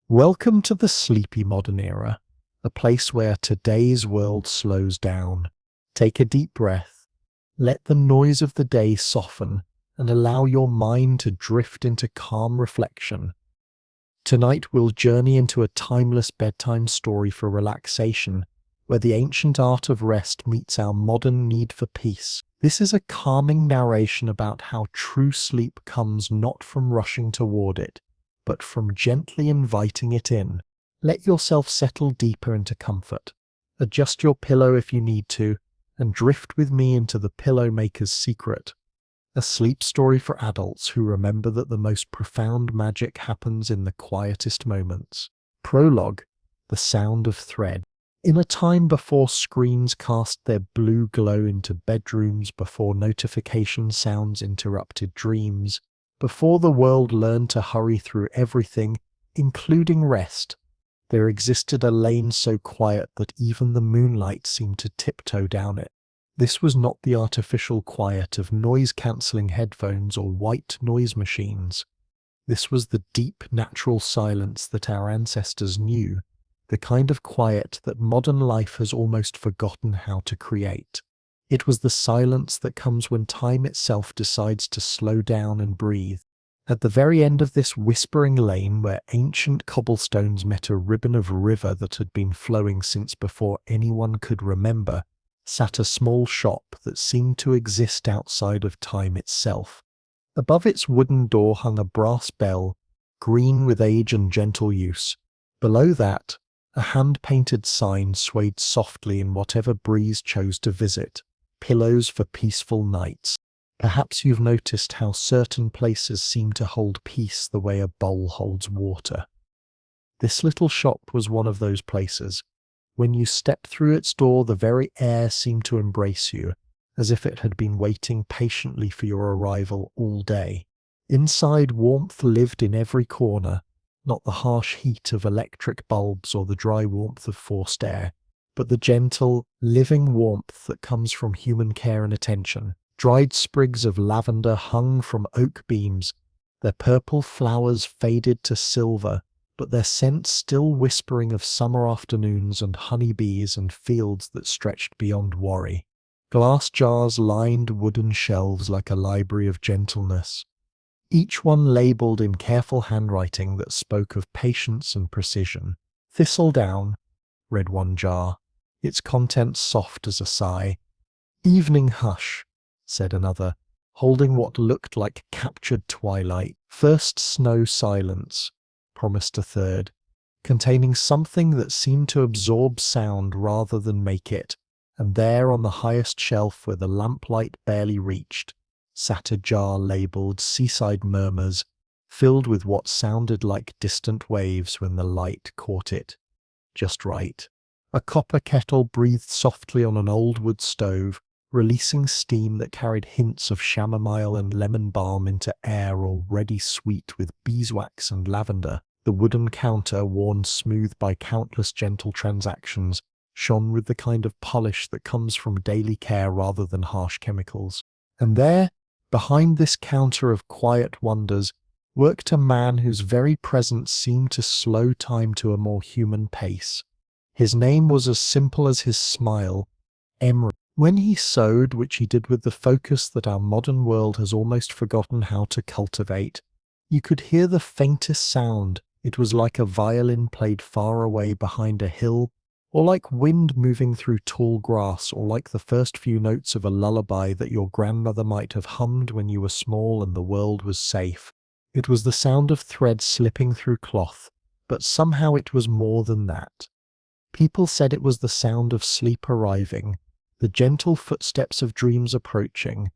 Welcome to the sleepy modern era, a place where today's world slows down. Take a deep breath, let the noise of the day soften, and allow your mind to drift into calm reflection. Tonight we'll journey into a timeless bedtime story for relaxation, where the ancient art of rest meets our modern need for peace. This is a calming narration about how true sleep comes not from rushing toward it, but from gently inviting it in. Let yourself settle deeper into comfort. Adjust your pillow if you need to, and drift with me into the Pillowmaker's secret. A sleep story for adults who remember that the most profound magic happens in the quietest moments. Prologue: The Sound of Thread. In a time before screens cast their blue glow into bedrooms, before notification sounds interrupted dreams, before the world learned to hurry through everything, including rest, there existed a lane so quiet that even the moonlight seemed to tiptoe down it. This was not the artificial quiet of noise-cancelling headphones or white noise machines. This was the deep, natural silence that our ancestors knew, the kind of quiet that modern life has almost forgotten how to create. It was the silence that comes when time itself decides to slow down and breathe. At the very end of this whispering lane, where ancient cobblestones met a ribbon of river that had been flowing since before anyone could remember, sat a small shop that seemed to exist outside of time itself. Above its wooden door hung a brass bell, green with age and gentle use. Below that, a hand-painted sign swayed softly in whatever breeze chose to visit. Pillows for peaceful nights. Perhaps you've noticed how certain places seem to hold peace the way a bowl holds water. This little shop was one of those places. When you stepped through its door, the very air seemed to embrace you, as if it had been waiting patiently for your arrival all day. Inside, warmth lived in every corner, not the harsh heat of electric bulbs or the dry warmth of forced air, but the gentle, living warmth that comes from human care and attention. Dried sprigs of lavender hung from oak beams, their purple flowers faded to silver, but their scent still whispering of summer afternoons and honeybees and fields that stretched beyond worry. Glass jars lined wooden shelves like a library of gentleness, each one labelled in careful handwriting that spoke of patience and precision. "Thistledown," read one jar, its contents soft as a sigh. "Evening hush," said another, holding what looked like captured twilight. "First snow silence," promised a third, containing something that seemed to absorb sound rather than make it. And there on the highest shelf, where the lamplight barely reached, sat a jar labelled Seaside Murmurs, filled with what sounded like distant waves when the light caught it just right. A copper kettle breathed softly on an old wood stove, releasing steam that carried hints of chamomile and lemon balm into air already sweet with beeswax and lavender. The wooden counter, worn smooth by countless gentle transactions, shone with the kind of polish that comes from daily care rather than harsh chemicals. And there, behind this counter of quiet wonders, worked a man whose very presence seemed to slow time to a more human pace. His name was as simple as his smile, Emery. When he sewed, which he did with the focus that our modern world has almost forgotten how to cultivate, you could hear the faintest sound. It was like a violin played far away behind a hill, or like wind moving through tall grass, or like the first few notes of a lullaby that your grandmother might have hummed when you were small and the world was safe. It was the sound of thread slipping through cloth, but somehow it was more than that. People said it was the sound of sleep arriving, the gentle footsteps of dreams approaching,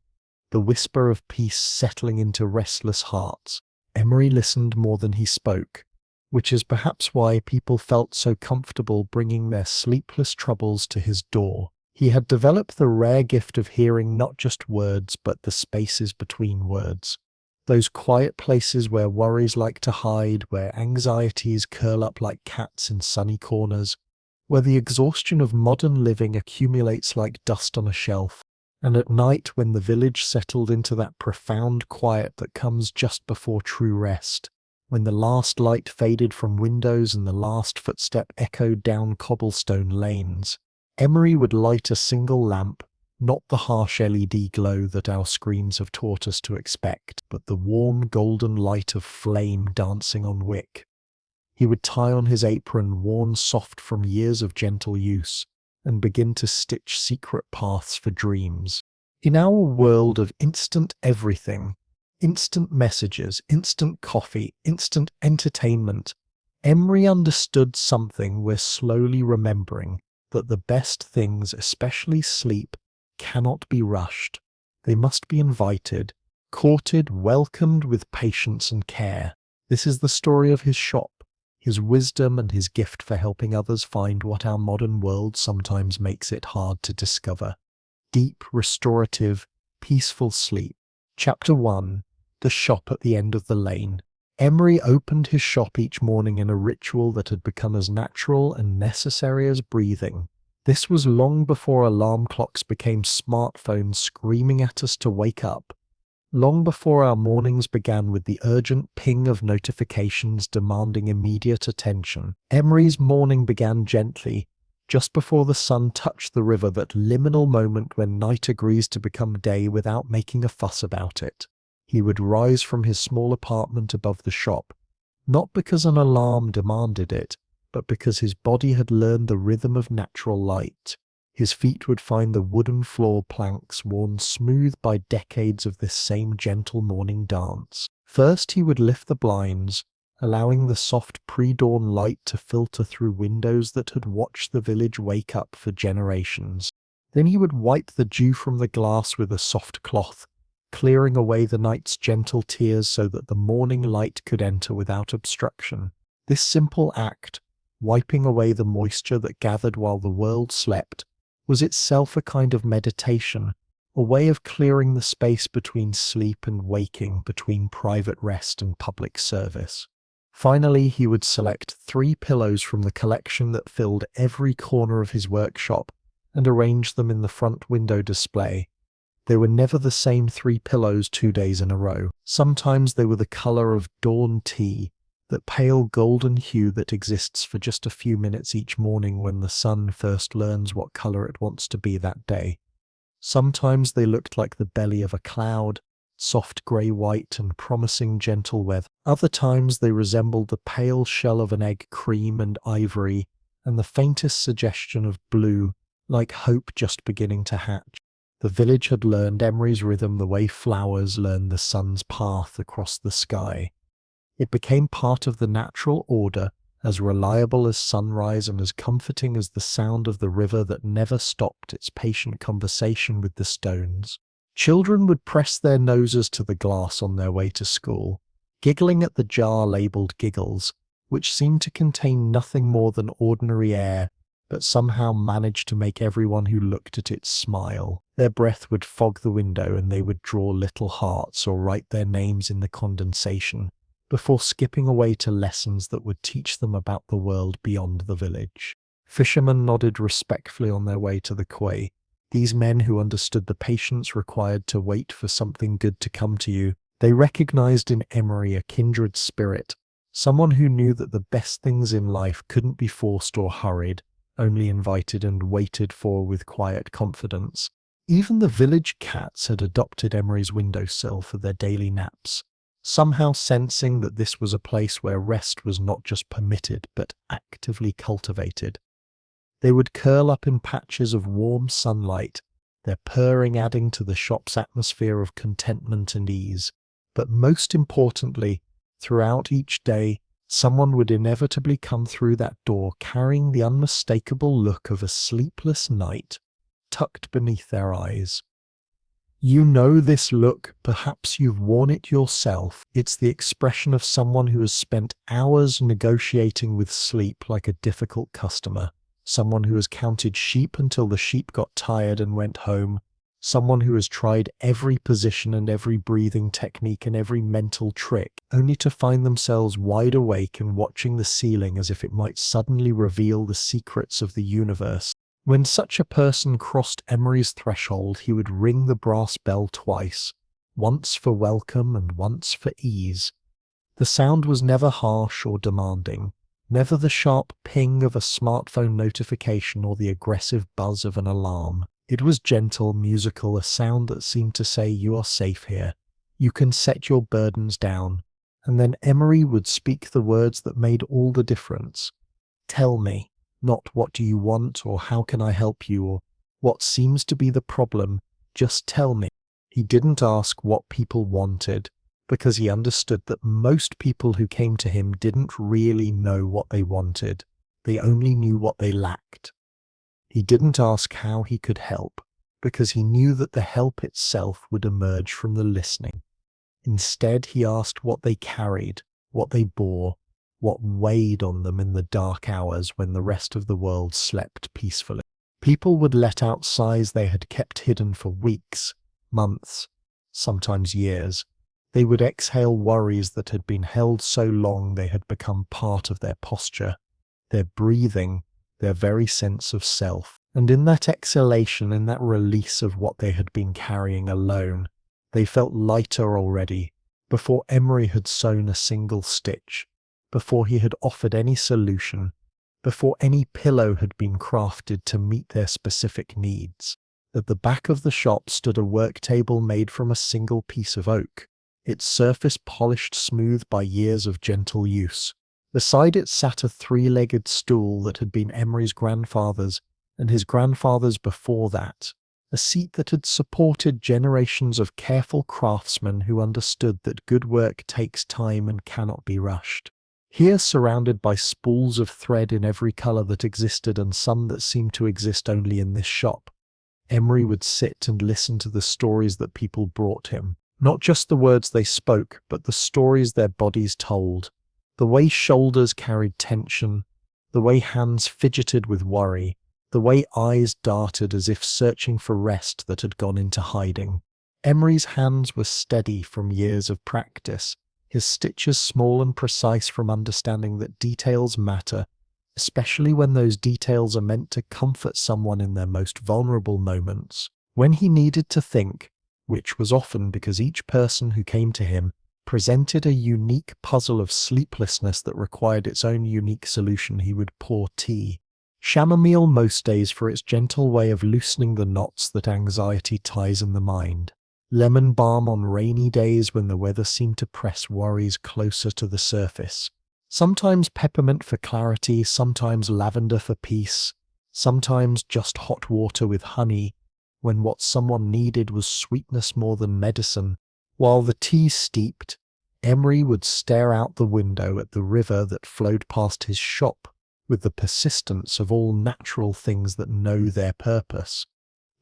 the whisper of peace settling into restless hearts. Emery listened more than he spoke, which is perhaps why people felt so comfortable bringing their sleepless troubles to his door. He had developed the rare gift of hearing not just words, but the spaces between words. Those quiet places where worries like to hide, where anxieties curl up like cats in sunny corners, where the exhaustion of modern living accumulates like dust on a shelf. And at night, when the village settled into that profound quiet that comes just before true rest, When the last light faded from windows and the last footstep echoed down cobblestone lanes, Emery would light a single lamp, not the harsh LED glow that our screens have taught us to expect, but the warm golden light of flame dancing on wick. He would tie on his apron, worn soft from years of gentle use, and begin to stitch secret paths for dreams. In our world of instant everything, instant messages, instant coffee, instant entertainment, Emery understood something we're slowly remembering, that the best things, especially sleep, cannot be rushed. They must be invited, courted, welcomed with patience and care. This is the story of his shop, his wisdom and his gift for helping others find what our modern world sometimes makes it hard to discover. Deep, restorative, peaceful sleep. Chapter 1. The Shop at the End of the Lane. Emery opened his shop each morning in a ritual that had become as natural and necessary as breathing. This was long before alarm clocks became smartphones screaming at us to wake up. Long before our mornings began with the urgent ping of notifications demanding immediate attention. Emery's morning began gently, just before the sun touched the river, that liminal moment when night agrees to become day without making a fuss about it. He would rise from his small apartment above the shop, not because an alarm demanded it, but because his body had learned the rhythm of natural light. His feet would find the wooden floor planks worn smooth by decades of this same gentle morning dance. First he would lift the blinds, allowing the soft pre-dawn light to filter through windows that had watched the village wake up for generations. Then he would wipe the dew from the glass with a soft cloth, clearing away the night's gentle tears so that the morning light could enter without obstruction. This simple act, wiping away the moisture that gathered while the world slept, was itself a kind of meditation, a way of clearing the space between sleep and waking, between private rest and public service. Finally, he would select 3 pillows from the collection that filled every corner of his workshop and arrange them in the front window display. They were never the same 3 pillows 2 days in a row. Sometimes they were the color of dawn tea, that pale golden hue that exists for just a few minutes each morning when the sun first learns what color it wants to be that day. Sometimes they looked like the belly of a cloud, soft grey-white and promising gentle weather. Other times they resembled the pale shell of an egg, cream and ivory, and the faintest suggestion of blue, like hope just beginning to hatch. The village had learned Emery's rhythm the way flowers learn the sun's path across the sky. It became part of the natural order, as reliable as sunrise and as comforting as the sound of the river that never stopped its patient conversation with the stones. Children would press their noses to the glass on their way to school, giggling at the jar labeled Giggles, which seemed to contain nothing more than ordinary air, but somehow managed to make everyone who looked at it smile. Their breath would fog the window and they would draw little hearts or write their names in the condensation, before skipping away to lessons that would teach them about the world beyond the village. Fishermen nodded respectfully on their way to the quay. These men who understood the patience required to wait for something good to come to you. They recognized in Emery a kindred spirit, someone who knew that the best things in life couldn't be forced or hurried, only invited and waited for with quiet confidence. Even the village cats had adopted Emery's windowsill for their daily naps, somehow sensing that this was a place where rest was not just permitted but actively cultivated. They would curl up in patches of warm sunlight, their purring adding to the shop's atmosphere of contentment and ease. But most importantly, throughout each day, someone would inevitably come through that door carrying the unmistakable look of a sleepless night tucked beneath their eyes. You know this look, perhaps you've worn it yourself. It's the expression of someone who has spent hours negotiating with sleep like a difficult customer, someone who has counted sheep until the sheep got tired and went home, someone who has tried every position and every breathing technique and every mental trick, only to find themselves wide awake and watching the ceiling as if it might suddenly reveal the secrets of the universe. When such a person crossed Emery's threshold, he would ring the brass bell twice, once for welcome and once for ease. The sound was never harsh or demanding, never the sharp ping of a smartphone notification or the aggressive buzz of an alarm. It was gentle, musical, a sound that seemed to say, "You are safe here. You can set your burdens down." And then Emery would speak the words that made all the difference. "Tell me, not what do you want or how can I help you or what seems to be the problem, just tell me." He didn't ask what people wanted, because he understood that most people who came to him didn't really know what they wanted. They only knew what they lacked. He didn't ask how he could help, because he knew that the help itself would emerge from the listening. Instead, he asked what they carried, what they bore, what weighed on them in the dark hours when the rest of the world slept peacefully. People would let out sighs they had kept hidden for weeks, months, sometimes years. They would exhale worries that had been held so long they had become part of their posture, their breathing, their very sense of self. And in that exhalation, in that release of what they had been carrying alone, they felt lighter already, before Emery had sewn a single stitch, before he had offered any solution, before any pillow had been crafted to meet their specific needs. At the back of the shop stood a work table made from a single piece of oak, its surface polished smooth by years of gentle use. Beside it sat a three-legged stool that had been Emery's grandfather's and his grandfather's before that, a seat that had supported generations of careful craftsmen who understood that good work takes time and cannot be rushed. Here, surrounded by spools of thread in every colour that existed and some that seemed to exist only in this shop, Emery would sit and listen to the stories that people brought him. Not just the words they spoke, but the stories their bodies told. The way shoulders carried tension, the way hands fidgeted with worry, the way eyes darted as if searching for rest that had gone into hiding. Emery's hands were steady from years of practice, his stitches small and precise from understanding that details matter, especially when those details are meant to comfort someone in their most vulnerable moments. When he needed to think, which was often because each person who came to him presented a unique puzzle of sleeplessness that required its own unique solution, he would pour tea. Chamomile most days for its gentle way of loosening the knots that anxiety ties in the mind. Lemon balm on rainy days when the weather seemed to press worries closer to the surface. Sometimes peppermint for clarity, sometimes lavender for peace, sometimes just hot water with honey, when what someone needed was sweetness more than medicine. While the tea steeped, Emery would stare out the window at the river that flowed past his shop with the persistence of all natural things that know their purpose.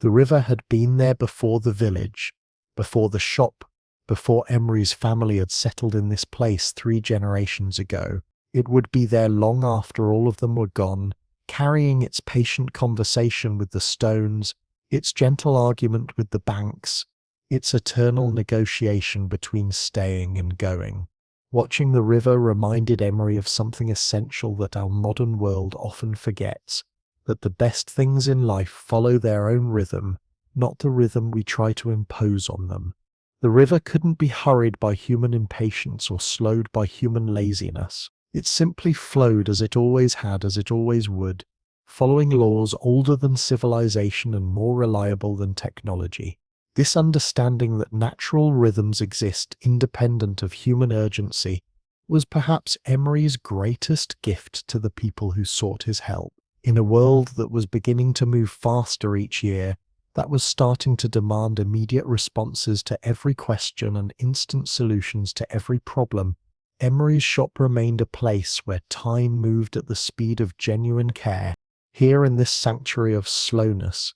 The river had been there before the village, before the shop, before Emery's family had settled in this place 3 generations ago. It would be there long after all of them were gone, carrying its patient conversation with the stones, its gentle argument with the banks, its eternal negotiation between staying and going. Watching the river reminded Emery of something essential that our modern world often forgets, that the best things in life follow their own rhythm, not the rhythm we try to impose on them. The river couldn't be hurried by human impatience or slowed by human laziness. It simply flowed as it always had, as it always would, following laws older than civilization and more reliable than technology. This understanding that natural rhythms exist independent of human urgency was perhaps Emery's greatest gift to the people who sought his help. In a world that was beginning to move faster each year, that was starting to demand immediate responses to every question and instant solutions to every problem, Emery's shop remained a place where time moved at the speed of genuine care. Here in this sanctuary of slowness,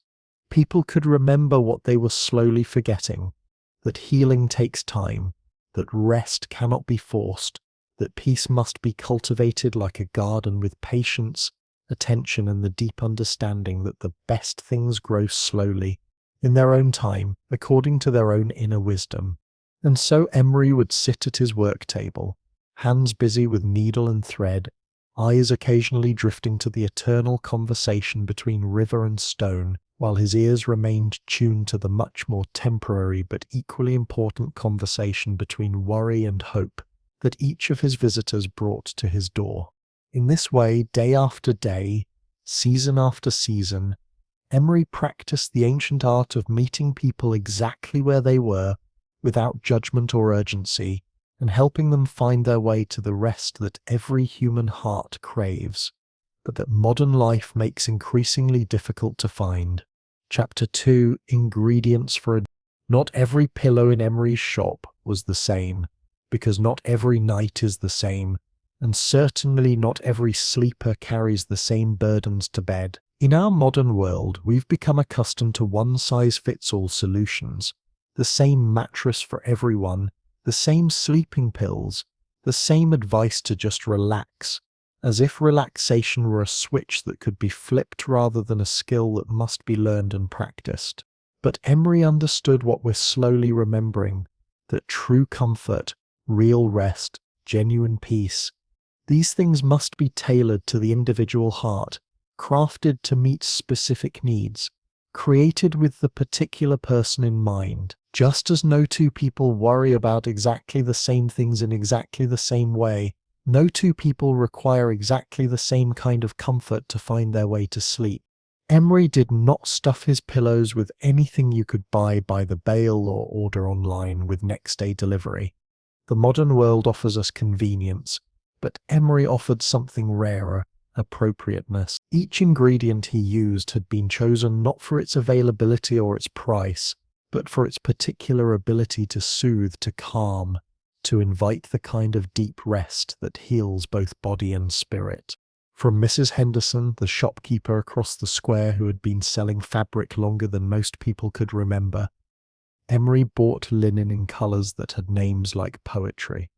people could remember what they were slowly forgetting, that healing takes time, that rest cannot be forced, that peace must be cultivated like a garden with patience, attention, and the deep understanding that the best things grow slowly, in their own time, according to their own inner wisdom. And so Emery would sit at his work table, hands busy with needle and thread, eyes occasionally drifting to the eternal conversation between river and stone, while his ears remained tuned to the much more temporary but equally important conversation between worry and hope, that each of his visitors brought to his door. In this way, day after day, season after season, Emery practiced the ancient art of meeting people exactly where they were, without judgment or urgency, and helping them find their way to the rest that every human heart craves, but that modern life makes increasingly difficult to find. Chapter 2: Ingredients for a... Not every pillow in Emery's shop was the same, because not every night is the same, and certainly not every sleeper carries the same burdens to bed. In our modern world, we've become accustomed to one-size-fits-all solutions. The same mattress for everyone, the same sleeping pills, the same advice to just relax, as if relaxation were a switch that could be flipped rather than a skill that must be learned and practiced. But Emery understood what we're slowly remembering, that true comfort, real rest, genuine peace, these things must be tailored to the individual heart, crafted to meet specific needs, created with the particular person in mind. Just as no two people worry about exactly the same things in exactly the same way, no two people require exactly the same kind of comfort to find their way to sleep. Emery did not stuff his pillows with anything you could buy by the bale or order online with next-day delivery. The modern world offers us convenience, but Emery offered something rarer: appropriateness. Each ingredient he used had been chosen not for its availability or its price, but for its particular ability to soothe, to calm, to invite the kind of deep rest that heals both body and spirit. From Mrs. Henderson, the shopkeeper across the square who had been selling fabric longer than most people could remember, Emery bought linen in colours that had names like poetry.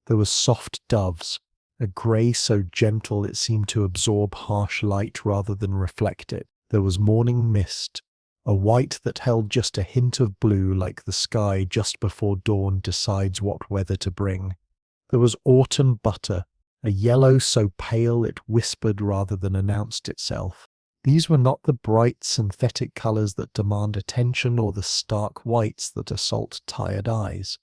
There was soft doves, a grey so gentle it seemed to absorb harsh light rather than reflect it. There was morning mist, a white that held just a hint of blue like the sky just before dawn decides what weather to bring. There was autumn butter, a yellow so pale it whispered rather than announced itself. These were not the bright synthetic colours that demand attention or the stark whites that assault tired eyes.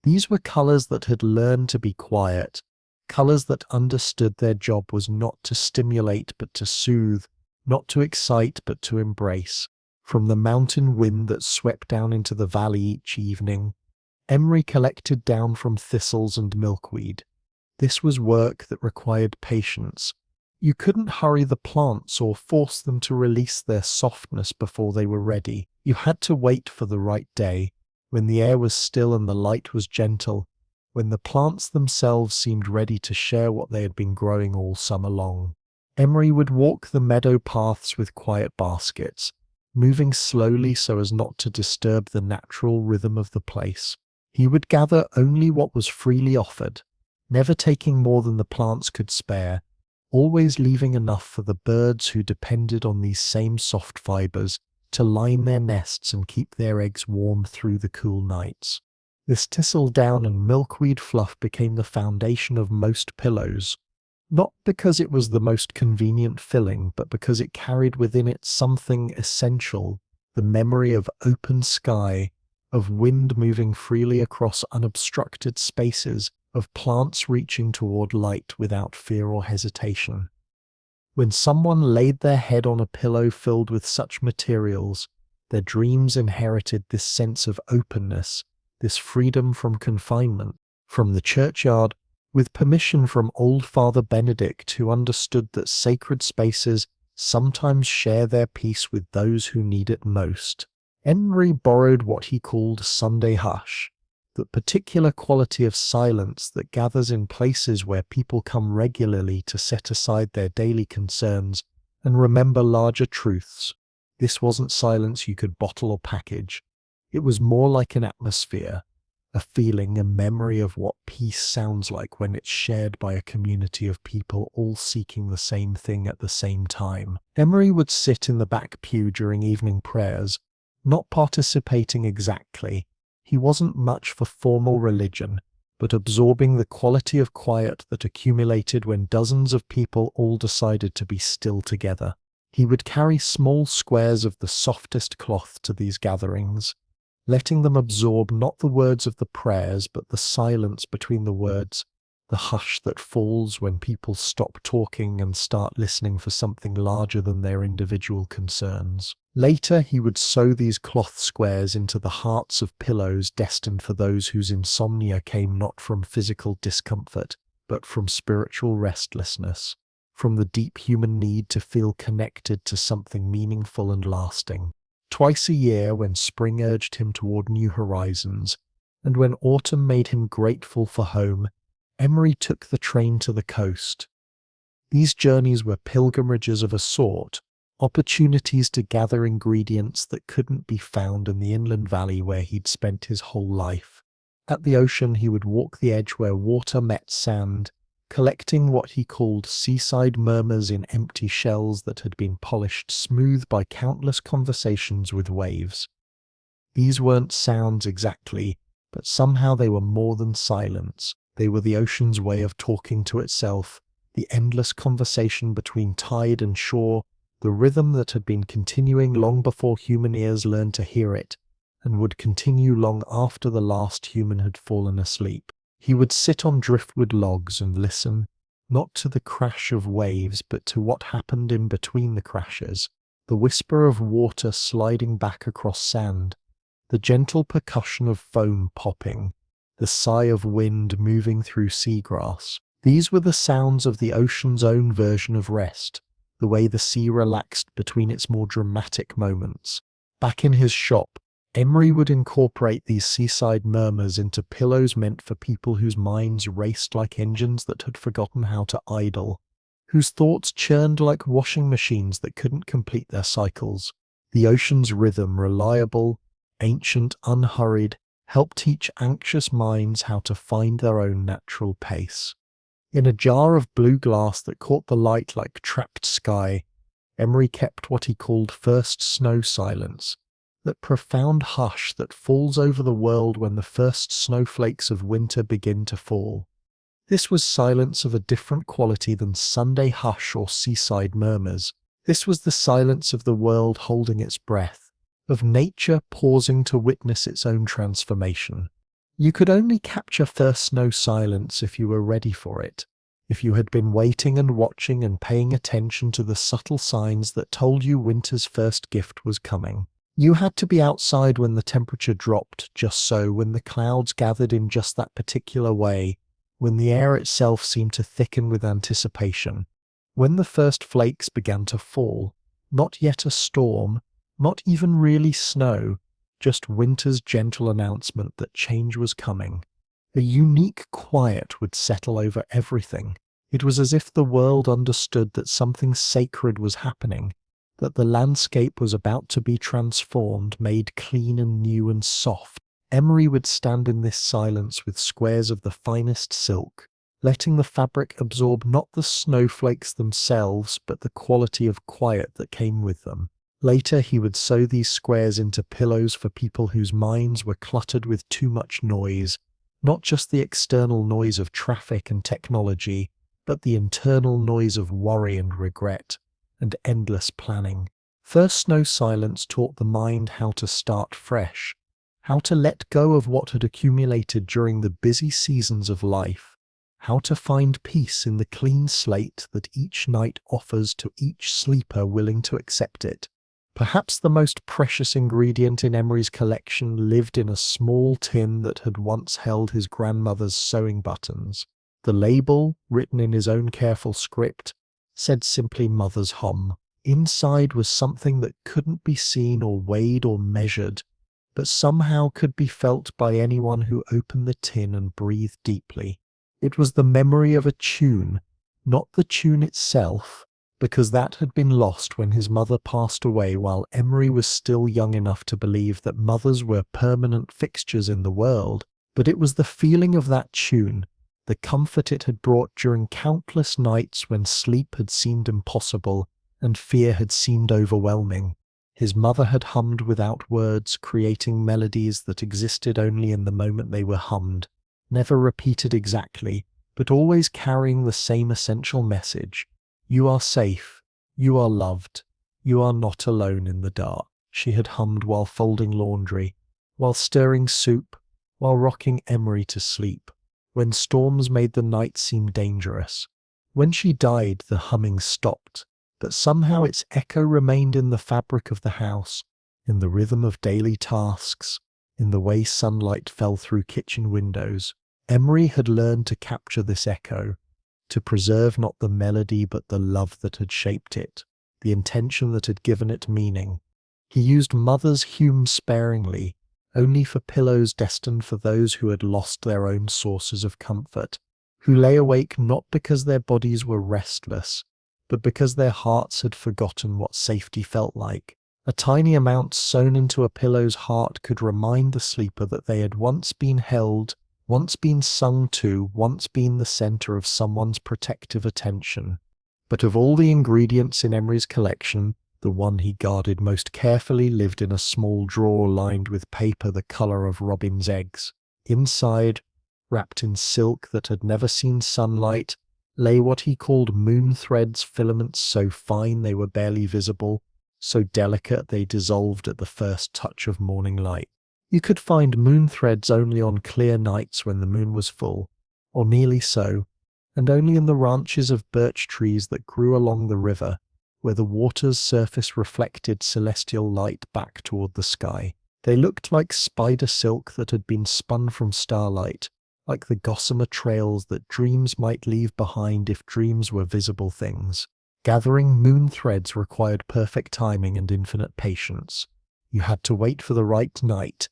These were colours that had learned to be quiet, colours that understood their job was not to stimulate but to soothe, not to excite but to embrace. From the mountain wind that swept down into the valley each evening, Emery collected down from thistles and milkweed. This was work that required patience. You couldn't hurry the plants or force them to release their softness before they were ready. You had to wait for the right day, when the air was still and the light was gentle, when the plants themselves seemed ready to share what they had been growing all summer long. Emery would walk the meadow paths with quiet baskets, moving slowly so as not to disturb the natural rhythm of the place. He would gather only what was freely offered, never taking more than the plants could spare, always leaving enough for the birds who depended on these same soft fibers to line their nests and keep their eggs warm through the cool nights. This thistle down and milkweed fluff became the foundation of most pillows, not because it was the most convenient filling, but because it carried within it something essential: the memory of open sky, of wind moving freely across unobstructed spaces, of plants reaching toward light without fear or hesitation. When someone laid their head on a pillow filled with such materials, their dreams inherited this sense of openness, this freedom from confinement. From the churchyard, with permission from old Father Benedict, who understood that sacred spaces sometimes share their peace with those who need it most, Emery borrowed what he called Sunday hush, that particular quality of silence that gathers in places where people come regularly to set aside their daily concerns and remember larger truths. This wasn't silence you could bottle or package. It was more like an atmosphere, a feeling, a memory of what peace sounds like when it's shared by a community of people all seeking the same thing at the same time. Emery would sit in the back pew during evening prayers, not participating exactly. He wasn't much for formal religion, but absorbing the quality of quiet that accumulated when dozens of people all decided to be still together. He would carry small squares of the softest cloth to these gatherings, letting them absorb not the words of the prayers, but the silence between the words, the hush that falls when people stop talking and start listening for something larger than their individual concerns. Later, he would sew these cloth squares into the hearts of pillows destined for those whose insomnia came not from physical discomfort, but from spiritual restlessness, from the deep human need to feel connected to something meaningful and lasting. Twice a year, when spring urged him toward new horizons, and when autumn made him grateful for home, Emery took the train to the coast. These journeys were pilgrimages of a sort, opportunities to gather ingredients that couldn't be found in the inland valley where he'd spent his whole life. At the ocean, he would walk the edge where water met sand, collecting what he called seaside murmurs in empty shells that had been polished smooth by countless conversations with waves. These weren't sounds exactly, but somehow they were more than silence. They were the ocean's way of talking to itself, the endless conversation between tide and shore, the rhythm that had been continuing long before human ears learned to hear it, and would continue long after the last human had fallen asleep. He would sit on driftwood logs and listen, not to the crash of waves, but to what happened in between the crashes, the whisper of water sliding back across sand, the gentle percussion of foam popping, the sigh of wind moving through seagrass. These were the sounds of the ocean's own version of rest, the way the sea relaxed between its more dramatic moments. Back in his shop, Emery would incorporate these seaside murmurs into pillows meant for people whose minds raced like engines that had forgotten how to idle, whose thoughts churned like washing machines that couldn't complete their cycles. The ocean's rhythm, reliable, ancient, unhurried, helped teach anxious minds how to find their own natural pace. In a jar of blue glass that caught the light like trapped sky, Emery kept what he called first snow silence, that profound hush that falls over the world when the first snowflakes of winter begin to fall. This was silence of a different quality than Sunday hush or seaside murmurs. This was the silence of the world holding its breath, of nature pausing to witness its own transformation. You could only capture first snow silence if you were ready for it, if you had been waiting and watching and paying attention to the subtle signs that told you winter's first gift was coming. You had to be outside when the temperature dropped just so, when the clouds gathered in just that particular way, when the air itself seemed to thicken with anticipation, when the first flakes began to fall, not yet a storm, not even really snow, just winter's gentle announcement that change was coming. A unique quiet would settle over everything. It was as if the world understood that something sacred was happening, that the landscape was about to be transformed, made clean and new and soft. Emery would stand in this silence with squares of the finest silk, letting the fabric absorb not the snowflakes themselves, but the quality of quiet that came with them. Later, he would sew these squares into pillows for people whose minds were cluttered with too much noise, not just the external noise of traffic and technology, but the internal noise of worry and regret, and endless planning. First snow silence taught the mind how to start fresh, how to let go of what had accumulated during the busy seasons of life, how to find peace in the clean slate that each night offers to each sleeper willing to accept it. Perhaps the most precious ingredient in Emery's collection lived in a small tin that had once held his grandmother's sewing buttons. The label, written in his own careful script, said simply "Mother's Home." Inside was something that couldn't be seen or weighed or measured, but somehow could be felt by anyone who opened the tin and breathed deeply. It was the memory of a tune, not the tune itself, because that had been lost when his mother passed away while Emery was still young enough to believe that mothers were permanent fixtures in the world, but it was the feeling of that tune, the comfort it had brought during countless nights when sleep had seemed impossible and fear had seemed overwhelming. His mother had hummed without words, creating melodies that existed only in the moment they were hummed, never repeated exactly, but always carrying the same essential message. You are safe, you are loved, you are not alone in the dark. She had hummed while folding laundry, while stirring soup, while rocking Emery to sleep, when storms made the night seem dangerous. When she died, the humming stopped, but somehow its echo remained in the fabric of the house, in the rhythm of daily tasks, in the way sunlight fell through kitchen windows. Emery had learned to capture this echo, to preserve not the melody but the love that had shaped it, the intention that had given it meaning. He used mother's hymns sparingly, only for pillows destined for those who had lost their own sources of comfort, who lay awake not because their bodies were restless, but because their hearts had forgotten what safety felt like. A tiny amount sewn into a pillow's heart could remind the sleeper that they had once been held, once been sung to, once been the center of someone's protective attention. But of all the ingredients in Emery's collection, the one he guarded most carefully lived in a small drawer lined with paper the color of robin's eggs. Inside, wrapped in silk that had never seen sunlight, lay what he called moon threads, filaments so fine they were barely visible, so delicate they dissolved at the first touch of morning light. You could find moon threads only on clear nights when the moon was full, or nearly so, and only in the ranches of birch trees that grew along the river, where the water's surface reflected celestial light back toward the sky. They looked like spider silk that had been spun from starlight, like the gossamer trails that dreams might leave behind if dreams were visible things. Gathering moon threads required perfect timing and infinite patience. You had to wait for the right night,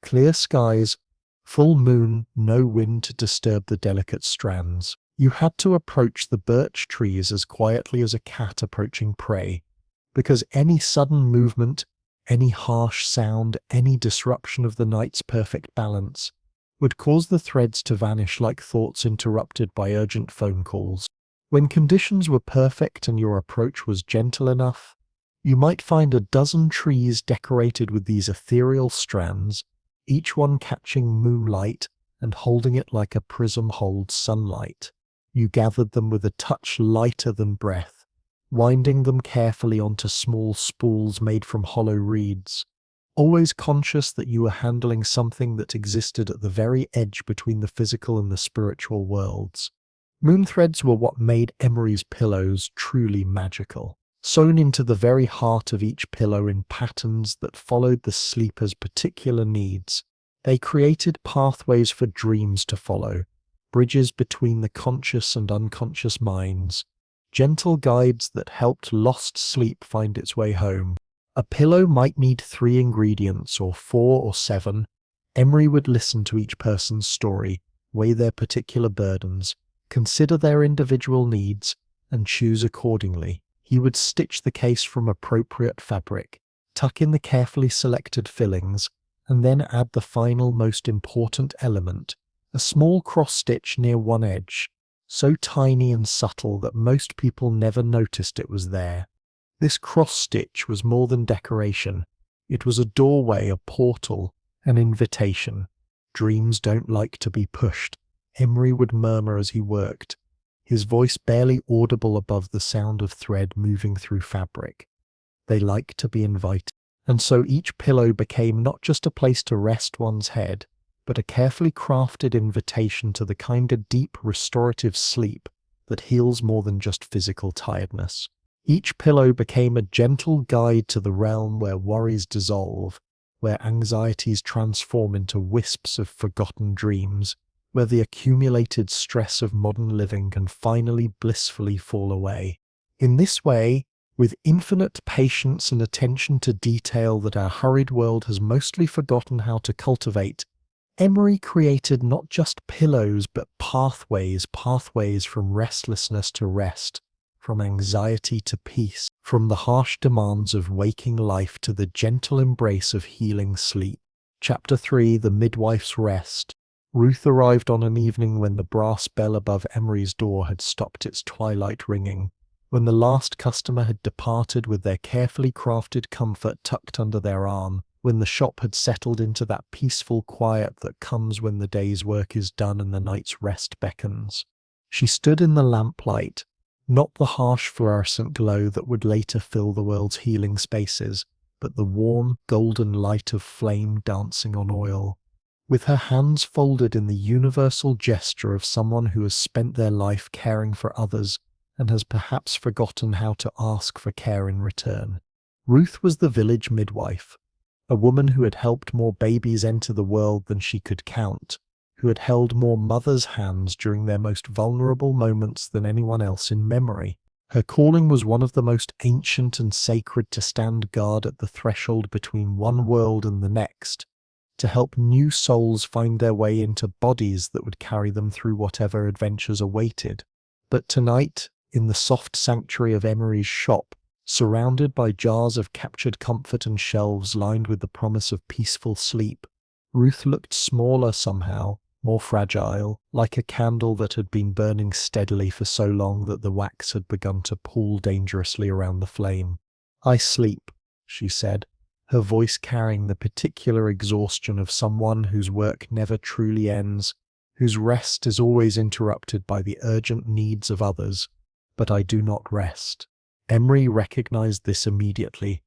clear skies, full moon, no wind to disturb the delicate strands. You had to approach the birch trees as quietly as a cat approaching prey, because any sudden movement, any harsh sound, any disruption of the night's perfect balance would cause the threads to vanish like thoughts interrupted by urgent phone calls. When conditions were perfect and your approach was gentle enough, you might find a dozen trees decorated with these ethereal strands, each one catching moonlight and holding it like a prism holds sunlight. You gathered them with a touch lighter than breath, winding them carefully onto small spools made from hollow reeds, always conscious that you were handling something that existed at the very edge between the physical and the spiritual worlds. Moon threads were what made Emery's pillows truly magical. Sewn into the very heart of each pillow in patterns that followed the sleeper's particular needs, they created pathways for dreams to follow, bridges between the conscious and unconscious minds, gentle guides that helped lost sleep find its way home. A pillow might need 3 ingredients, or 4 or 7. Emery would listen to each person's story, weigh their particular burdens, consider their individual needs, and choose accordingly. He would stitch the case from appropriate fabric, tuck in the carefully selected fillings, and then add the final most important element, a small cross-stitch near one edge, so tiny and subtle that most people never noticed it was there. This cross-stitch was more than decoration. It was a doorway, a portal, an invitation. Dreams don't like to be pushed, Emery would murmur as he worked, his voice barely audible above the sound of thread moving through fabric. They like to be invited. And so each pillow became not just a place to rest one's head, but a carefully crafted invitation to the kind of deep restorative sleep that heals more than just physical tiredness. Each pillow became a gentle guide to the realm where worries dissolve, where anxieties transform into wisps of forgotten dreams, where the accumulated stress of modern living can finally blissfully fall away. In this way, with infinite patience and attention to detail that our hurried world has mostly forgotten how to cultivate, Emery created not just pillows but pathways from restlessness to rest, from anxiety to peace, from the harsh demands of waking life to the gentle embrace of healing sleep. Chapter 3: The Midwife's Rest. Ruth arrived on an evening when the brass bell above Emery's door had stopped its twilight ringing, when the last customer had departed with their carefully crafted comfort tucked under their arm, when the shop had settled into that peaceful quiet that comes when the day's work is done and the night's rest beckons. She stood in the lamplight, not the harsh fluorescent glow that would later fill the world's healing spaces, but the warm, golden light of flame dancing on oil. With her hands folded in the universal gesture of someone who has spent their life caring for others and has perhaps forgotten how to ask for care in return. Ruth was the village midwife, a woman who had helped more babies enter the world than she could count, who had held more mothers' hands during their most vulnerable moments than anyone else in memory. Her calling was one of the most ancient and sacred, to stand guard at the threshold between one world and the next, to help new souls find their way into bodies that would carry them through whatever adventures awaited. But tonight, in the soft sanctuary of Emery's shop, surrounded by jars of captured comfort and shelves lined with the promise of peaceful sleep, Ruth looked smaller somehow, more fragile, like a candle that had been burning steadily for so long that the wax had begun to pool dangerously around the flame. "I sleep," she said, her voice carrying the particular exhaustion of someone whose work never truly ends, whose rest is always interrupted by the urgent needs of others. "But I do not rest." Emery recognized this immediately,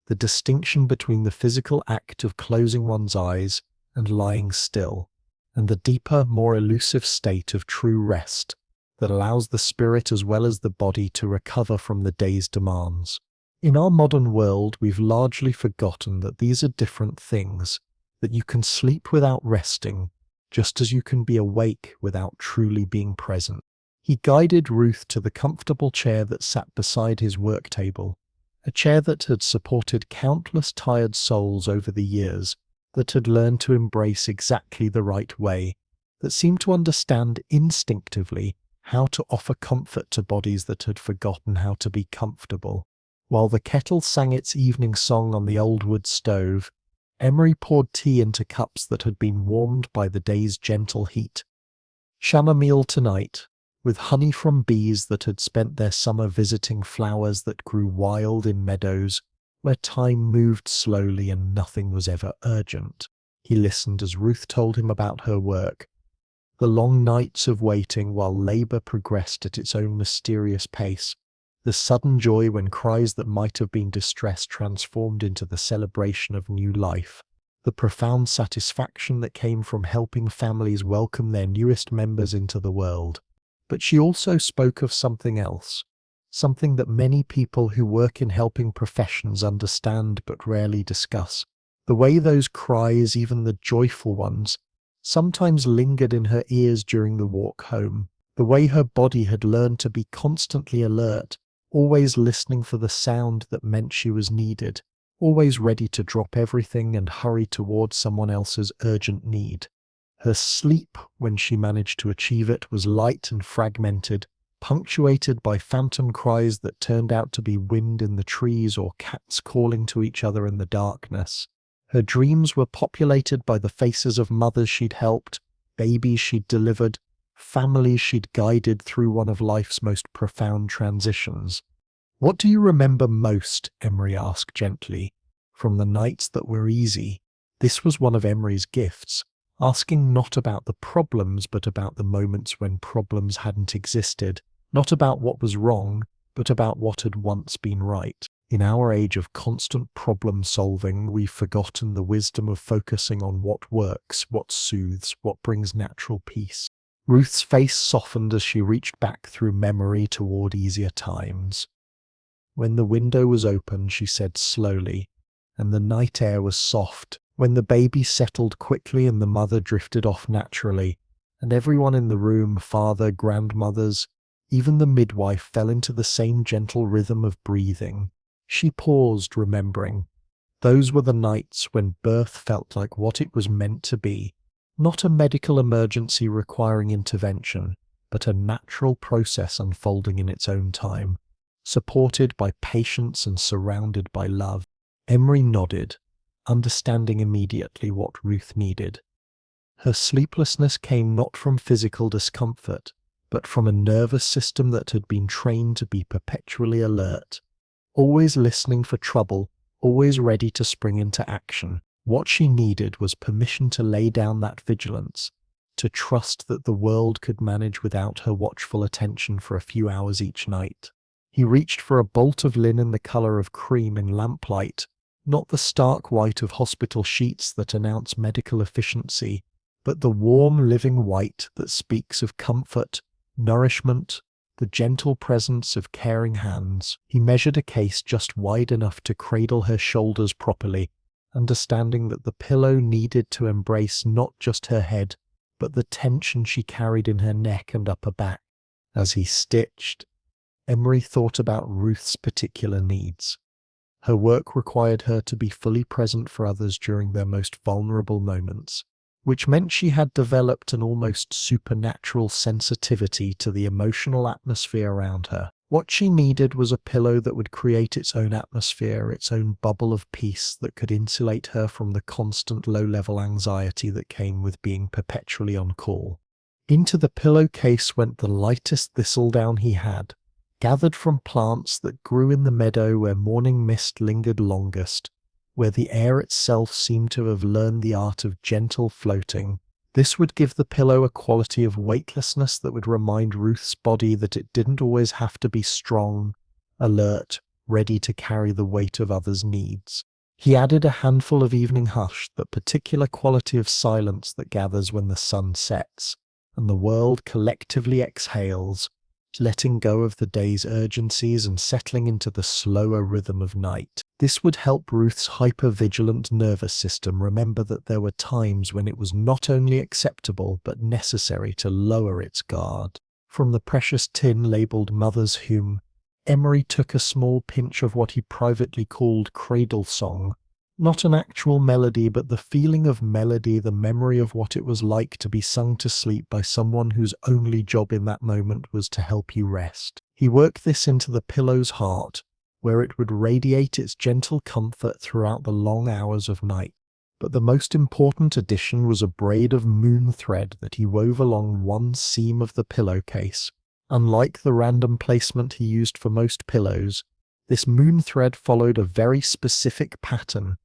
the distinction between the physical act of closing one's eyes and lying still, and the deeper, more elusive state of true rest that allows the spirit as well as the body to recover from the day's demands. In our modern world, we've largely forgotten that these are different things, that you can sleep without resting, just as you can be awake without truly being present. He guided Ruth to the comfortable chair that sat beside his work table, a chair that had supported countless tired souls over the years, that had learned to embrace exactly the right way, that seemed to understand instinctively how to offer comfort to bodies that had forgotten how to be comfortable. While the kettle sang its evening song on the old wood stove, Emery poured tea into cups that had been warmed by the day's gentle heat. Chamomile tonight, with honey from bees that had spent their summer visiting flowers that grew wild in meadows where time moved slowly and nothing was ever urgent. He listened as Ruth told him about her work, the long nights of waiting while labor progressed at its own mysterious pace, the sudden joy when cries that might have been distress transformed into the celebration of new life, the profound satisfaction that came from helping families welcome their newest members into the world. But she also spoke of something else, something that many people who work in helping professions understand but rarely discuss. The way those cries, even the joyful ones, sometimes lingered in her ears during the walk home. The way her body had learned to be constantly alert, always listening for the sound that meant she was needed, always ready to drop everything and hurry towards someone else's urgent need. Her sleep, when she managed to achieve it, was light and fragmented, punctuated by phantom cries that turned out to be wind in the trees or cats calling to each other in the darkness. Her dreams were populated by the faces of mothers she'd helped, babies she'd delivered, families she'd guided through one of life's most profound transitions. "What do you remember most?" Emery asked gently. "From the nights that were easy." This was one of Emery's gifts, asking not about the problems but about the moments when problems hadn't existed, not about what was wrong, but about what had once been right. In our age of constant problem-solving, we've forgotten the wisdom of focusing on what works, what soothes, what brings natural peace. Ruth's face softened as she reached back through memory toward easier times. When the window was open, she said slowly, and the night air was soft, when the baby settled quickly and the mother drifted off naturally, and everyone in the room, father, grandmothers, even the midwife, fell into the same gentle rhythm of breathing. She paused, remembering. Those were the nights when birth felt like what it was meant to be, not a medical emergency requiring intervention, but a natural process unfolding in its own time, supported by patience and surrounded by love. Emery nodded, understanding immediately what Ruth needed. Her sleeplessness came not from physical discomfort, but from a nervous system that had been trained to be perpetually alert, always listening for trouble, always ready to spring into action. What she needed was permission to lay down that vigilance, to trust that the world could manage without her watchful attention for a few hours each night. He reached for a bolt of linen the color of cream in lamplight, not the stark white of hospital sheets that announce medical efficiency, but the warm living white that speaks of comfort, nourishment, the gentle presence of caring hands. He measured a case just wide enough to cradle her shoulders properly, understanding that the pillow needed to embrace not just her head, but the tension she carried in her neck and upper back. As he stitched, Emery thought about Ruth's particular needs. Her work required her to be fully present for others during their most vulnerable moments, which meant she had developed an almost supernatural sensitivity to the emotional atmosphere around her. What she needed was a pillow that would create its own atmosphere, its own bubble of peace that could insulate her from the constant low-level anxiety that came with being perpetually on call. Into the pillowcase went the lightest thistledown he had, gathered from plants that grew in the meadow where morning mist lingered longest, where the air itself seemed to have learned the art of gentle floating. This would give the pillow a quality of weightlessness that would remind Ruth's body that it didn't always have to be strong, alert, ready to carry the weight of others' needs. He added a handful of evening hush, that particular quality of silence that gathers when the sun sets, and the world collectively exhales, letting go of the day's urgencies and settling into the slower rhythm of night. This would help Ruth's hyper-vigilant nervous system remember that there were times when it was not only acceptable but necessary to lower its guard. From the precious tin labelled Mother's Hymn, Emery took a small pinch of what he privately called cradle song. Not an actual melody, but the feeling of melody, the memory of what it was like to be sung to sleep by someone whose only job in that moment was to help you rest. He worked this into the pillow's heart, where it would radiate its gentle comfort throughout the long hours of night. But the most important addition was a braid of moon thread that he wove along one seam of the pillowcase. Unlike the random placement he used for most pillows, this moon thread followed a very specific pattern.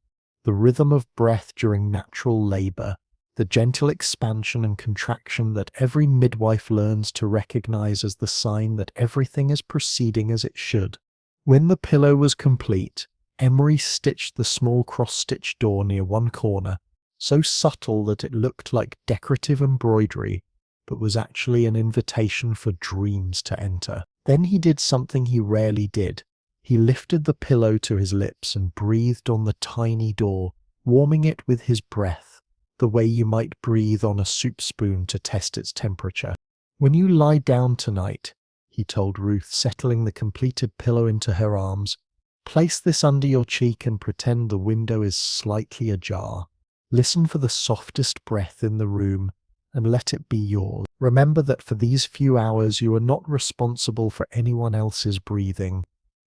The rhythm of breath during natural labor, the gentle expansion and contraction that every midwife learns to recognize as the sign that everything is proceeding as it should. When the pillow was complete, Emery stitched the small cross-stitch door near one corner, so subtle that it looked like decorative embroidery, but was actually an invitation for dreams to enter. Then he did something he rarely did. He lifted the pillow to his lips and breathed on the tiny door, warming it with his breath, the way you might breathe on a soup spoon to test its temperature. "When you lie down tonight," he told Ruth, settling the completed pillow into her arms, "place this under your cheek and pretend the window is slightly ajar. Listen for the softest breath in the room and let it be yours. Remember that for these few hours you are not responsible for anyone else's breathing,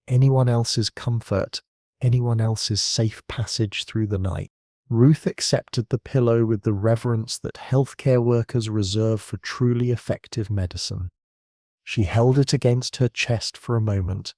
anyone else's comfort, anyone else's safe passage through the night." Ruth accepted the pillow with the reverence that healthcare workers reserve for truly effective medicine. She held it against her chest for a moment,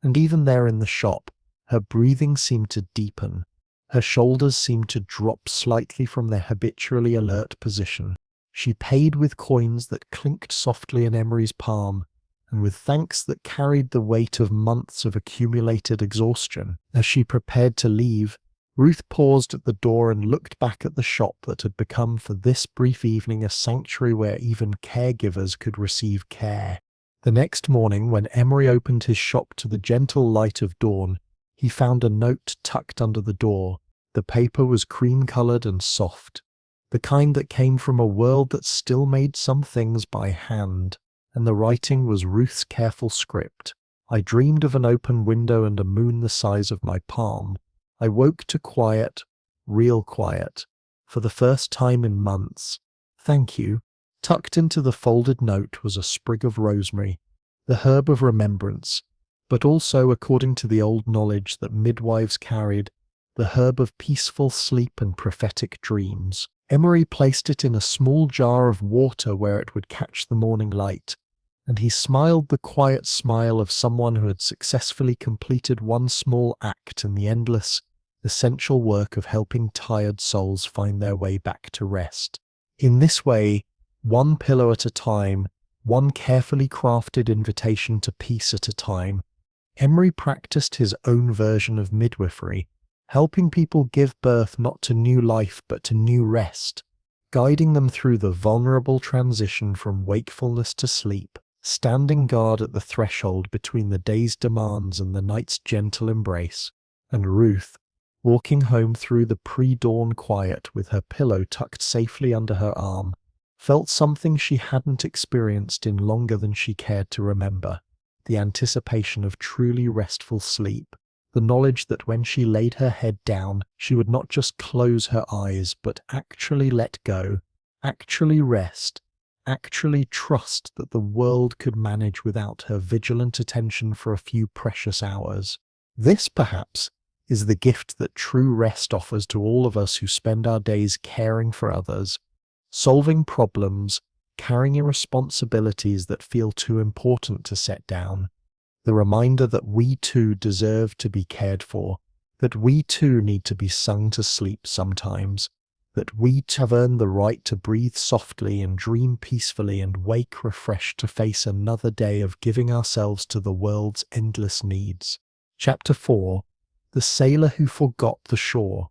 and even there in the shop, her breathing seemed to deepen. Her shoulders seemed to drop slightly from their habitually alert position. She paid with coins that clinked softly in Emery's palm, and with thanks that carried the weight of months of accumulated exhaustion. As she prepared to leave, Ruth paused at the door and looked back at the shop that had become for this brief evening a sanctuary where even caregivers could receive care. The next morning, when Emery opened his shop to the gentle light of dawn, he found a note tucked under the door. The paper was cream-colored and soft, the kind that came from a world that still made some things by hand. And the writing was Ruth's careful script. "I dreamed of an open window and a moon the size of my palm. I woke to quiet, real quiet, for the first time in months. Thank you." Tucked into the folded note was a sprig of rosemary, the herb of remembrance, but also, according to the old knowledge that midwives carried, the herb of peaceful sleep and prophetic dreams. Emery placed it in a small jar of water where it would catch the morning light, and he smiled the quiet smile of someone who had successfully completed one small act in the endless, essential work of helping tired souls find their way back to rest. In this way, one pillow at a time, one carefully crafted invitation to peace at a time, Emery practiced his own version of midwifery, helping people give birth not to new life but to new rest, guiding them through the vulnerable transition from wakefulness to sleep, standing guard at the threshold between the day's demands and the night's gentle embrace. And Ruth, walking home through the pre-dawn quiet with her pillow tucked safely under her arm, felt something she hadn't experienced in longer than she cared to remember: the anticipation of truly restful sleep, the knowledge that when she laid her head down, she would not just close her eyes, but actually let go, actually rest, actually trust that the world could manage without her vigilant attention for a few precious hours. This, perhaps, is the gift that true rest offers to all of us who spend our days caring for others, solving problems, carrying responsibilities that feel too important to set down. The reminder that we too deserve to be cared for, that we too need to be sung to sleep sometimes, that we have earned the right to breathe softly and dream peacefully and wake refreshed to face another day of giving ourselves to the world's endless needs. Chapter 4. The Sailor Who Forgot the Shore.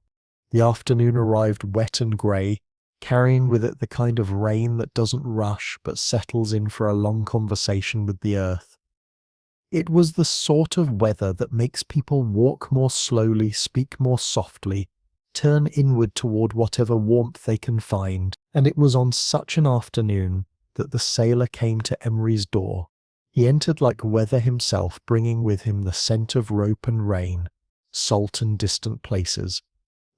The afternoon arrived wet and grey, carrying with it the kind of rain that doesn't rush but settles in for a long conversation with the earth. It was the sort of weather that makes people walk more slowly, speak more softly, turn inward toward whatever warmth they can find, and it was on such an afternoon that the sailor came to Emery's door. He entered like weather himself, bringing with him the scent of rope and rain, salt and distant places,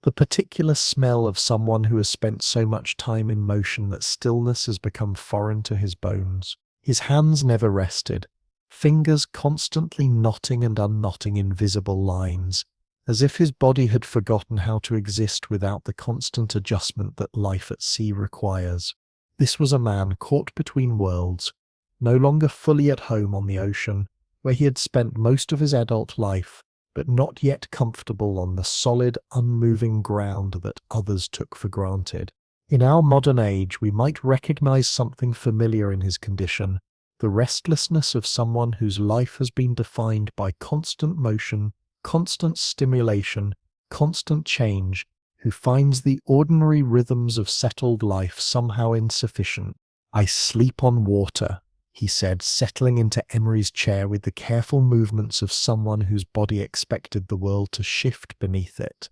the particular smell of someone who has spent so much time in motion that stillness has become foreign to his bones. His hands never rested, fingers constantly knotting and unknotting invisible lines, as if his body had forgotten how to exist without the constant adjustment that life at sea requires. This was a man caught between worlds, no longer fully at home on the ocean, where he had spent most of his adult life, but not yet comfortable on the solid, unmoving ground that others took for granted. In our modern age, we might recognize something familiar in his condition: the restlessness of someone whose life has been defined by constant motion, constant stimulation, constant change, who finds the ordinary rhythms of settled life somehow insufficient. "I sleep on water," he said, settling into Emery's chair with the careful movements of someone whose body expected the world to shift beneath it.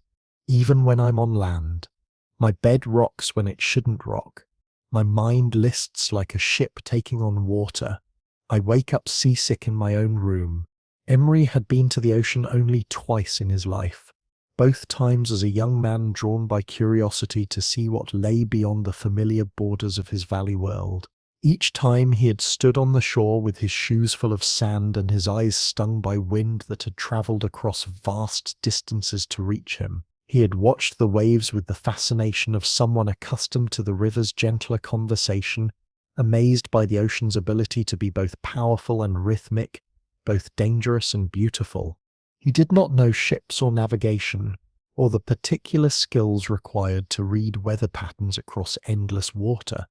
"Even when I'm on land. My bed rocks when it shouldn't rock. My mind lists like a ship taking on water. I wake up seasick in my own room." Emery had been to the ocean only twice in his life, both times as a young man drawn by curiosity to see what lay beyond the familiar borders of his valley world. Each time he had stood on the shore with his shoes full of sand and his eyes stung by wind that had travelled across vast distances to reach him. He had watched the waves with the fascination of someone accustomed to the river's gentler conversation, amazed by the ocean's ability to be both powerful and rhythmic, both dangerous and beautiful. He did not know ships or navigation, or the particular skills required to read weather patterns across endless water.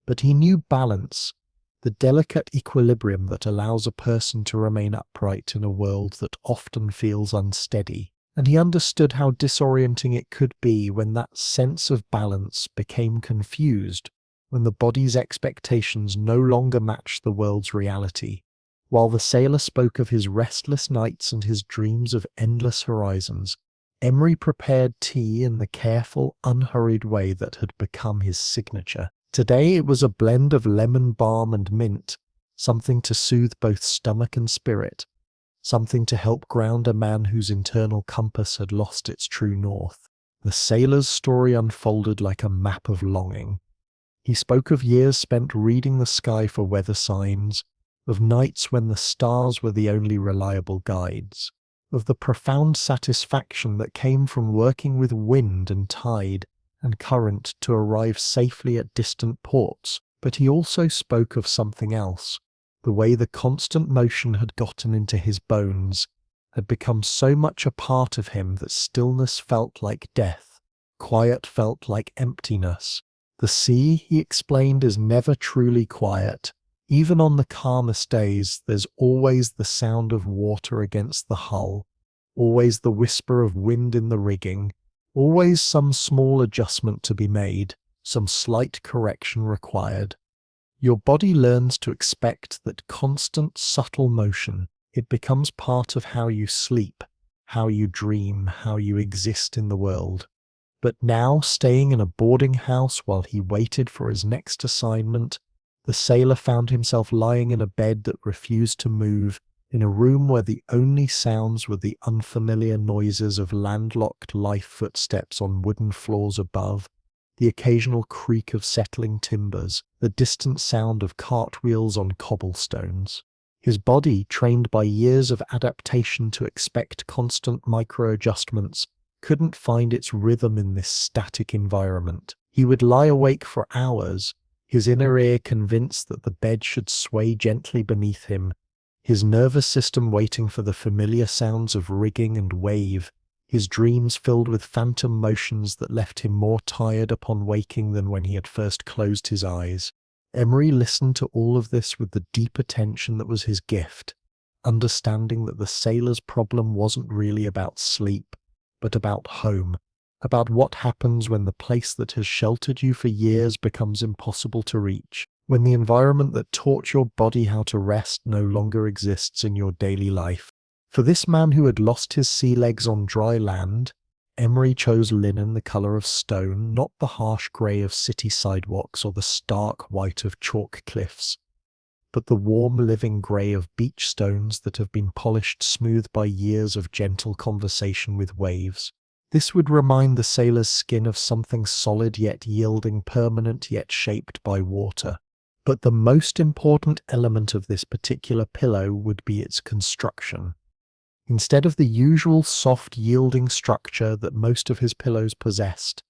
But he knew balance, the delicate equilibrium that allows a person to remain upright in a world that often feels unsteady. And he understood how disorienting it could be when that sense of balance became confused, when the body's expectations no longer matched the world's reality. While the sailor spoke of his restless nights and his dreams of endless horizons, Emery prepared tea in the careful, unhurried way that had become his signature. Today it was a blend of lemon balm and mint, something to soothe both stomach and spirit, something to help ground a man whose internal compass had lost its true north. The sailor's story unfolded like a map of longing. He spoke of years spent reading the sky for weather signs, of nights when the stars were the only reliable guides, of the profound satisfaction that came from working with wind and tide and current to arrive safely at distant ports. But he also spoke of something else: the way the constant motion had gotten into his bones, had become so much a part of him that stillness felt like death, quiet felt like emptiness. The sea, he explained, is never truly quiet. Even on the calmest days, there's always the sound of water against the hull, always the whisper of wind in the rigging, always some small adjustment to be made, some slight correction required. Your body learns to expect that constant, subtle motion. It becomes part of how you sleep, how you dream, how you exist in the world. But now, staying in a boarding house while he waited for his next assignment, the sailor found himself lying in a bed that refused to move, in a room where the only sounds were the unfamiliar noises of landlocked life footsteps on wooden floors above, the occasional creak of settling timbers, the distant sound of cartwheels on cobblestones. His body, trained by years of adaptation to expect constant micro-adjustments, couldn't find its rhythm in this static environment. He would lie awake for hours, his inner ear convinced that the bed should sway gently beneath him, his nervous system waiting for the familiar sounds of rigging and wave, his dreams filled with phantom motions that left him more tired upon waking than when he had first closed his eyes. Emery listened to all of this with the deep attention that was his gift, understanding that the sailor's problem wasn't really about sleep, but about home, about what happens when the place that has sheltered you for years becomes impossible to reach, when the environment that taught your body how to rest no longer exists in your daily life. For this man who had lost his sea legs on dry land, Emery chose linen the colour of stone, not the harsh grey of city sidewalks or the stark white of chalk cliffs, but the warm living grey of beach stones that have been polished smooth by years of gentle conversation with waves. This would remind the sailor's skin of something solid yet yielding, permanent yet shaped by water. But the most important element of this particular pillow would be its construction. Instead of the usual soft, yielding structure that most of his pillows possessed,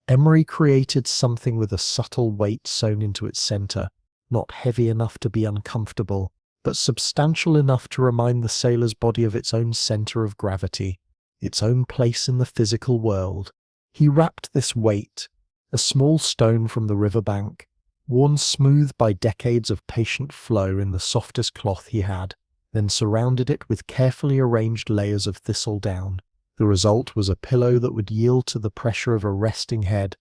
Emery created something with a subtle weight sewn into its center, not heavy enough to be uncomfortable, but substantial enough to remind the sailor's body of its own center of gravity, its own place in the physical world. He wrapped this weight, a small stone from the riverbank, worn smooth by decades of patient flow, in the softest cloth he had, then surrounded it with carefully arranged layers of thistledown. The result was a pillow that would yield to the pressure of a resting head,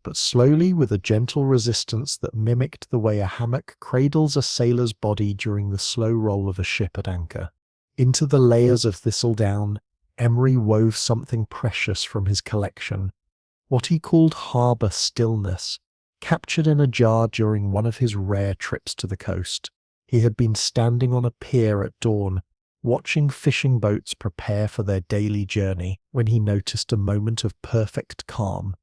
but slowly, with a gentle resistance that mimicked the way a hammock cradles a sailor's body during the slow roll of a ship at anchor. Into the layers of thistledown, Emery wove something precious from his collection, what he called harbour stillness, captured in a jar during one of his rare trips to the coast. He had been standing on a pier at dawn, watching fishing boats prepare for their daily journey, when he noticed a moment of perfect calm,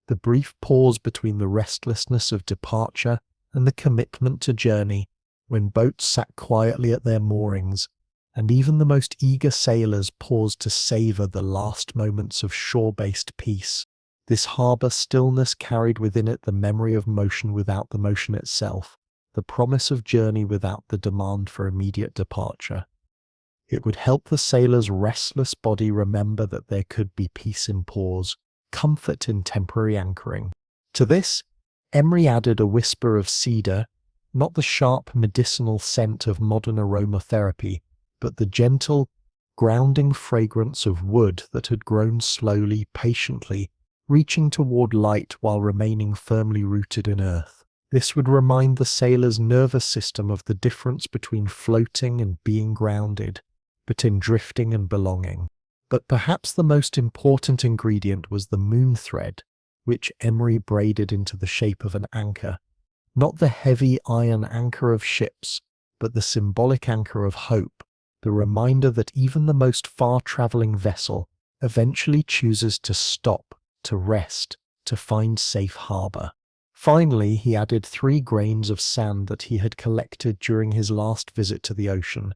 the brief pause between the restlessness of departure and the commitment to journey, when boats sat quietly at their moorings, and even the most eager sailors paused to savour the last moments of shore-based peace. This harbour stillness carried within it the memory of motion without the motion itself, the promise of journey without the demand for immediate departure. It would help the sailor's restless body remember that there could be peace in pause, comfort in temporary anchoring. To this, Emery added a whisper of cedar, not the sharp medicinal scent of modern aromatherapy, but the gentle, grounding fragrance of wood that had grown slowly, patiently, reaching toward light while remaining firmly rooted in earth. This would remind the sailor's nervous system of the difference between floating and being grounded, between drifting and belonging. But perhaps the most important ingredient was the moon thread, which Emery braided into the shape of an anchor. Not the heavy iron anchor of ships, but the symbolic anchor of hope, the reminder that even the most far-traveling vessel eventually chooses to stop, to rest, to find safe harbor. Finally, he added 3 grains of sand that he had collected during his last visit to the ocean,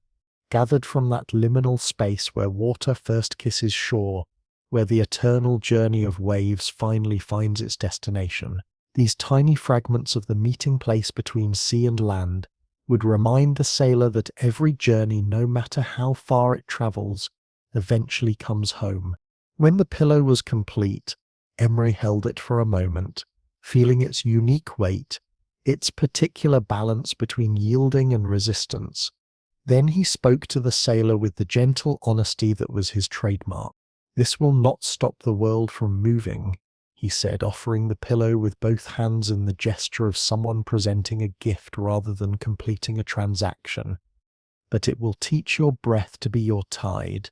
gathered from that liminal space where water first kisses shore, where the eternal journey of waves finally finds its destination. These tiny fragments of the meeting place between sea and land would remind the sailor that every journey, no matter how far it travels, eventually comes home. When the pillow was complete, Emery held it for a moment, feeling its unique weight, its particular balance between yielding and resistance. Then he spoke to the sailor with the gentle honesty that was his trademark. "This will not stop the world from moving," he said, offering the pillow with both hands in the gesture of someone presenting a gift rather than completing a transaction. "But it will teach your breath to be your tide.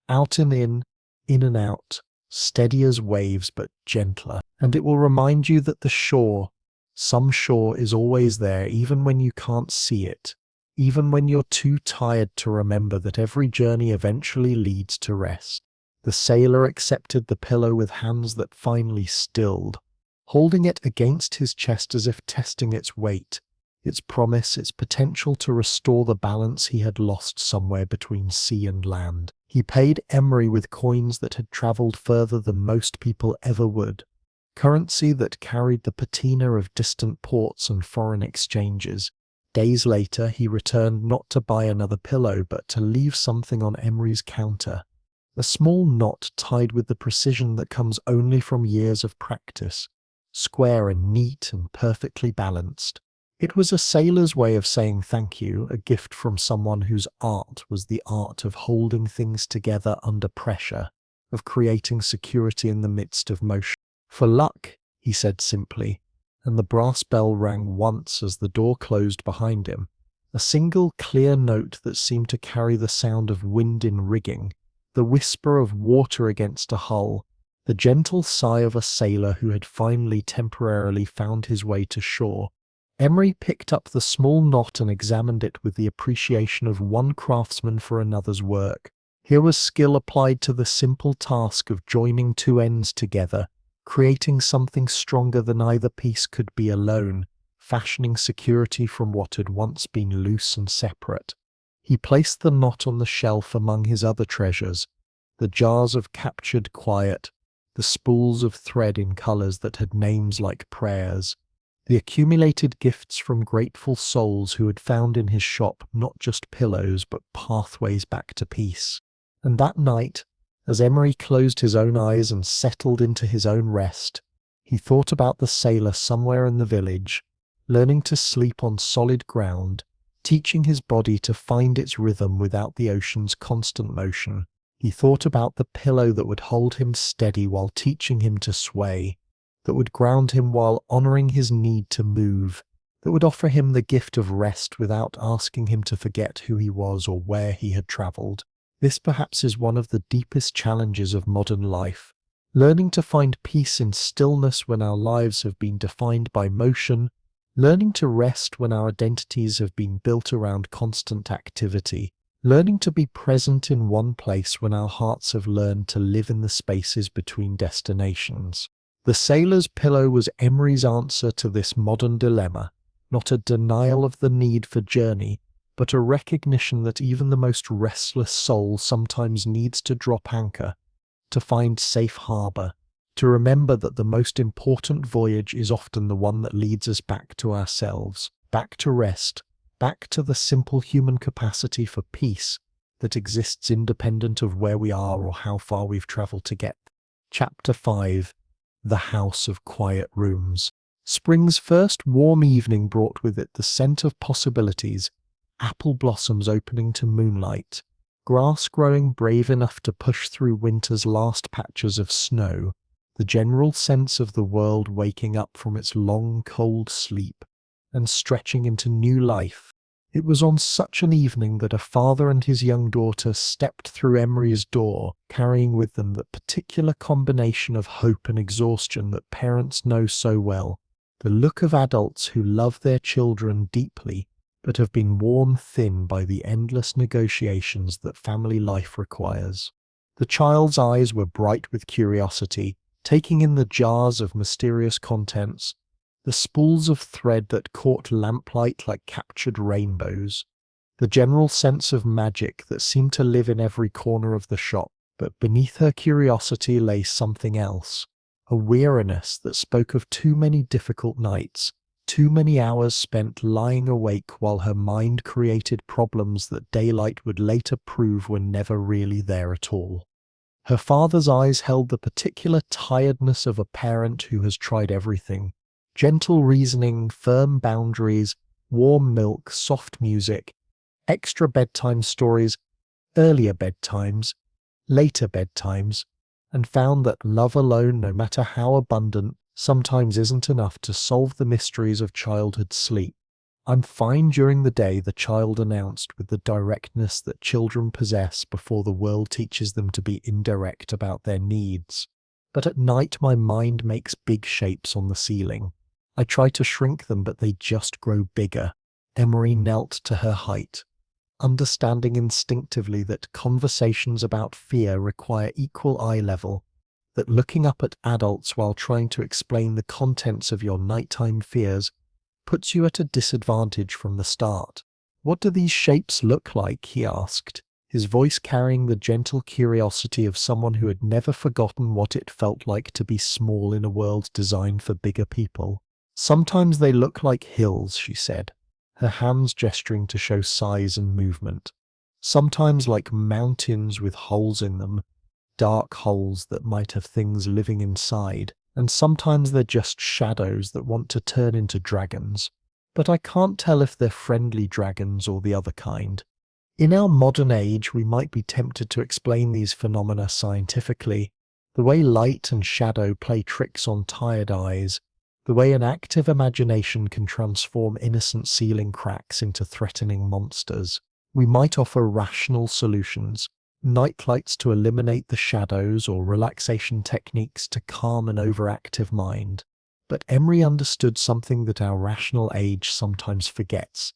Out and in and out, steady as waves but gentler. And it will remind you that the shore, some shore, is always there even when you can't see it. Even when you're too tired to remember that every journey eventually leads to rest." The sailor accepted the pillow with hands that finally stilled, holding it against his chest as if testing its weight, its promise, its potential to restore the balance he had lost somewhere between sea and land. He paid Emery with coins that had travelled further than most people ever would, currency that carried the patina of distant ports and foreign exchanges. Days later, he returned not to buy another pillow, but to leave something on Emery's counter. A small knot tied with the precision that comes only from years of practice, square and neat and perfectly balanced. It was a sailor's way of saying thank you, a gift from someone whose art was the art of holding things together under pressure, of creating security in the midst of motion. "For luck," he said simply, and the brass bell rang once as the door closed behind him, a single clear note that seemed to carry the sound of wind in rigging, the whisper of water against a hull, the gentle sigh of a sailor who had finally temporarily found his way to shore. Emery picked up the small knot and examined it with the appreciation of one craftsman for another's work. Here was skill applied to the simple task of joining two ends together, creating something stronger than either piece could be alone, fashioning security from what had once been loose and separate. He placed the knot on the shelf among his other treasures, the jars of captured quiet, the spools of thread in colours that had names like prayers, the accumulated gifts from grateful souls who had found in his shop not just pillows but pathways back to peace. And that night, as Emery closed his own eyes and settled into his own rest, he thought about the sailor somewhere in the village, learning to sleep on solid ground, teaching his body to find its rhythm without the ocean's constant motion. He thought about the pillow that would hold him steady while teaching him to sway, that would ground him while honoring his need to move, that would offer him the gift of rest without asking him to forget who he was or where he had travelled. This perhaps is one of the deepest challenges of modern life, learning to find peace in stillness when our lives have been defined by motion, learning to rest when our identities have been built around constant activity, learning to be present in one place when our hearts have learned to live in the spaces between destinations. The sailor's pillow was Emery's answer to this modern dilemma, not a denial of the need for journey, but a recognition that even the most restless soul sometimes needs to drop anchor, to find safe harbour, to remember that the most important voyage is often the one that leads us back to ourselves, back to rest, back to the simple human capacity for peace that exists independent of where we are or how far we've travelled to get. Chapter 5. The House of Quiet Rooms. Spring's first warm evening brought with it the scent of possibilities, apple blossoms opening to moonlight, grass growing brave enough to push through winter's last patches of snow, the general sense of the world waking up from its long, cold sleep and stretching into new life. It was on such an evening that a father and his young daughter stepped through Emery's door, carrying with them that particular combination of hope and exhaustion that parents know so well, the look of adults who love their children deeply, but have been worn thin by the endless negotiations that family life requires. The child's eyes were bright with curiosity, taking in the jars of mysterious contents, the spools of thread that caught lamplight like captured rainbows, the general sense of magic that seemed to live in every corner of the shop. But beneath her curiosity lay something else, a weariness that spoke of too many difficult nights, too many hours spent lying awake while her mind created problems that daylight would later prove were never really there at all. Her father's eyes held the particular tiredness of a parent who has tried everything: gentle reasoning, firm boundaries, warm milk, soft music, extra bedtime stories, earlier bedtimes, later bedtimes, and found that love alone, no matter how abundant, sometimes isn't enough to solve the mysteries of childhood sleep. "I'm fine during the day," the child announced with the directness that children possess before the world teaches them to be indirect about their needs. "But at night my mind makes big shapes on the ceiling. I try to shrink them, but they just grow bigger." Emery knelt to her height, understanding instinctively that conversations about fear require equal eye level, that looking up at adults while trying to explain the contents of your nighttime fears puts you at a disadvantage from the start. "What do these shapes look like?" he asked, his voice carrying the gentle curiosity of someone who had never forgotten what it felt like to be small in a world designed for bigger people. "Sometimes they look like hills," she said, her hands gesturing to show size and movement. "Sometimes like mountains with holes in them, dark holes that might have things living inside, and sometimes they're just shadows that want to turn into dragons. But I can't tell if they're friendly dragons or the other kind." In our modern age, we might be tempted to explain these phenomena scientifically, the way light and shadow play tricks on tired eyes, the way an active imagination can transform innocent ceiling cracks into threatening monsters. We might offer rational solutions, nightlights to eliminate the shadows or relaxation techniques to calm an overactive mind. But Emery understood something that our rational age sometimes forgets,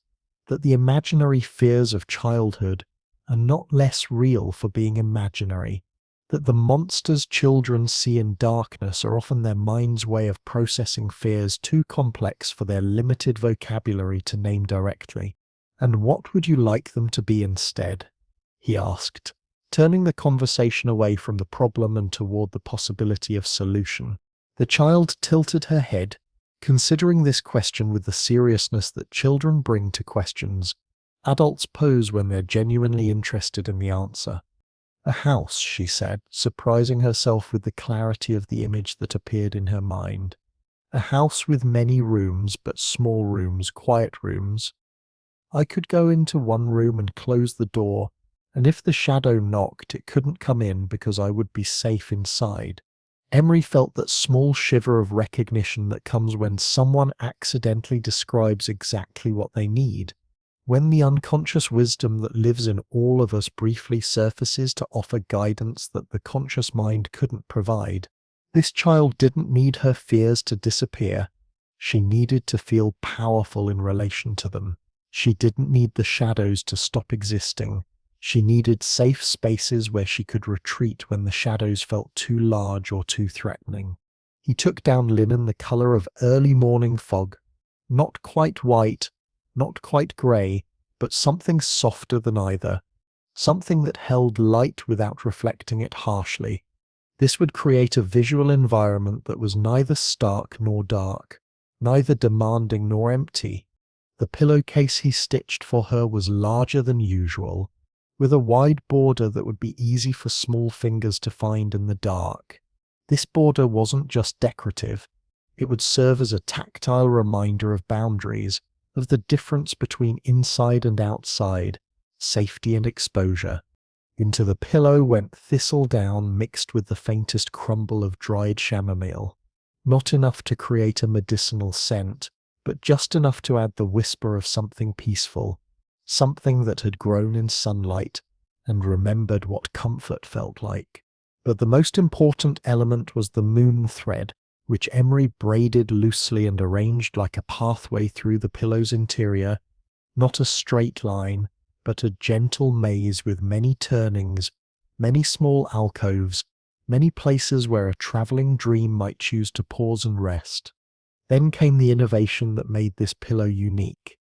that the imaginary fears of childhood are not less real for being imaginary, that the monsters children see in darkness are often their mind's way of processing fears too complex for their limited vocabulary to name directly. "And what would you like them to be instead?" he asked, turning the conversation away from the problem and toward the possibility of solution. The child tilted her head, considering this question with the seriousness that children bring to questions adults pose when they're genuinely interested in the answer. "A house," she said, surprising herself with the clarity of the image that appeared in her mind. "A house with many rooms, but small rooms, quiet rooms. I could go into one room and close the door, and if the shadow knocked, it couldn't come in because I would be safe inside." Emery felt that small shiver of recognition that comes when someone accidentally describes exactly what they need, when the unconscious wisdom that lives in all of us briefly surfaces to offer guidance that the conscious mind couldn't provide. This child didn't need her fears to disappear. She needed to feel powerful in relation to them. She didn't need the shadows to stop existing. She needed safe spaces where she could retreat when the shadows felt too large or too threatening. He took down linen the color of early morning fog, not quite white, not quite grey, but something softer than either, something that held light without reflecting it harshly. This would create a visual environment that was neither stark nor dark, neither demanding nor empty. The pillowcase he stitched for her was larger than usual, with a wide border that would be easy for small fingers to find in the dark. This border wasn't just decorative, it would serve as a tactile reminder of boundaries, of the difference between inside and outside, safety and exposure. Into the pillow went thistledown mixed with the faintest crumble of dried chamomile. Not enough to create a medicinal scent, but just enough to add the whisper of something peaceful, something that had grown in sunlight and remembered what comfort felt like. But the most important element was the moon thread, which Emery braided loosely and arranged like a pathway through the pillow's interior, not a straight line, but a gentle maze with many turnings, many small alcoves, many places where a traveling dream might choose to pause and rest. Then came the innovation that made this pillow unique.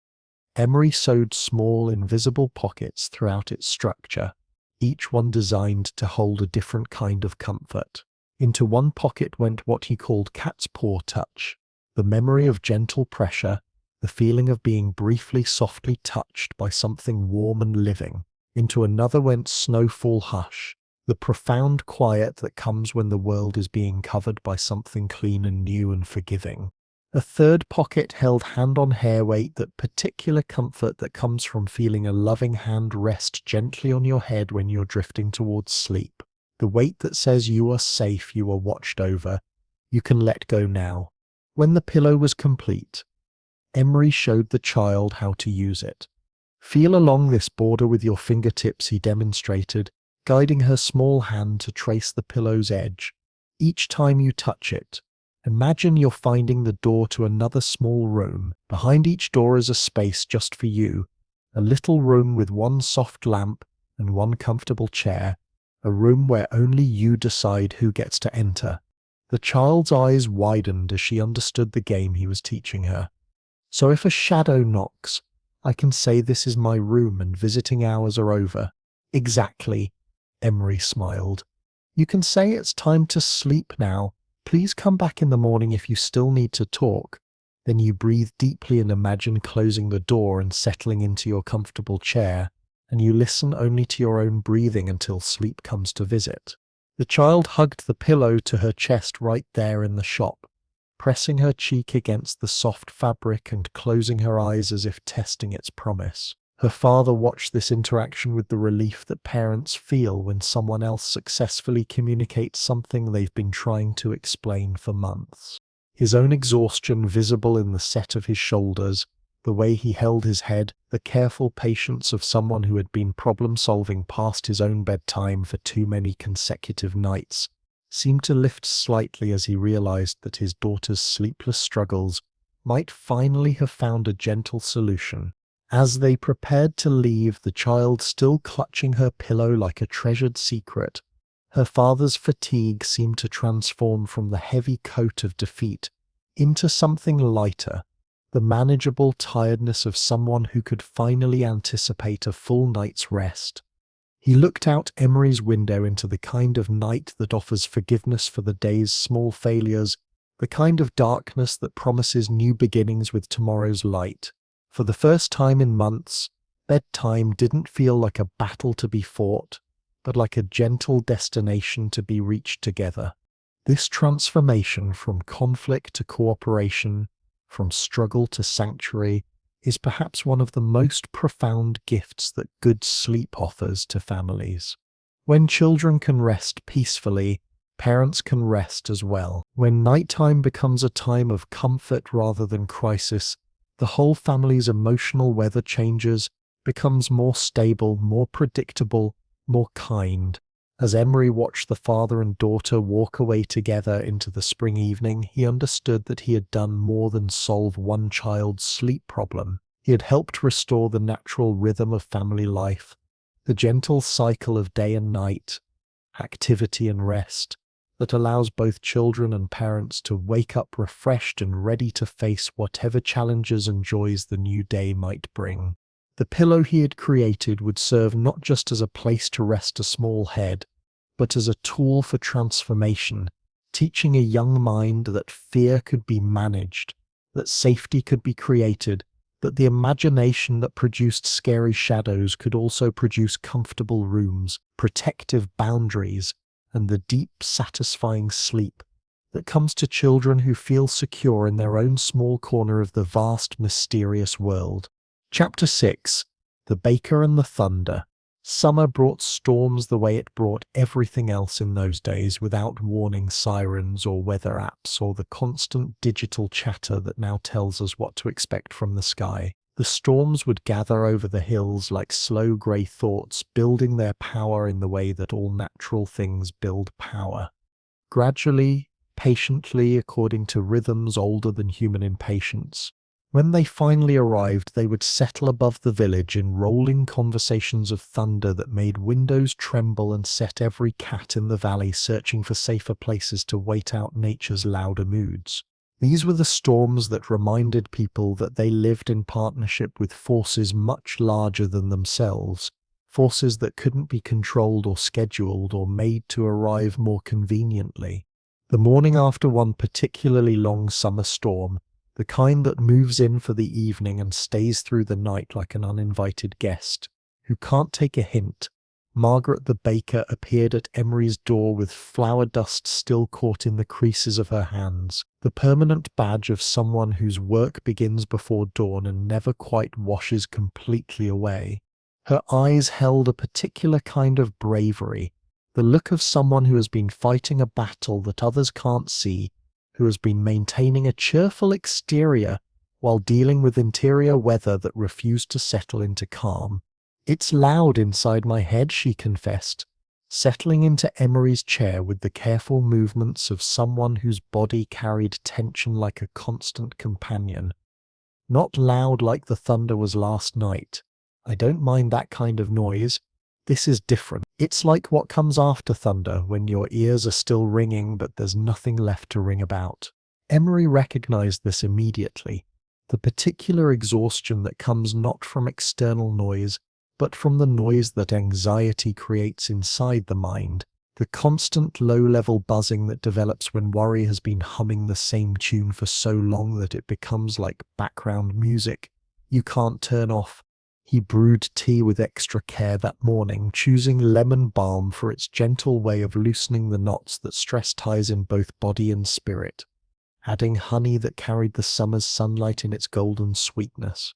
Emery sewed small, invisible pockets throughout its structure, each one designed to hold a different kind of comfort. Into one pocket went what he called cat's paw touch, the memory of gentle pressure, the feeling of being briefly softly touched by something warm and living. Into another went snowfall hush, the profound quiet that comes when the world is being covered by something clean and new and forgiving. A third pocket held hand-on-hair weight, that particular comfort that comes from feeling a loving hand rest gently on your head when you're drifting towards sleep. The weight that says you are safe, you are watched over, you can let go now. When the pillow was complete, Emery showed the child how to use it. Feel along this border with your fingertips, he demonstrated, guiding her small hand to trace the pillow's edge. Each time you touch it, imagine you're finding the door to another small room. Behind each door is a space just for you, a little room with one soft lamp and one comfortable chair, a room where only you decide who gets to enter. The child's eyes widened as she understood the game he was teaching her. So if a shadow knocks, I can say this is my room and visiting hours are over. Exactly, Emery smiled. You can say it's time to sleep now. Please come back in the morning if you still need to talk. Then you breathe deeply and imagine closing the door and settling into your comfortable chair, and you listen only to your own breathing until sleep comes to visit. The child hugged the pillow to her chest right there in the shop, pressing her cheek against the soft fabric and closing her eyes as if testing its promise. Her father watched this interaction with the relief that parents feel when someone else successfully communicates something they've been trying to explain for months. His own exhaustion visible in the set of his shoulders, the way he held his head, the careful patience of someone who had been problem-solving past his own bedtime for too many consecutive nights, seemed to lift slightly as he realized that his daughter's sleepless struggles might finally have found a gentle solution. As they prepared to leave, the child still clutching her pillow like a treasured secret, her father's fatigue seemed to transform from the heavy coat of defeat into something lighter, the manageable tiredness of someone who could finally anticipate a full night's rest. He looked out Emery's window into the kind of night that offers forgiveness for the day's small failures, the kind of darkness that promises new beginnings with tomorrow's light. For the first time in months, bedtime didn't feel like a battle to be fought, but like a gentle destination to be reached together. This transformation from conflict to cooperation, from struggle to sanctuary, is perhaps one of the most profound gifts that good sleep offers to families. When children can rest peacefully, parents can rest as well. When nighttime becomes a time of comfort rather than crisis, the whole family's emotional weather changes, becomes more stable, more predictable, more kind. As Emery watched the father and daughter walk away together into the spring evening, he understood that he had done more than solve one child's sleep problem. He had helped restore the natural rhythm of family life, the gentle cycle of day and night, activity and rest, that allows both children and parents to wake up refreshed and ready to face whatever challenges and joys the new day might bring. The pillow he had created would serve not just as a place to rest a small head, but as a tool for transformation, teaching a young mind that fear could be managed, that safety could be created, that the imagination that produced scary shadows could also produce comfortable rooms, protective boundaries, and the deep, satisfying sleep that comes to children who feel secure in their own small corner of the vast, mysterious world. Chapter 6. The Baker and the Thunder. Summer brought storms the way it brought everything else in those days, without warning sirens or weather apps or the constant digital chatter that now tells us what to expect from the sky. The storms would gather over the hills like slow grey thoughts, building their power in the way that all natural things build power. Gradually, patiently, according to rhythms older than human impatience. When they finally arrived, they would settle above the village in rolling conversations of thunder that made windows tremble and set every cat in the valley searching for safer places to wait out nature's louder moods. These were the storms that reminded people that they lived in partnership with forces much larger than themselves, forces that couldn't be controlled or scheduled or made to arrive more conveniently. The morning after one particularly long summer storm, the kind that moves in for the evening and stays through the night like an uninvited guest, who can't take a hint, Margaret the baker appeared at Emery's door with flour dust still caught in the creases of her hands, the permanent badge of someone whose work begins before dawn and never quite washes completely away. Her eyes held a particular kind of bravery, the look of someone who has been fighting a battle that others can't see, who has been maintaining a cheerful exterior while dealing with interior weather that refused to settle into calm. "It's loud inside my head," she confessed, settling into Emery's chair with the careful movements of someone whose body carried tension like a constant companion. "Not loud like the thunder was last night. I don't mind that kind of noise. This is different. It's like what comes after thunder, when your ears are still ringing but there's nothing left to ring about." Emery recognized this immediately, the particular exhaustion that comes not from external noise, but from the noise that anxiety creates inside the mind, the constant low-level buzzing that develops when worry has been humming the same tune for so long that it becomes like background music you can't turn off. He brewed tea with extra care that morning, choosing lemon balm for its gentle way of loosening the knots that stress ties in both body and spirit, adding honey that carried the summer's sunlight in its golden sweetness.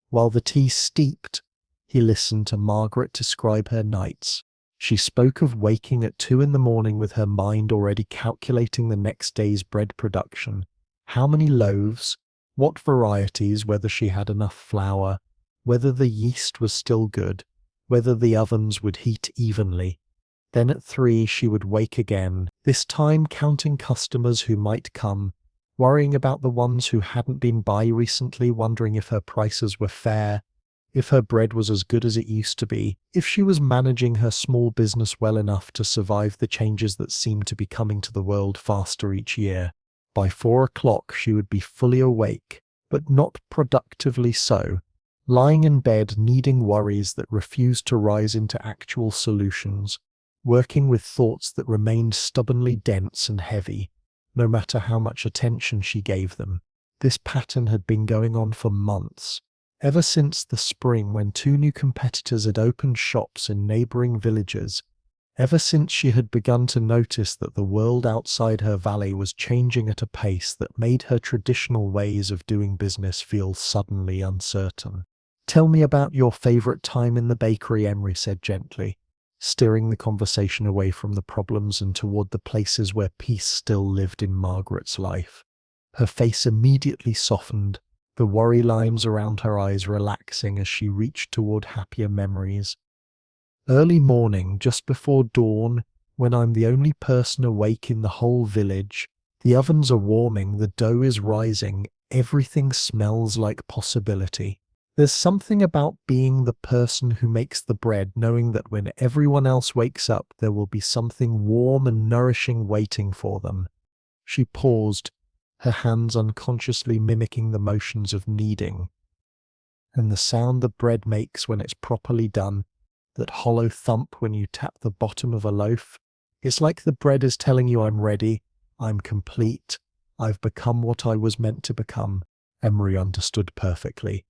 While the tea steeped, he listened to Margaret describe her nights. She spoke of waking at 2 in the morning with her mind already calculating the next day's bread production. How many loaves, what varieties, whether she had enough flour, whether the yeast was still good, whether the ovens would heat evenly. Then at 3 she would wake again, this time counting customers who might come, worrying about the ones who hadn't been by recently, wondering if her prices were fair, if her bread was as good as it used to be, if she was managing her small business well enough to survive the changes that seemed to be coming to the world faster each year. By 4 o'clock she would be fully awake, but not productively so, lying in bed needing worries that refused to rise into actual solutions, working with thoughts that remained stubbornly dense and heavy, no matter how much attention she gave them. This pattern had been going on for months. Ever since the spring when 2 new competitors had opened shops in neighboring villages, ever since she had begun to notice that the world outside her valley was changing at a pace that made her traditional ways of doing business feel suddenly uncertain. "Tell me about your favorite time in the bakery," Emery said gently, steering the conversation away from the problems and toward the places where peace still lived in Margaret's life. Her face immediately softened, the worry lines around her eyes relaxing as she reached toward happier memories. "Early morning, just before dawn, when I'm the only person awake in the whole village. The ovens are warming, the dough is rising, everything smells like possibility. There's something about being the person who makes the bread, knowing that when everyone else wakes up, there will be something warm and nourishing waiting for them." She paused, her hands unconsciously mimicking the motions of kneading. "And the sound the bread makes when it's properly done, that hollow thump when you tap the bottom of a loaf, it's like the bread is telling you I'm ready, I'm complete, I've become what I was meant to become." Emery understood perfectly.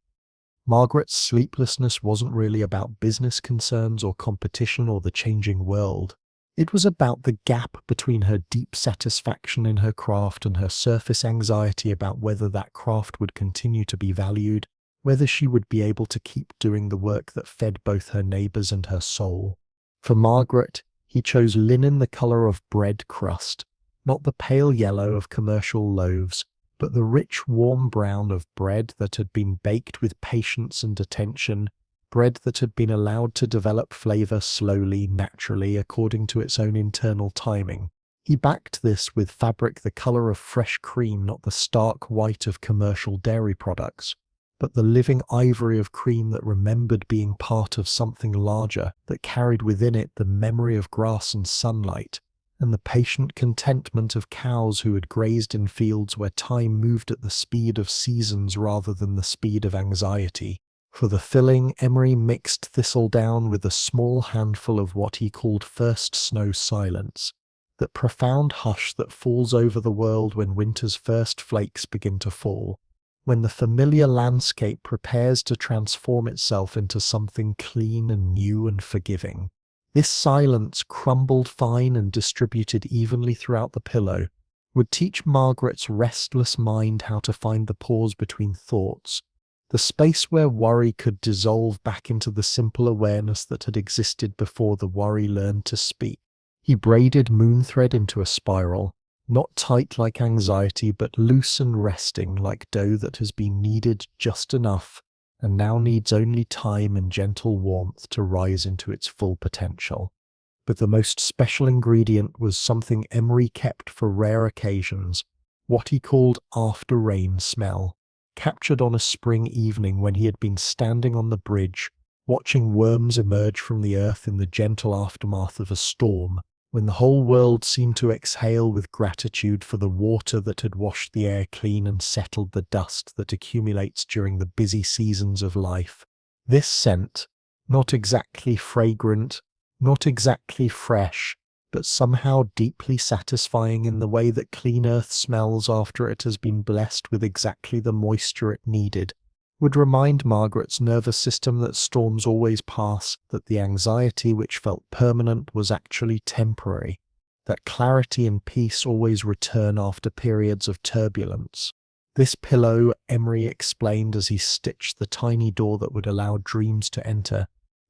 Margaret's sleeplessness wasn't really about business concerns or competition or the changing world. It was about the gap between her deep satisfaction in her craft and her surface anxiety about whether that craft would continue to be valued, whether she would be able to keep doing the work that fed both her neighbors and her soul. For Margaret, he chose linen the color of bread crust, not the pale yellow of commercial loaves, but the rich, warm brown of bread that had been baked with patience and attention, bread that had been allowed to develop flavor slowly, naturally, according to its own internal timing. He backed this with fabric the color of fresh cream, not the stark white of commercial dairy products, but the living ivory of cream that remembered being part of something larger, that carried within it the memory of grass and sunlight, and the patient contentment of cows who had grazed in fields where time moved at the speed of seasons rather than the speed of anxiety. For the filling, Emery mixed thistledown with a small handful of what he called first snow silence, that profound hush that falls over the world when winter's first flakes begin to fall, when the familiar landscape prepares to transform itself into something clean and new and forgiving. This silence, crumbled fine and distributed evenly throughout the pillow, would teach Margaret's restless mind how to find the pause between thoughts, the space where worry could dissolve back into the simple awareness that had existed before the worry learned to speak. He braided moonthread into a spiral, not tight like anxiety, but loose and resting like dough that has been kneaded just enough and now needs only time and gentle warmth to rise into its full potential. But the most special ingredient was something Emery kept for rare occasions, what he called after-rain smell, captured on a spring evening when he had been standing on the bridge, watching worms emerge from the earth in the gentle aftermath of a storm, when the whole world seemed to exhale with gratitude for the water that had washed the air clean and settled the dust that accumulates during the busy seasons of life. This scent, not exactly fragrant, not exactly fresh, but somehow deeply satisfying in the way that clean earth smells after it has been blessed with exactly the moisture it needed, would remind Margaret's nervous system that storms always pass, that the anxiety which felt permanent was actually temporary, that clarity and peace always return after periods of turbulence. This pillow, Emery explained as he stitched the tiny door that would allow dreams to enter,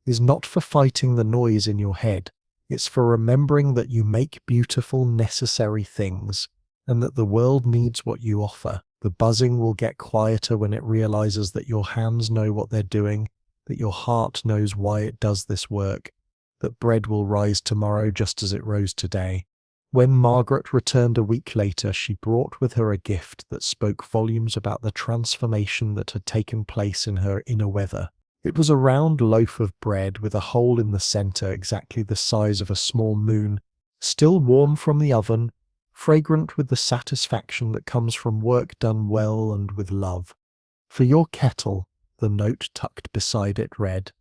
is not for fighting the noise in your head. It's for remembering that you make beautiful, necessary things, and that the world needs what you offer. The buzzing will get quieter when it realizes that your hands know what they're doing, that your heart knows why it does this work, that bread will rise tomorrow just as it rose today. When Margaret returned a week later, she brought with her a gift that spoke volumes about the transformation that had taken place in her inner weather. It was a round loaf of bread with a hole in the center exactly the size of a small moon, still warm from the oven, fragrant with the satisfaction that comes from work done well and with love. "For your kettle," the note tucked beside it read,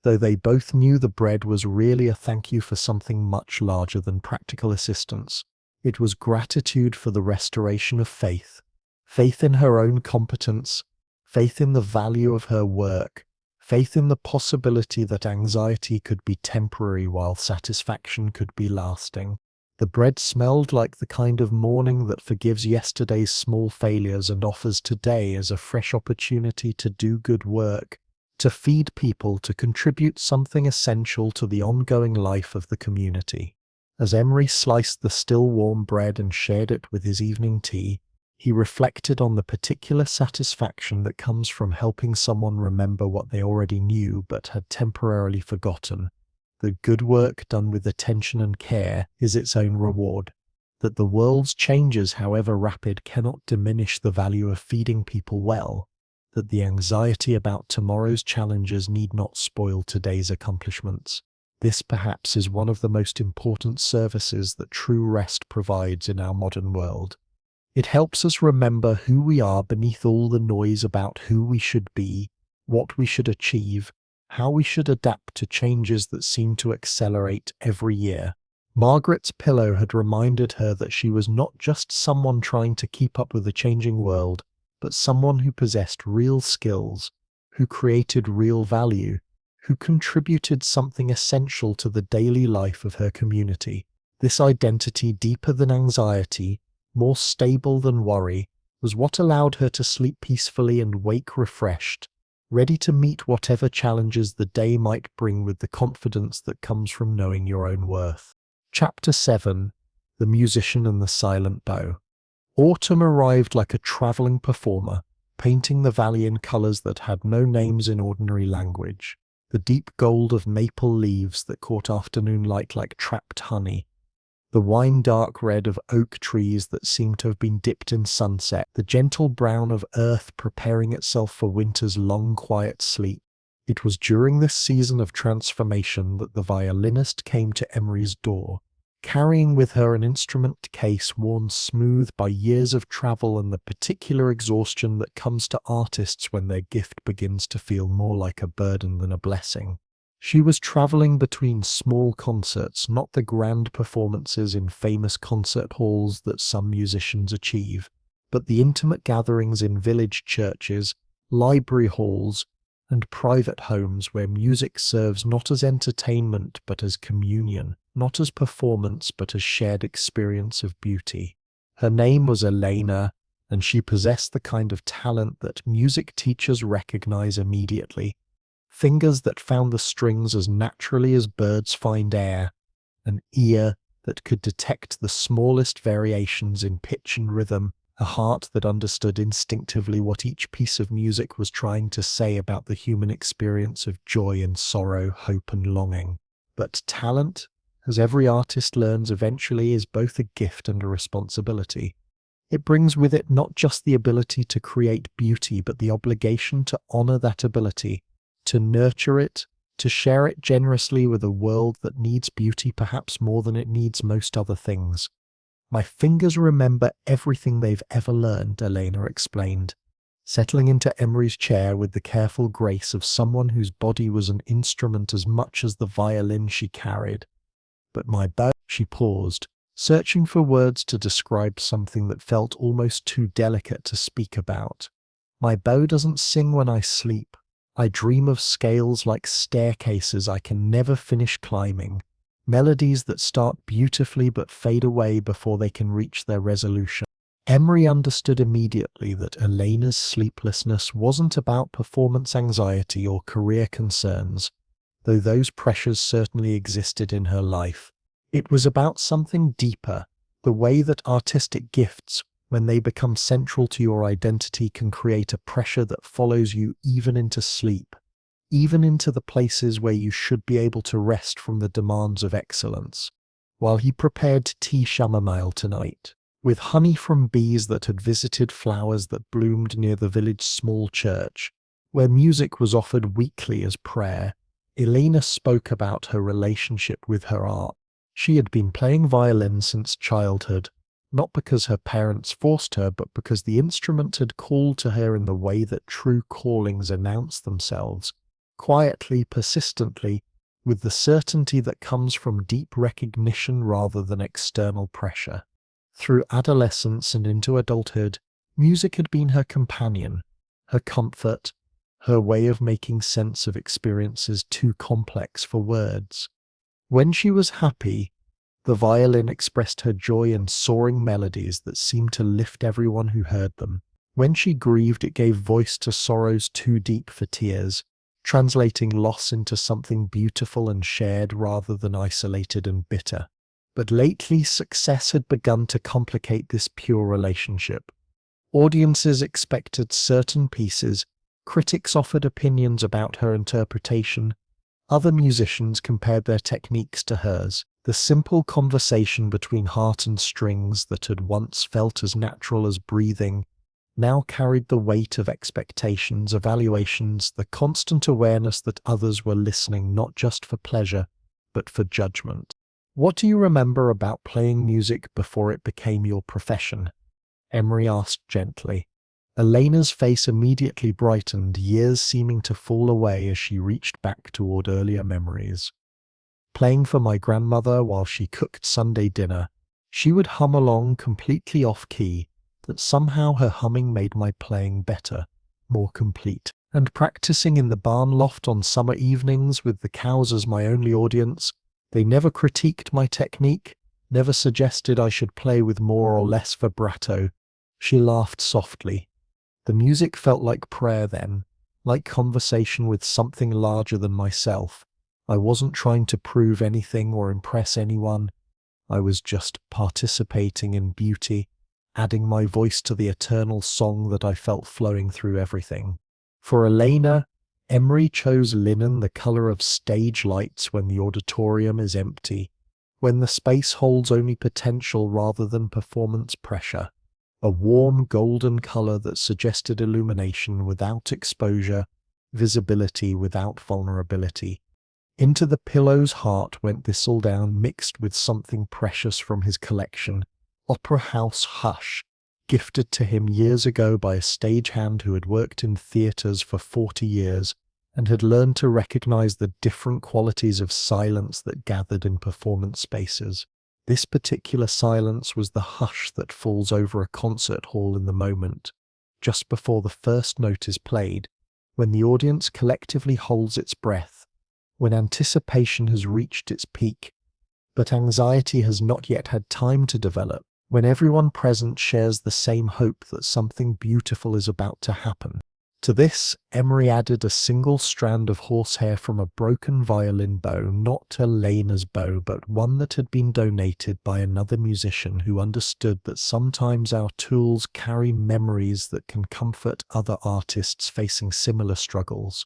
though they both knew the bread was really a thank you for something much larger than practical assistance. It was gratitude for the restoration of faith, faith in her own competence, faith in the value of her work, faith in the possibility that anxiety could be temporary while satisfaction could be lasting. The bread smelled like the kind of morning that forgives yesterday's small failures and offers today as a fresh opportunity to do good work, to feed people, to contribute something essential to the ongoing life of the community. As Emery sliced the still warm bread and shared it with his evening tea, he reflected on the particular satisfaction that comes from helping someone remember what they already knew but had temporarily forgotten. That good work done with attention and care is its own reward. That the world's changes, however rapid, cannot diminish the value of feeding people well. That the anxiety about tomorrow's challenges need not spoil today's accomplishments. This perhaps is one of the most important services that true rest provides in our modern world. It helps us remember who we are beneath all the noise about who we should be, what we should achieve, how we should adapt to changes that seem to accelerate every year. Margaret's pillow had reminded her that she was not just someone trying to keep up with the changing world, but someone who possessed real skills, who created real value, who contributed something essential to the daily life of her community. This identity, deeper than anxiety, more stable than worry, was what allowed her to sleep peacefully and wake refreshed, ready to meet whatever challenges the day might bring with the confidence that comes from knowing your own worth. Chapter 7. The Musician and the Silent Bow. Autumn arrived like a traveling performer, painting the valley in colors that had no names in ordinary language. The deep gold of maple leaves that caught afternoon light like trapped honey, the wine-dark red of oak trees that seemed to have been dipped in sunset, the gentle brown of earth preparing itself for winter's long, quiet sleep. It was during this season of transformation that the violinist came to Emery's door, carrying with her an instrument case worn smooth by years of travel and the particular exhaustion that comes to artists when their gift begins to feel more like a burden than a blessing. She was traveling between small concerts, not the grand performances in famous concert halls that some musicians achieve, but the intimate gatherings in village churches, library halls, and private homes where music serves not as entertainment but as communion, not as performance but as shared experience of beauty. Her name was Elena, and she possessed the kind of talent that music teachers recognize immediately. Fingers that found the strings as naturally as birds find air, an ear that could detect the smallest variations in pitch and rhythm, a heart that understood instinctively what each piece of music was trying to say about the human experience of joy and sorrow, hope and longing. But talent, as every artist learns eventually, is both a gift and a responsibility. It brings with it not just the ability to create beauty, but the obligation to honor that ability, to nurture it, to share it generously with a world that needs beauty perhaps more than it needs most other things. My fingers remember everything they've ever learned, Elena explained, settling into Emery's chair with the careful grace of someone whose body was an instrument as much as the violin she carried. But my bow, she paused, searching for words to describe something that felt almost too delicate to speak about. My bow doesn't sing when I sleep. I dream of scales like staircases I can never finish climbing, melodies that start beautifully but fade away before they can reach their resolution. Emery understood immediately that Elena's sleeplessness wasn't about performance anxiety or career concerns, though those pressures certainly existed in her life. It was about something deeper, the way that artistic gifts, when they become central to your identity, can create a pressure that follows you even into sleep, even into the places where you should be able to rest from the demands of excellence. While he prepared tea chamomile tonight, with honey from bees that had visited flowers that bloomed near the village small church, where music was offered weekly as prayer, Elena spoke about her relationship with her art. She had been playing violin since childhood, not because her parents forced her, but because the instrument had called to her in the way that true callings announce themselves, quietly, persistently, with the certainty that comes from deep recognition rather than external pressure. Through adolescence and into adulthood, music had been her companion, her comfort, her way of making sense of experiences too complex for words. When she was happy, the violin expressed her joy in soaring melodies that seemed to lift everyone who heard them. When she grieved, it gave voice to sorrows too deep for tears, translating loss into something beautiful and shared rather than isolated and bitter. But lately, success had begun to complicate this pure relationship. Audiences expected certain pieces, critics offered opinions about her interpretation, other musicians compared their techniques to hers. The simple conversation between heart and strings that had once felt as natural as breathing now carried the weight of expectations, evaluations, the constant awareness that others were listening not just for pleasure, but for judgment. What do you remember about playing music before it became your profession? Emery asked gently. Elena's face immediately brightened, years seeming to fall away as she reached back toward earlier memories. Playing for my grandmother while she cooked Sunday dinner, she would hum along completely off-key, but somehow her humming made my playing better, more complete. And practicing in the barn loft on summer evenings with the cows as my only audience, they never critiqued my technique, never suggested I should play with more or less vibrato. She laughed softly. The music felt like prayer then, like conversation with something larger than myself. I wasn't trying to prove anything or impress anyone. I was just participating in beauty, adding my voice to the eternal song that I felt flowing through everything. For Elena, Emery chose linen, the color of stage lights when the auditorium is empty, when the space holds only potential rather than performance pressure. A warm golden color that suggested illumination without exposure, visibility without vulnerability. Into the pillow's heart went Thistledown, mixed with something precious from his collection, Opera House Hush, gifted to him years ago by a stagehand who had worked in theaters for 40 years and had learned to recognize the different qualities of silence that gathered in performance spaces. This particular silence was the hush that falls over a concert hall in the moment, just before the first note is played, when the audience collectively holds its breath, when anticipation has reached its peak, but anxiety has not yet had time to develop, when everyone present shares the same hope that something beautiful is about to happen. To this, Emery added a single strand of horsehair from a broken violin bow, not Elena's bow, but one that had been donated by another musician who understood that sometimes our tools carry memories that can comfort other artists facing similar struggles.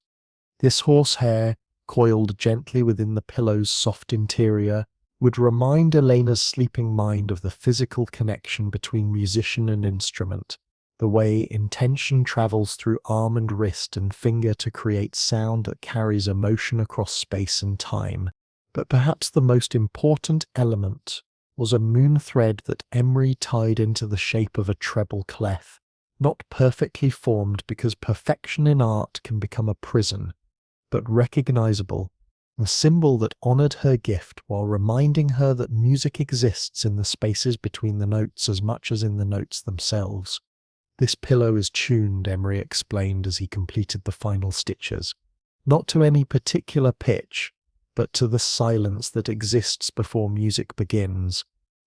This horsehair, coiled gently within the pillow's soft interior, would remind Elena's sleeping mind of the physical connection between musician and instrument, the way intention travels through arm and wrist and finger to create sound that carries emotion across space and time. But perhaps the most important element was a moon thread that Emery tied into the shape of a treble clef, not perfectly formed because perfection in art can become a prison, but recognizable, a symbol that honored her gift while reminding her that music exists in the spaces between the notes as much as in the notes themselves. "This pillow is tuned," Emery explained as he completed the final stitches, "not to any particular pitch, but to the silence that exists before music begins,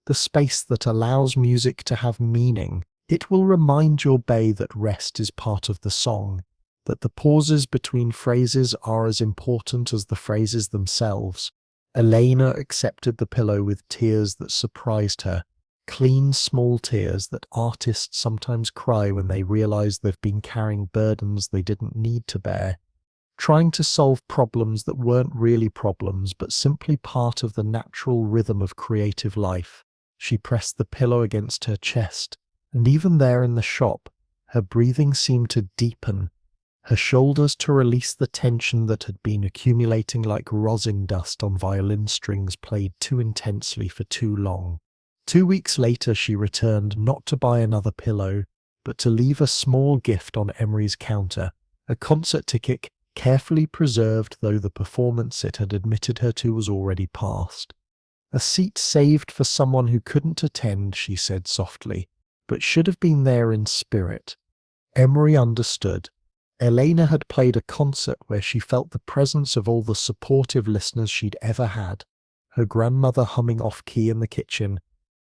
the space that allows music to have meaning. It will remind your bay that rest is part of the song, that the pauses between phrases are as important as the phrases themselves." Elena accepted the pillow with tears that surprised her, clean, small tears that artists sometimes cry when they realize they've been carrying burdens they didn't need to bear, trying to solve problems that weren't really problems but simply part of the natural rhythm of creative life. She pressed the pillow against her chest, and even there in the shop, her breathing seemed to deepen, her shoulders to release the tension that had been accumulating like rosin dust on violin strings played too intensely for too long. 2 weeks later she returned, not to buy another pillow, but to leave a small gift on Emery's counter, a concert ticket carefully preserved though the performance it had admitted her to was already past. "A seat saved for someone who couldn't attend," she said softly, "but should have been there in spirit." Emery understood. Elena had played a concert where she felt the presence of all the supportive listeners she'd ever had, her grandmother humming off-key in the kitchen,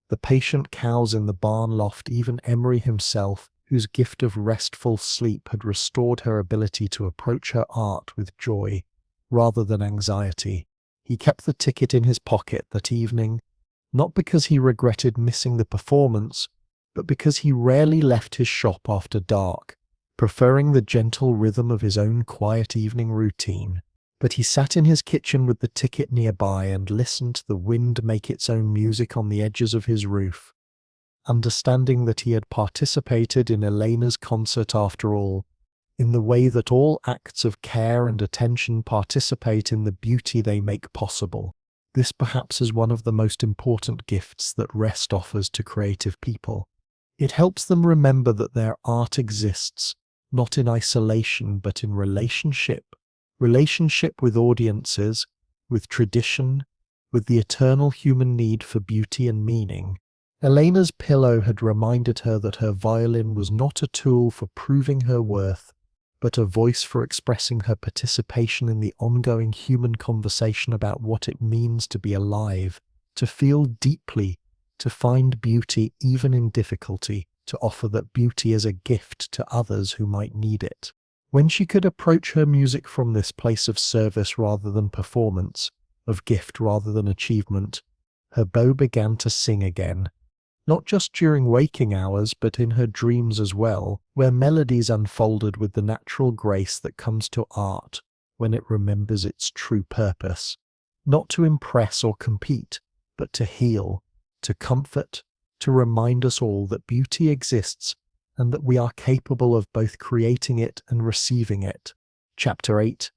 the patient cows in the barn loft, even Emery himself, whose gift of restful sleep had restored her ability to approach her art with joy rather than anxiety. He kept the ticket in his pocket that evening, not because he regretted missing the performance, but because he rarely left his shop after dark, preferring the gentle rhythm of his own quiet evening routine. But he sat in his kitchen with the ticket nearby and listened to the wind make its own music on the edges of his roof, understanding that he had participated in Elena's concert after all, in the way that all acts of care and attention participate in the beauty they make possible. This perhaps is one of the most important gifts that rest offers to creative people. It helps them remember that their art exists, not in isolation but in relationship with audiences, with tradition, with the eternal human need for beauty and meaning. Elena's pillow had reminded her that her violin was not a tool for proving her worth, but a voice for expressing her participation in the ongoing human conversation about what it means to be alive, to feel deeply, to find beauty even in difficulty, to offer that beauty as a gift to others who might need it. When she could approach her music from this place of service rather than performance, of gift rather than achievement, her bow began to sing again, not just during waking hours but in her dreams as well, where melodies unfolded with the natural grace that comes to art when it remembers its true purpose, not to impress or compete, but to heal, to comfort, to remind us all that beauty exists and that we are capable of both creating it and receiving it. Chapter 8.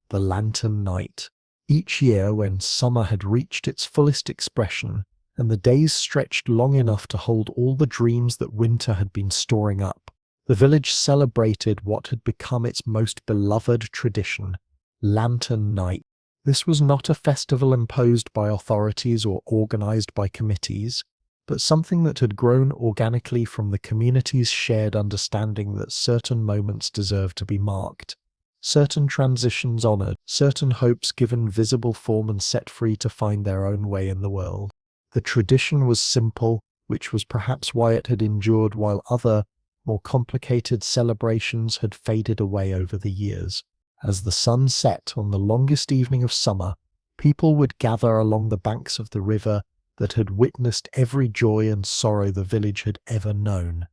The Lantern Night. Each year, when summer had reached its fullest expression, and the days stretched long enough to hold all the dreams that winter had been storing up, the village celebrated what had become its most beloved tradition, Lantern Night. This was not a festival imposed by authorities or organized by committees, but something that had grown organically from the community's shared understanding that certain moments deserved to be marked. certain transitions honored, certain hopes given visible form and set free to find their own way in the world. The tradition was simple, which was perhaps why it had endured while other, more complicated celebrations had faded away over the years. As the sun set on the longest evening of summer, people would gather along the banks of the river that had witnessed every joy and sorrow the village had ever known.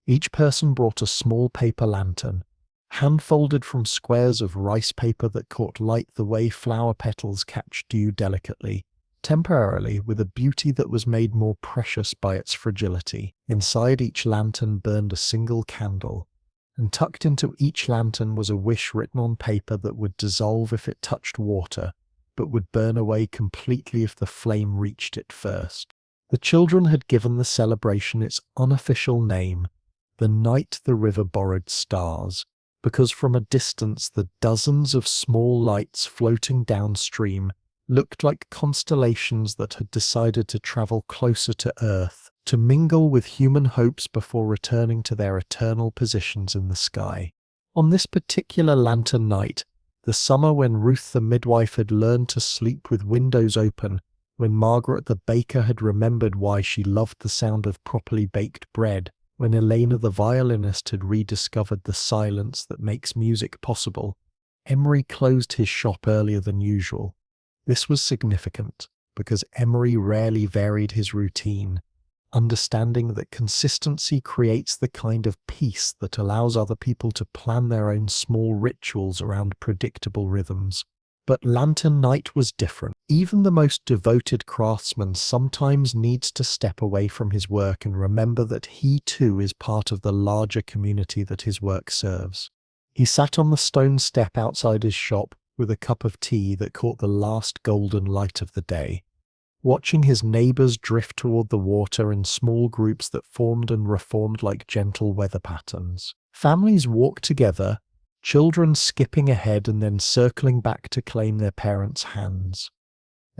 Each person brought a small paper lantern, hand-folded from squares of rice paper that caught light the way flower petals catch dew delicately, temporarily with a beauty that was made more precious by its fragility. Inside each lantern burned a single candle, and tucked into each lantern was a wish written on paper that would dissolve if it touched water, but would burn away completely if the flame reached it first. The children had given the celebration its unofficial name, the night the river borrowed stars, because from a distance the dozens of small lights floating downstream looked like constellations that had decided to travel closer to Earth, to mingle with human hopes before returning to their eternal positions in the sky. On this particular lantern night, the summer when Ruth the midwife had learned to sleep with windows open, when Margaret the baker had remembered why she loved the sound of properly baked bread, when Elena the violinist had rediscovered the silence that makes music possible, Emery closed his shop earlier than usual. This was significant, because Emery rarely varied his routine, understanding that consistency creates the kind of peace that allows other people to plan their own small rituals around predictable rhythms. But Lantern Night was different. Even the most devoted craftsman sometimes needs to step away from his work and remember that he too is part of the larger community that his work serves. He sat on the stone step outside his shop with a cup of tea that caught the last golden light of the day, watching his neighbors drift toward the water in small groups that formed and reformed like gentle weather patterns. Families walked together, children skipping ahead and then circling back to claim their parents' hands.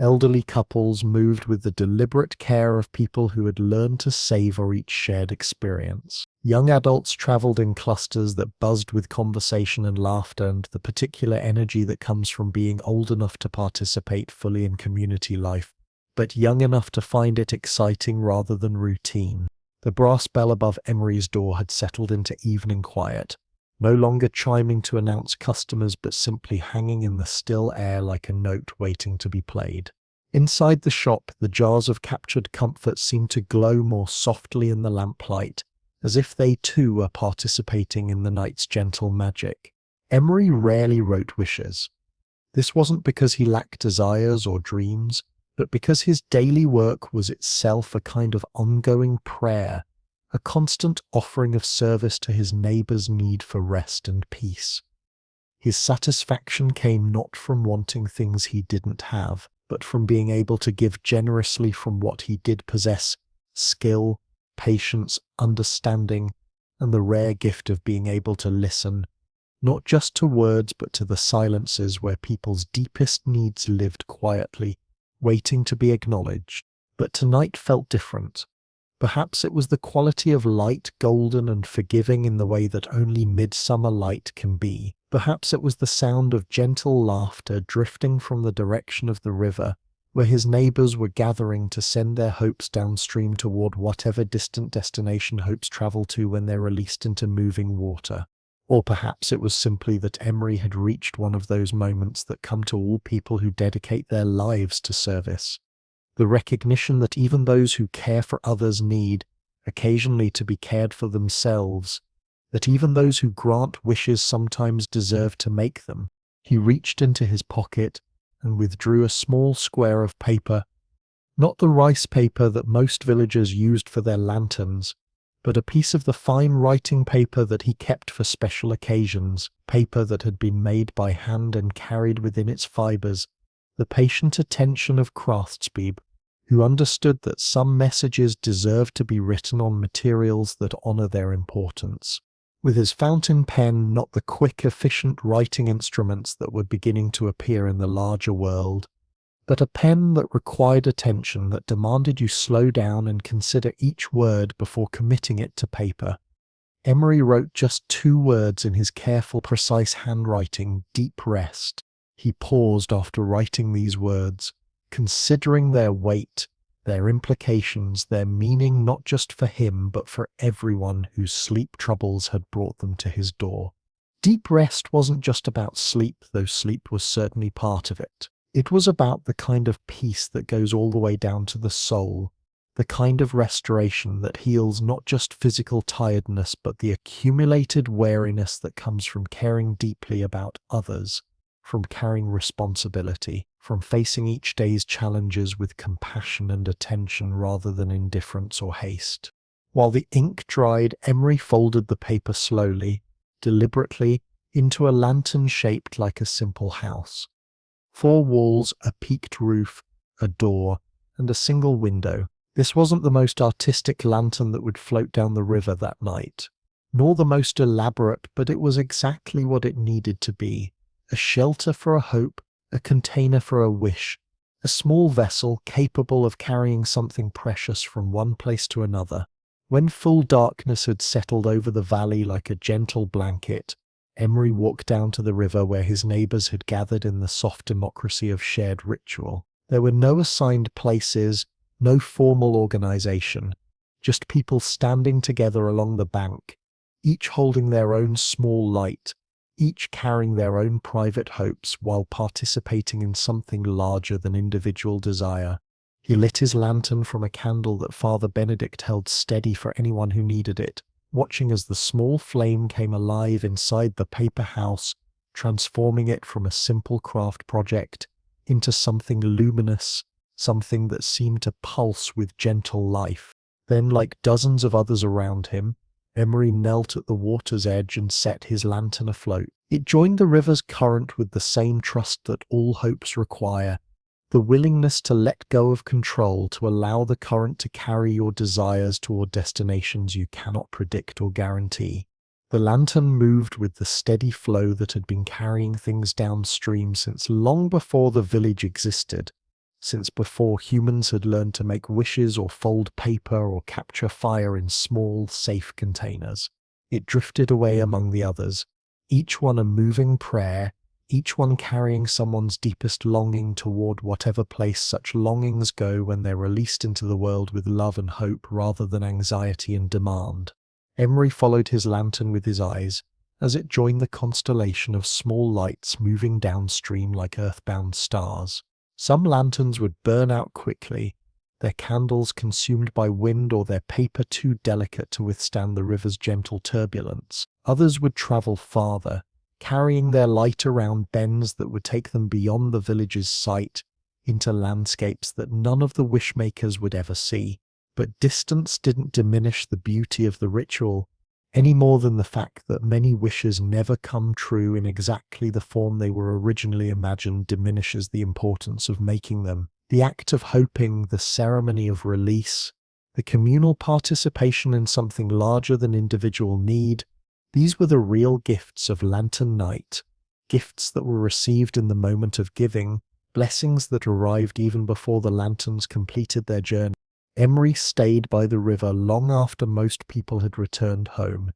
Elderly couples moved with the deliberate care of people who had learned to savor each shared experience. Young adults traveled in clusters that buzzed with conversation and laughter and the particular energy that comes from being old enough to participate fully in community life, but young enough to find it exciting rather than routine. The brass bell above Emery's door had settled into evening quiet, no longer chiming to announce customers but simply hanging in the still air like a note waiting to be played. Inside the shop, the jars of captured comfort seemed to glow more softly in the lamplight, as if they too were participating in the night's gentle magic. Emery rarely wrote wishes. This wasn't because he lacked desires or dreams, but because his daily work was itself a kind of ongoing prayer, a constant offering of service to his neighbor's need for rest and peace. His satisfaction came not from wanting things he didn't have, but from being able to give generously from what he did possess: skill, patience, understanding, and the rare gift of being able to listen, not just to words but to the silences where people's deepest needs lived quietly, waiting to be acknowledged. But tonight felt different. Perhaps it was the quality of light, golden and forgiving in the way that only midsummer light can be. Perhaps it was the sound of gentle laughter drifting from the direction of the river, where his neighbors were gathering to send their hopes downstream toward whatever distant destination hopes travel to when they're released into moving water. Or perhaps it was simply that Emery had reached one of those moments that come to all people who dedicate their lives to service. The recognition that even those who care for others need, occasionally, to be cared for themselves, that even those who grant wishes sometimes deserve to make them. He reached into his pocket and withdrew a small square of paper, not the rice paper that most villagers used for their lanterns, but a piece of the fine writing paper that he kept for special occasions, paper that had been made by hand and carried within its fibers the patient attention of craftspeople who understood that some messages deserved to be written on materials that honor their importance. With his fountain pen, not the quick, efficient writing instruments that were beginning to appear in the larger world, but a pen that required attention, that demanded you slow down and consider each word before committing it to paper. Emery wrote just 2 words in his careful, precise handwriting: deep rest. He paused after writing these words, considering their weight, their implications, their meaning not just for him but for everyone whose sleep troubles had brought them to his door. Deep rest wasn't just about sleep, though sleep was certainly part of it. It was about the kind of peace that goes all the way down to the soul, the kind of restoration that heals not just physical tiredness but the accumulated weariness that comes from caring deeply about others, from carrying responsibility, from facing each day's challenges with compassion and attention rather than indifference or haste. While the ink dried, Emery folded the paper slowly, deliberately, into a lantern shaped like a simple house. 4 walls, a peaked roof, a door, and a single window. This wasn't the most artistic lantern that would float down the river that night, nor the most elaborate, but it was exactly what it needed to be: a shelter for a hope, a container for a wish, a small vessel capable of carrying something precious from one place to another. When full darkness had settled over the valley like a gentle blanket, Emery walked down to the river where his neighbors had gathered in the soft democracy of shared ritual. There were no assigned places, no formal organization, just people standing together along the bank, each holding their own small light, each carrying their own private hopes while participating in something larger than individual desire. He lit his lantern from a candle that Father Benedict held steady for anyone who needed it, watching as the small flame came alive inside the paper house, transforming it from a simple craft project into something luminous, something that seemed to pulse with gentle life. Then, like dozens of others around him, Emery knelt at the water's edge and set his lantern afloat. It joined the river's current with the same trust that all hopes require, the willingness to let go of control, to allow the current to carry your desires toward destinations you cannot predict or guarantee. The lantern moved with the steady flow that had been carrying things downstream since long before the village existed, since before humans had learned to make wishes or fold paper or capture fire in small, safe containers. It drifted away among the others, each one a moving prayer, each one carrying someone's deepest longing toward whatever place such longings go when they're released into the world with love and hope rather than anxiety and demand. Emery followed his lantern with his eyes as it joined the constellation of small lights moving downstream like earthbound stars. Some lanterns would burn out quickly, their candles consumed by wind or their paper too delicate to withstand the river's gentle turbulence. Others would travel farther, carrying their light around bends that would take them beyond the village's sight, into landscapes that none of the wishmakers would ever see. But distance didn't diminish the beauty of the ritual, any more than the fact that many wishes never come true in exactly the form they were originally imagined diminishes the importance of making them. The act of hoping, the ceremony of release, the communal participation in something larger than individual need, these were the real gifts of Lantern Night, gifts that were received in the moment of giving, blessings that arrived even before the lanterns completed their journey. Emery stayed by the river long after most people had returned home,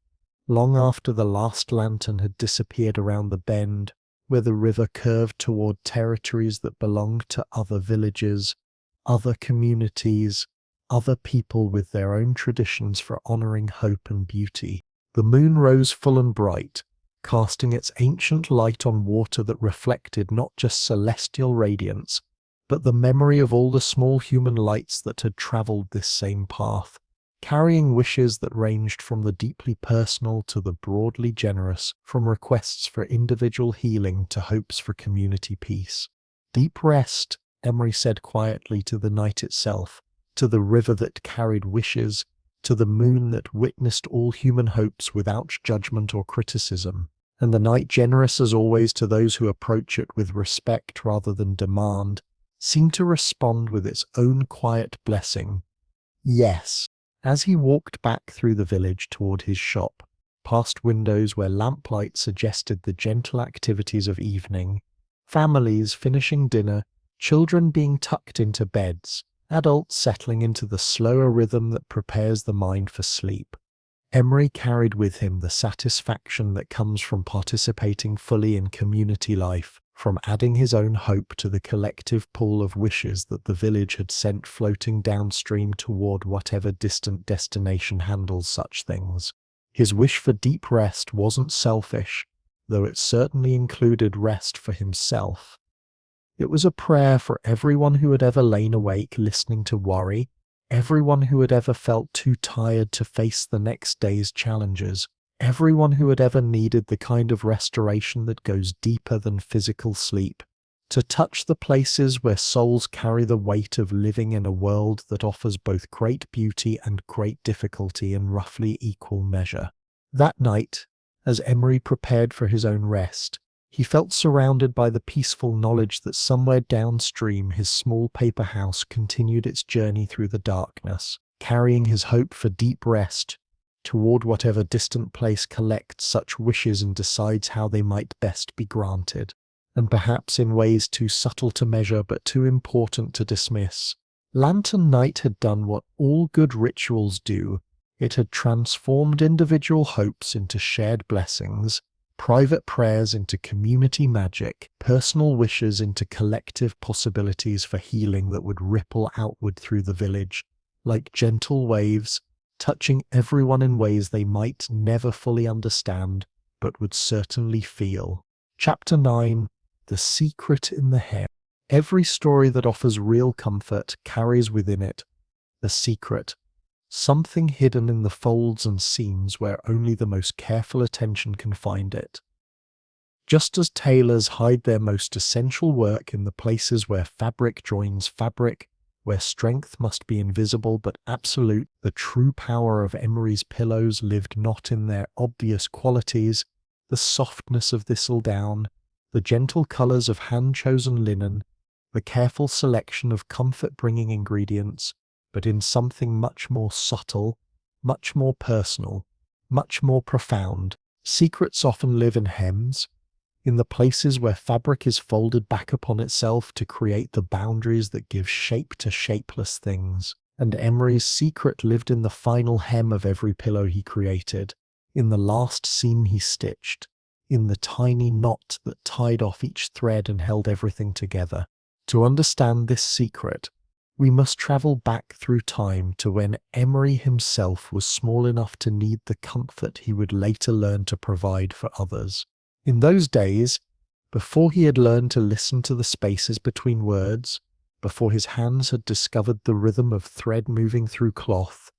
long after the last lantern had disappeared around the bend, where the river curved toward territories that belonged to other villages, other communities, other people with their own traditions for honoring hope and beauty. The moon rose full and bright, casting its ancient light on water that reflected not just celestial radiance, but the memory of all the small human lights that had traveled this same path, carrying wishes that ranged from the deeply personal to the broadly generous, from requests for individual healing to hopes for community peace. Deep rest, Emery said quietly to the night itself, to the river that carried wishes, to the moon that witnessed all human hopes without judgment or criticism, and the night, generous as always to those who approach it with respect rather than demand, seemed to respond with its own quiet blessing. Yes. As he walked back through the village toward his shop, past windows where lamplight suggested the gentle activities of evening, families finishing dinner, children being tucked into beds, adults settling into the slower rhythm that prepares the mind for sleep, Emery carried with him the satisfaction that comes from participating fully in community life, from adding his own hope to the collective pool of wishes that the village had sent floating downstream toward whatever distant destination handles such things. His wish for deep rest wasn't selfish, though it certainly included rest for himself. It was a prayer for everyone who had ever lain awake listening to worry, everyone who had ever felt too tired to face the next day's challenges, everyone who had ever needed the kind of restoration that goes deeper than physical sleep, to touch the places where souls carry the weight of living in a world that offers both great beauty and great difficulty in roughly equal measure. That night, as Emery prepared for his own rest, he felt surrounded by the peaceful knowledge that somewhere downstream his small paper house continued its journey through the darkness, carrying his hope for deep rest toward whatever distant place collects such wishes and decides how they might best be granted, and perhaps in ways too subtle to measure but too important to dismiss. Lantern Night had done what all good rituals do. It had transformed individual hopes into shared blessings, private prayers into community magic, personal wishes into collective possibilities for healing that would ripple outward through the village, like gentle waves, touching everyone in ways they might never fully understand, but would certainly feel. Chapter 9. The Secret in the Hem. Every story that offers real comfort carries within it the secret, something hidden in the folds and seams where only the most careful attention can find it. Just as tailors hide their most essential work in the places where fabric joins fabric, where strength must be invisible but absolute, the true power of Emery's pillows lived not in their obvious qualities, the softness of thistledown, the gentle colors of hand-chosen linen, the careful selection of comfort-bringing ingredients, but in something much more subtle, much more personal, much more profound. Secrets often live in hems, in the places where fabric is folded back upon itself to create the boundaries that give shape to shapeless things. And Emery's secret lived in the final hem of every pillow he created, in the last seam he stitched, in the tiny knot that tied off each thread and held everything together. To understand this secret, we must travel back through time to when Emery himself was small enough to need the comfort he would later learn to provide for others. In those days, before he had learned to listen to the spaces between words, before his hands had discovered the rhythm of thread moving through cloth,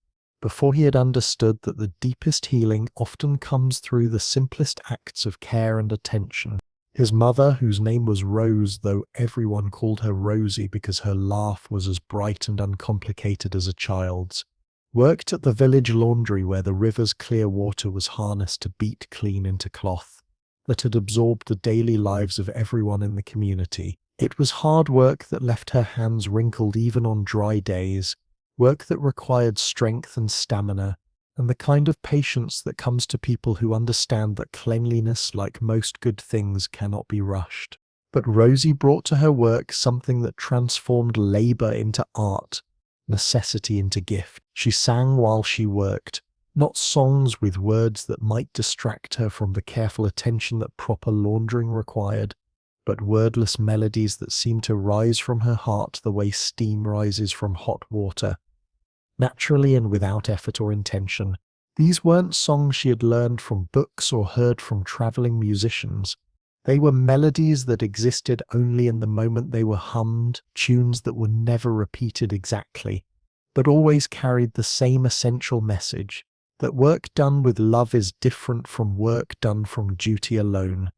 before he had understood that the deepest healing often comes through the simplest acts of care and attention, his mother, whose name was Rose, though everyone called her Rosie because her laugh was as bright and uncomplicated as a child's, worked at the village laundry where the river's clear water was harnessed to beat clean into cloth that had absorbed the daily lives of everyone in the community. It was hard work that left her hands wrinkled even on dry days, work that required strength and stamina, and the kind of patience that comes to people who understand that cleanliness, like most good things, cannot be rushed. But Rosie brought to her work something that transformed labor into art, necessity into gift. She sang while she worked, not songs with words that might distract her from the careful attention that proper laundering required, but wordless melodies that seemed to rise from her heart the way steam rises from hot water, naturally and without effort or intention. These weren't songs she had learned from books or heard from traveling musicians. They were melodies that existed only in the moment they were hummed, tunes that were never repeated exactly, but always carried the same essential message, that work done with love is different from work done from duty alone,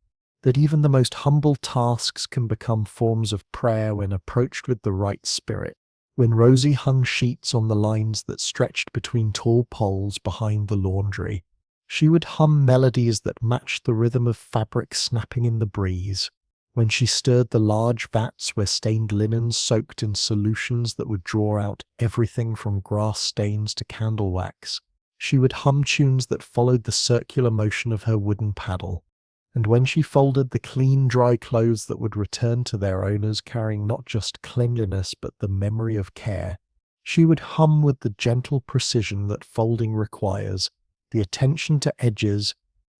that even the most humble tasks can become forms of prayer when approached with the right spirit. When Rosie hung sheets on the lines that stretched between tall poles behind the laundry, she would hum melodies that matched the rhythm of fabric snapping in the breeze. When she stirred the large vats where stained linens soaked in solutions that would draw out everything from grass stains to candle wax, she would hum tunes that followed the circular motion of her wooden paddle. And when she folded the clean, dry clothes that would return to their owners carrying not just cleanliness but the memory of care, she would hum with the gentle precision that folding requires, the attention to edges,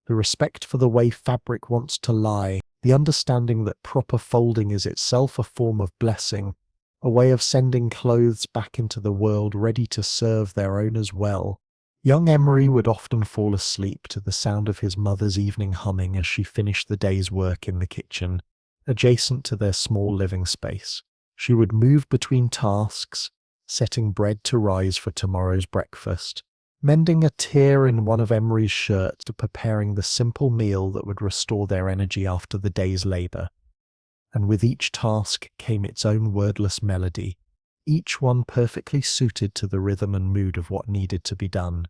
the respect for the way fabric wants to lie, the understanding that proper folding is itself a form of blessing, a way of sending clothes back into the world ready to serve their owners well. Young Emery would often fall asleep to the sound of his mother's evening humming as she finished the day's work in the kitchen, adjacent to their small living space. She would move between tasks, setting bread to rise for tomorrow's breakfast, mending a tear in one of Emery's shirts, to preparing the simple meal that would restore their energy after the day's labor. And with each task came its own wordless melody, each one perfectly suited to the rhythm and mood of what needed to be done.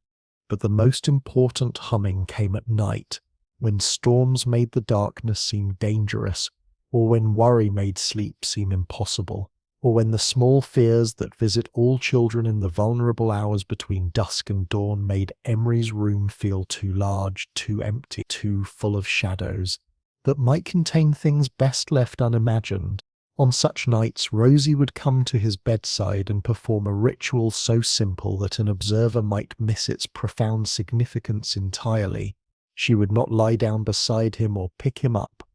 But the most important humming came at night, when storms made the darkness seem dangerous, or when worry made sleep seem impossible, or when the small fears that visit all children in the vulnerable hours between dusk and dawn made Emery's room feel too large, too empty, too full of shadows that might contain things best left unimagined. On such nights, Rosie would come to his bedside and perform a ritual so simple that an observer might miss its profound significance entirely. She would not lie down beside him or pick him up,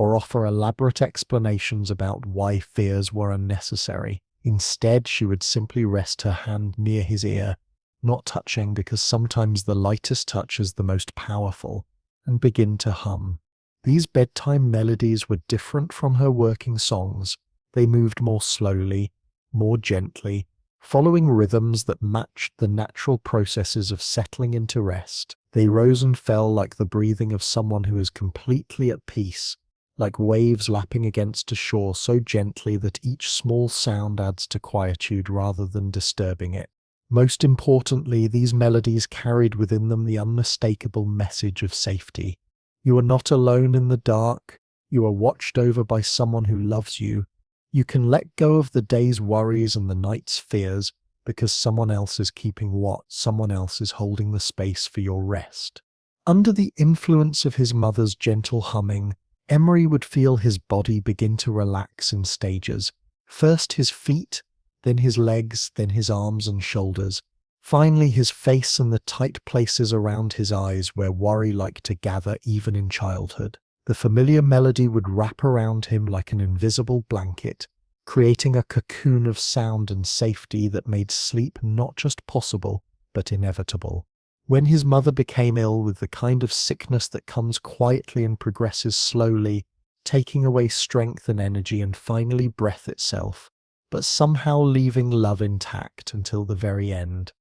or offer elaborate explanations about why fears were unnecessary. Instead, she would simply rest her hand near his ear, not touching because sometimes the lightest touch is the most powerful, and begin to hum. These bedtime melodies were different from her working songs. They moved more slowly, more gently, following rhythms that matched the natural processes of settling into rest. They rose and fell like the breathing of someone who is completely at peace, like waves lapping against a shore so gently that each small sound adds to quietude rather than disturbing it. Most importantly, these melodies carried within them the unmistakable message of safety. You are not alone in the dark. You are watched over by someone who loves you. You can let go of the day's worries and the night's fears because someone else is keeping watch, someone else is holding the space for your rest. Under the influence of his mother's gentle humming, Emery would feel his body begin to relax in stages. First his feet, then his legs, then his arms and shoulders. Finally, his face and the tight places around his eyes where worry liked to gather even in childhood. The familiar melody would wrap around him like an invisible blanket, creating a cocoon of sound and safety that made sleep not just possible, but inevitable. When his mother became ill with the kind of sickness that comes quietly and progresses slowly, taking away strength and energy and finally breath itself, but somehow leaving love intact until the very end,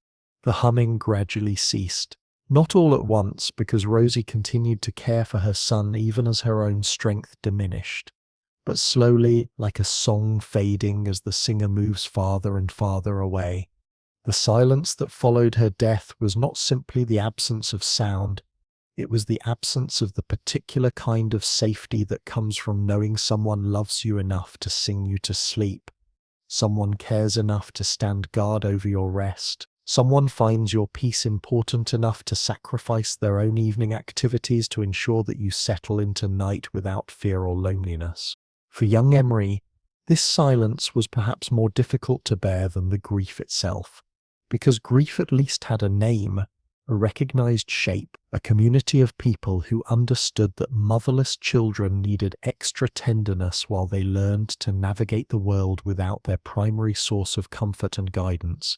the humming gradually ceased. Not all at once, because Rosie continued to care for her son even as her own strength diminished, but slowly, like a song fading as the singer moves farther and farther away. The silence that followed her death was not simply the absence of sound, it was the absence of the particular kind of safety that comes from knowing someone loves you enough to sing you to sleep. Someone cares enough to stand guard over your rest. Someone finds your peace important enough to sacrifice their own evening activities to ensure that you settle into night without fear or loneliness. For young Emery, this silence was perhaps more difficult to bear than the grief itself, because grief at least had a name, a recognized shape, a community of people who understood that motherless children needed extra tenderness while they learned to navigate the world without their primary source of comfort and guidance.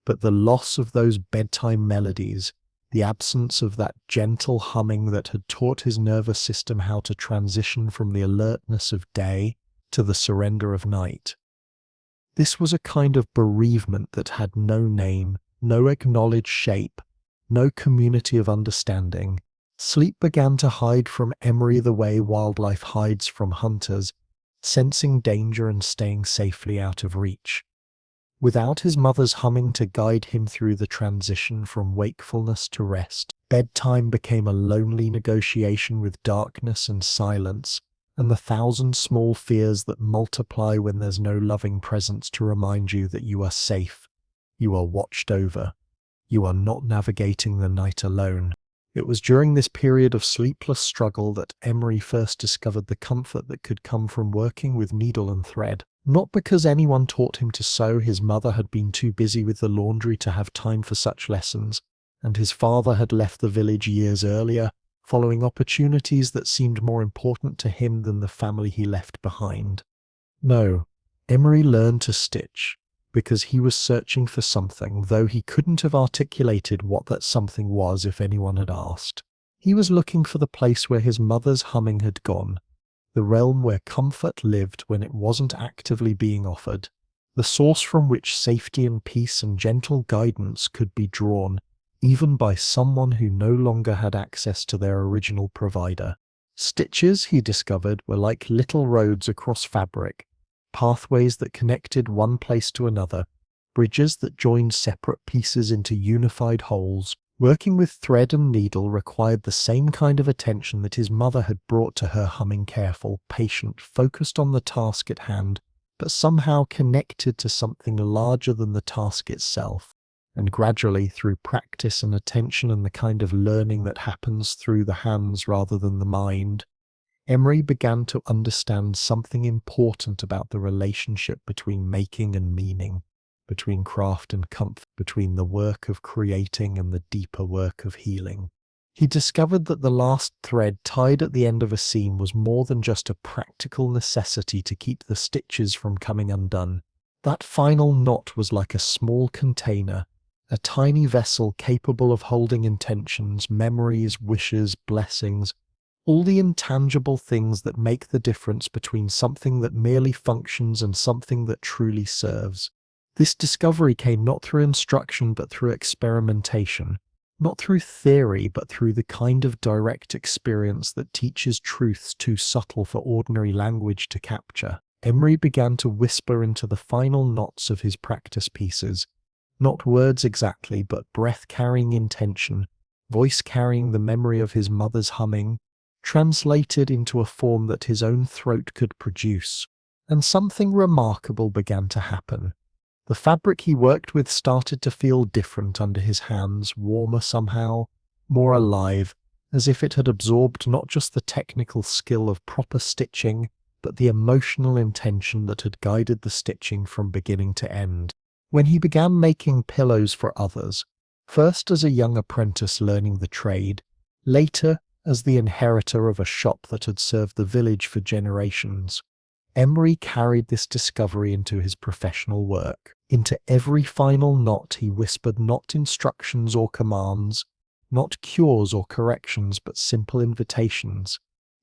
But the loss of those bedtime melodies, the absence of that gentle humming that had taught his nervous system how to transition from the alertness of day to the surrender of night. This was a kind of bereavement that had no name, no acknowledged shape, no community of understanding. Sleep began to hide from Emery the way wildlife hides from hunters, sensing danger and staying safely out of reach. Without his mother's humming to guide him through the transition from wakefulness to rest, bedtime became a lonely negotiation with darkness and silence, and the thousand small fears that multiply when there's no loving presence to remind you that you are safe, you are watched over, you are not navigating the night alone. It was during this period of sleepless struggle that Emery first discovered the comfort that could come from working with needle and thread. Not because anyone taught him to sew, his mother had been too busy with the laundry to have time for such lessons, and his father had left the village years earlier, following opportunities that seemed more important to him than the family he left behind. No, Emery learned to stitch because he was searching for something, though he couldn't have articulated what that something was if anyone had asked. He was looking for the place where his mother's humming had gone, the realm where comfort lived when it wasn't actively being offered, the source from which safety and peace and gentle guidance could be drawn, even by someone who no longer had access to their original provider. Stitches, he discovered, were like little roads across fabric, pathways that connected one place to another, bridges that joined separate pieces into unified wholes. Working with thread and needle required the same kind of attention that his mother had brought to her, humming careful, patient, focused on the task at hand, but somehow connected to something larger than the task itself. And gradually, through practice and attention and the kind of learning that happens through the hands rather than the mind, Emery began to understand something important about the relationship between making and meaning, between craft and comfort, between the work of creating and the deeper work of healing. He discovered that the last thread tied at the end of a seam was more than just a practical necessity to keep the stitches from coming undone. That final knot was like a small container, a tiny vessel capable of holding intentions, memories, wishes, blessings, all the intangible things that make the difference between something that merely functions and something that truly serves. This discovery came not through instruction but through experimentation, not through theory but through the kind of direct experience that teaches truths too subtle for ordinary language to capture. Emery began to whisper into the final knots of his practice pieces, not words exactly, but breath-carrying intention, voice carrying the memory of his mother's humming, translated into a form that his own throat could produce. And something remarkable began to happen. The fabric he worked with started to feel different under his hands, warmer somehow, more alive, as if it had absorbed not just the technical skill of proper stitching, but the emotional intention that had guided the stitching from beginning to end. When he began making pillows for others, first as a young apprentice learning the trade, later as the inheritor of a shop that had served the village for generations, Emery carried this discovery into his professional work. Into every final knot he whispered not instructions or commands, not cures or corrections, but simple invitations.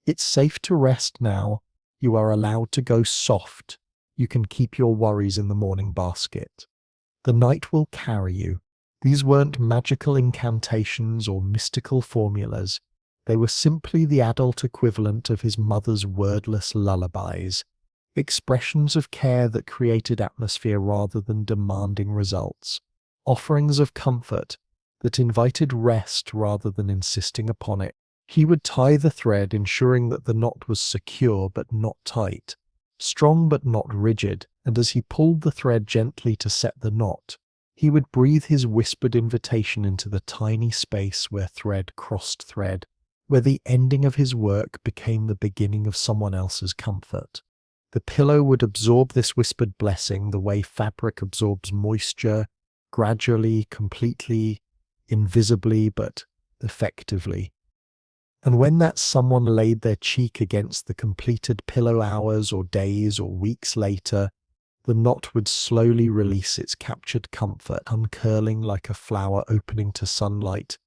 It's safe to rest now. You are allowed to go soft. You can keep your worries in the morning basket. The night will carry you. These weren't magical incantations or mystical formulas. They were simply the adult equivalent of his mother's wordless lullabies, expressions of care that created atmosphere rather than demanding results, offerings of comfort that invited rest rather than insisting upon it. He would tie the thread, ensuring that the knot was secure but not tight, strong but not rigid, and as he pulled the thread gently to set the knot, he would breathe his whispered invitation into the tiny space where thread crossed thread, where the ending of his work became the beginning of someone else's comfort. The pillow would absorb this whispered blessing the way fabric absorbs moisture, gradually, completely, invisibly, but effectively. And when that someone laid their cheek against the completed pillow hours or days or weeks later, the knot would slowly release its captured comfort, uncurling like a flower opening to sunlight,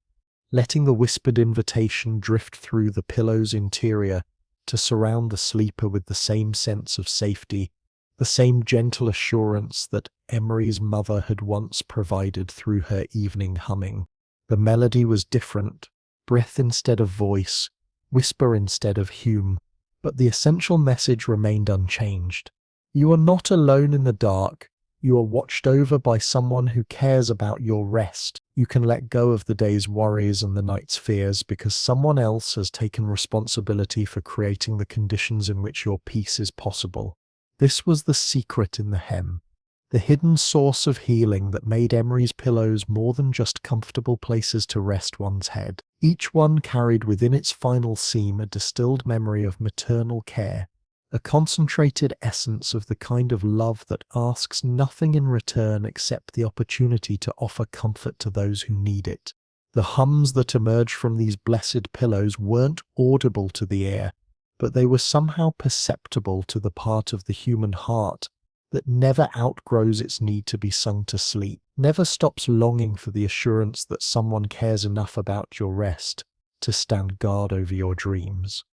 letting the whispered invitation drift through the pillow's interior to surround the sleeper with the same sense of safety, the same gentle assurance that Emery's mother had once provided through her evening humming. The melody was different, breath instead of voice, whisper instead of hum, but the essential message remained unchanged. You are not alone in the dark. You are watched over by someone who cares about your rest. You can let go of the day's worries and the night's fears because someone else has taken responsibility for creating the conditions in which your peace is possible. This was the secret in the hem, the hidden source of healing that made Emery's pillows more than just comfortable places to rest one's head. Each one carried within its final seam a distilled memory of maternal care, a concentrated essence of the kind of love that asks nothing in return except the opportunity to offer comfort to those who need it. The hums that emerged from these blessed pillows weren't audible to the ear, but they were somehow perceptible to the part of the human heart that never outgrows its need to be sung to sleep, never stops longing for the assurance that someone cares enough about your rest to stand guard over your dreams.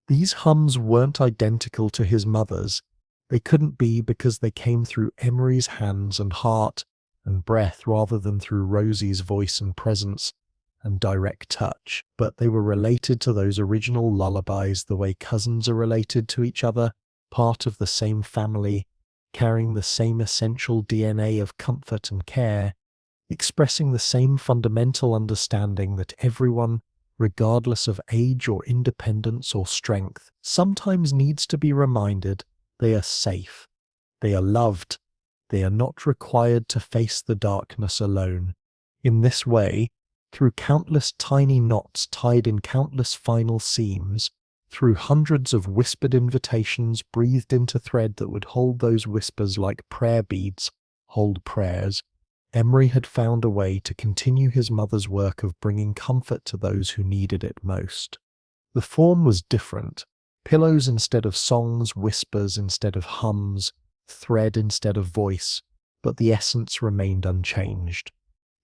These hums weren't identical to his mother's. They couldn't be because they came through Emery's hands and heart and breath rather than through Rosie's voice and presence and direct touch, but they were related to those original lullabies the way cousins are related to each other, part of the same family, carrying the same essential DNA of comfort and care, expressing the same fundamental understanding that everyone, regardless of age or independence or strength, sometimes needs to be reminded they are safe, they are loved, they are not required to face the darkness alone. In this way, through countless tiny knots tied in countless final seams, through hundreds of whispered invitations breathed into thread that would hold those whispers like prayer beads hold prayers, Emery had found a way to continue his mother's work of bringing comfort to those who needed it most. The form was different. Pillows instead of songs, whispers instead of hums, thread instead of voice, but the essence remained unchanged.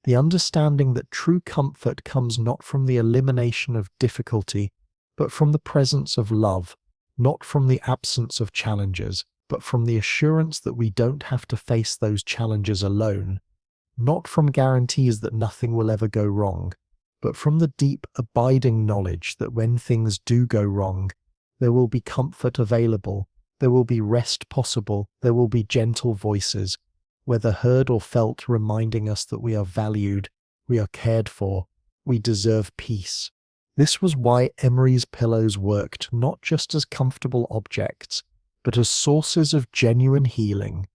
The understanding that true comfort comes not from the elimination of difficulty, but from the presence of love, not from the absence of challenges, but from the assurance that we don't have to face those challenges alone, not from guarantees that nothing will ever go wrong, but from the deep, abiding knowledge that when things do go wrong, there will be comfort available, there will be rest possible, there will be gentle voices, whether heard or felt, reminding us that we are valued, we are cared for, we deserve peace. This was why Emery's pillows worked not just as comfortable objects, but as sources of genuine healing.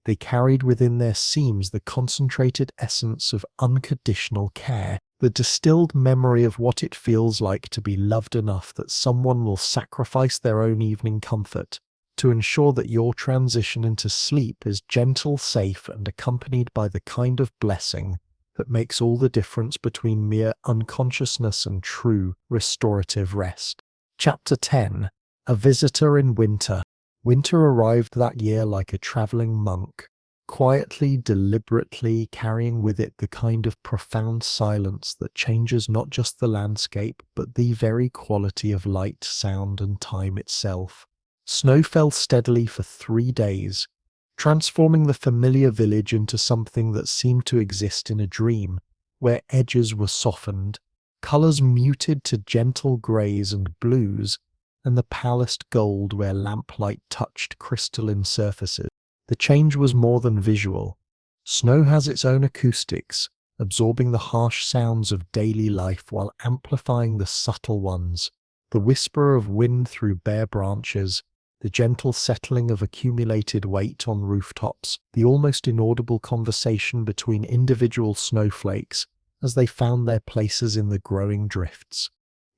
They carried within their seams the concentrated essence of unconditional care, the distilled memory of what it feels like to be loved enough that someone will sacrifice their own evening comfort to ensure that your transition into sleep is gentle, safe, and accompanied by the kind of blessing that makes all the difference between mere unconsciousness and true restorative rest. Chapter 10. A Visitor in Winter. Winter arrived that year like a traveling monk, quietly, deliberately carrying with it the kind of profound silence that changes not just the landscape, but the very quality of light, sound, and time itself. Snow fell steadily for 3 days, transforming the familiar village into something that seemed to exist in a dream, where edges were softened, colors muted to gentle grays and blues, and the palest gold where lamplight touched crystalline surfaces. The change was more than visual. Snow has its own acoustics, absorbing the harsh sounds of daily life while amplifying the subtle ones. The whisper of wind through bare branches, the gentle settling of accumulated weight on rooftops, the almost inaudible conversation between individual snowflakes as they found their places in the growing drifts.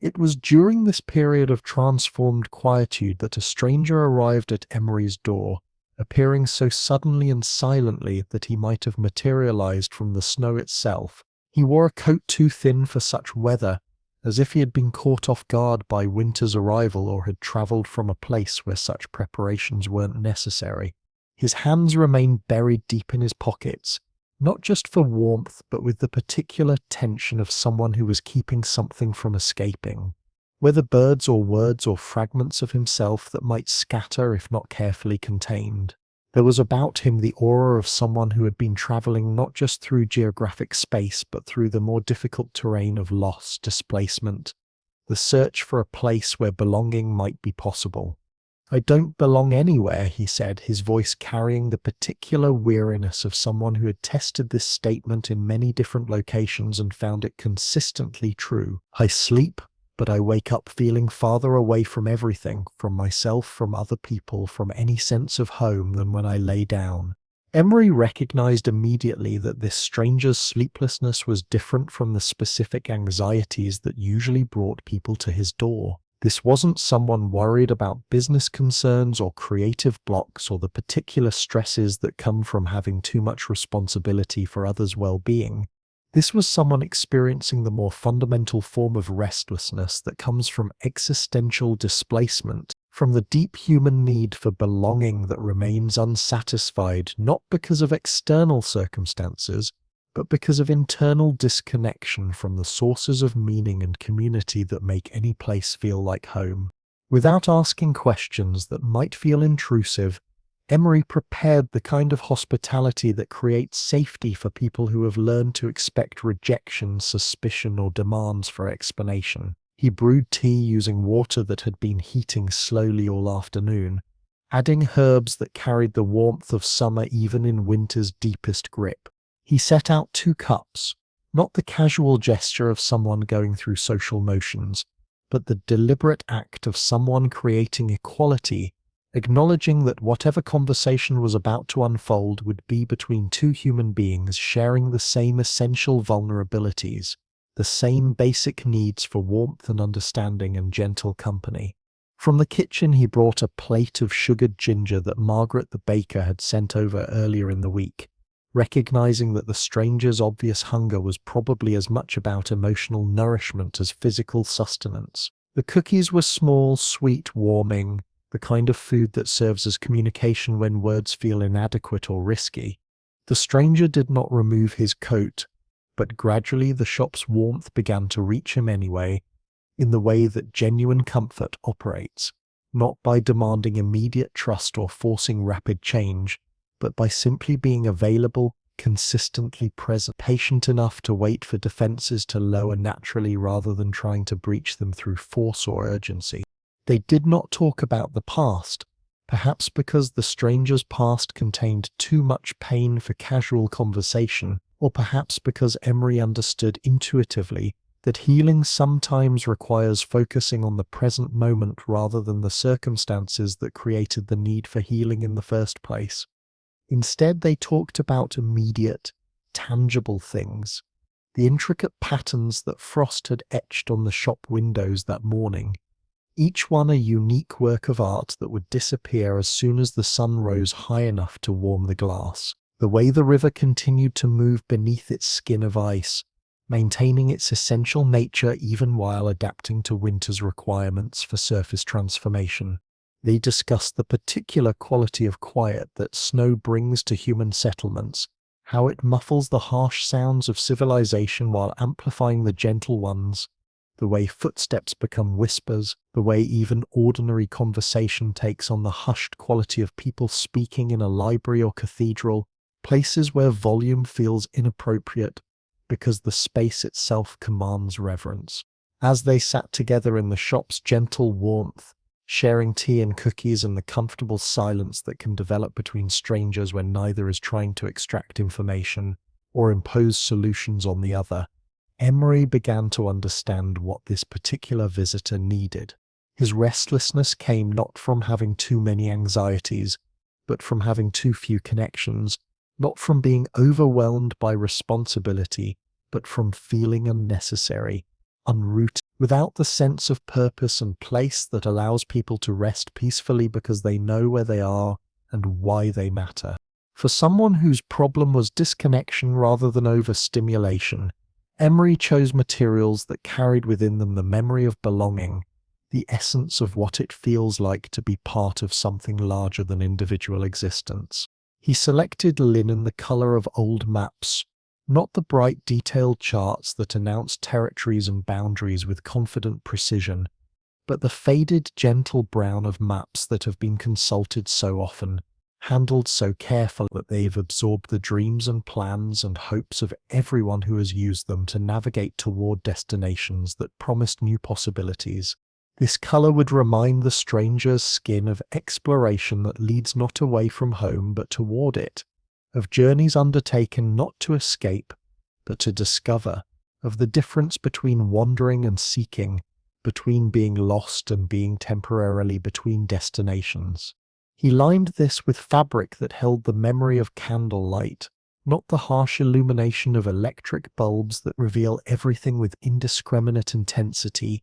It was during this period of transformed quietude that a stranger arrived at Emery's door, appearing so suddenly and silently that he might have materialized from the snow itself. He wore a coat too thin for such weather, as if he had been caught off guard by winter's arrival or had traveled from a place where such preparations weren't necessary. His hands remained buried deep in his pockets, not just for warmth, but with the particular tension of someone who was keeping something from escaping. Whether birds or words or fragments of himself that might scatter if not carefully contained. There was about him the aura of someone who had been traveling not just through geographic space, but through the more difficult terrain of loss, displacement, the search for a place where belonging might be possible. "I don't belong anywhere," he said, his voice carrying the particular weariness of someone who had tested this statement in many different locations and found it consistently true. "I sleep, but I wake up feeling farther away from everything, from myself, from other people, from any sense of home than when I lay down." Emery recognized immediately that this stranger's sleeplessness was different from the specific anxieties that usually brought people to his door. This wasn't someone worried about business concerns or creative blocks or the particular stresses that come from having too much responsibility for others' well-being. This was someone experiencing the more fundamental form of restlessness that comes from existential displacement, from the deep human need for belonging that remains unsatisfied not because of external circumstances, but because of internal disconnection from the sources of meaning and community that make any place feel like home. Without asking questions that might feel intrusive, Emery prepared the kind of hospitality that creates safety for people who have learned to expect rejection, suspicion, or demands for explanation. He brewed tea using water that had been heating slowly all afternoon, adding herbs that carried the warmth of summer even in winter's deepest grip. He set out 2 cups, not the casual gesture of someone going through social motions, but the deliberate act of someone creating equality, acknowledging that whatever conversation was about to unfold would be between 2 human beings sharing the same essential vulnerabilities, the same basic needs for warmth and understanding and gentle company. From the kitchen he brought a plate of sugared ginger that Margaret the baker had sent over earlier in the week, recognizing that the stranger's obvious hunger was probably as much about emotional nourishment as physical sustenance. The cookies were small, sweet, warming, the kind of food that serves as communication when words feel inadequate or risky. The stranger did not remove his coat, but gradually the shop's warmth began to reach him anyway, in the way that genuine comfort operates, not by demanding immediate trust or forcing rapid change, but by simply being available, consistently present, patient enough to wait for defenses to lower naturally rather than trying to breach them through force or urgency. They did not talk about the past, perhaps because the stranger's past contained too much pain for casual conversation, or perhaps because Emery understood intuitively that healing sometimes requires focusing on the present moment rather than the circumstances that created the need for healing in the first place. Instead, they talked about immediate, tangible things, the intricate patterns that frost had etched on the shop windows that morning, each one a unique work of art that would disappear as soon as the sun rose high enough to warm the glass. The way the river continued to move beneath its skin of ice, maintaining its essential nature even while adapting to winter's requirements for surface transformation. They discussed the particular quality of quiet that snow brings to human settlements, how it muffles the harsh sounds of civilization while amplifying the gentle ones, the way footsteps become whispers, the way even ordinary conversation takes on the hushed quality of people speaking in a library or cathedral, places where volume feels inappropriate because the space itself commands reverence. As they sat together in the shop's gentle warmth, sharing tea and cookies and the comfortable silence that can develop between strangers when neither is trying to extract information or impose solutions on the other, Emery began to understand what this particular visitor needed. His restlessness came not from having too many anxieties, but from having too few connections, not from being overwhelmed by responsibility, but from feeling unnecessary, unrooted, without the sense of purpose and place that allows people to rest peacefully because they know where they are and why they matter. For someone whose problem was disconnection rather than overstimulation, Emery chose materials that carried within them the memory of belonging, the essence of what it feels like to be part of something larger than individual existence. He selected linen the color of old maps, not the bright detailed charts that announce territories and boundaries with confident precision, but the faded gentle brown of maps that have been consulted so often, handled so carefully that they've absorbed the dreams and plans and hopes of everyone who has used them to navigate toward destinations that promised new possibilities. This color would remind the stranger's skin of exploration that leads not away from home but toward it, of journeys undertaken not to escape but to discover, of the difference between wandering and seeking, between being lost and being temporarily between destinations. He lined this with fabric that held the memory of candlelight, not the harsh illumination of electric bulbs that reveal everything with indiscriminate intensity,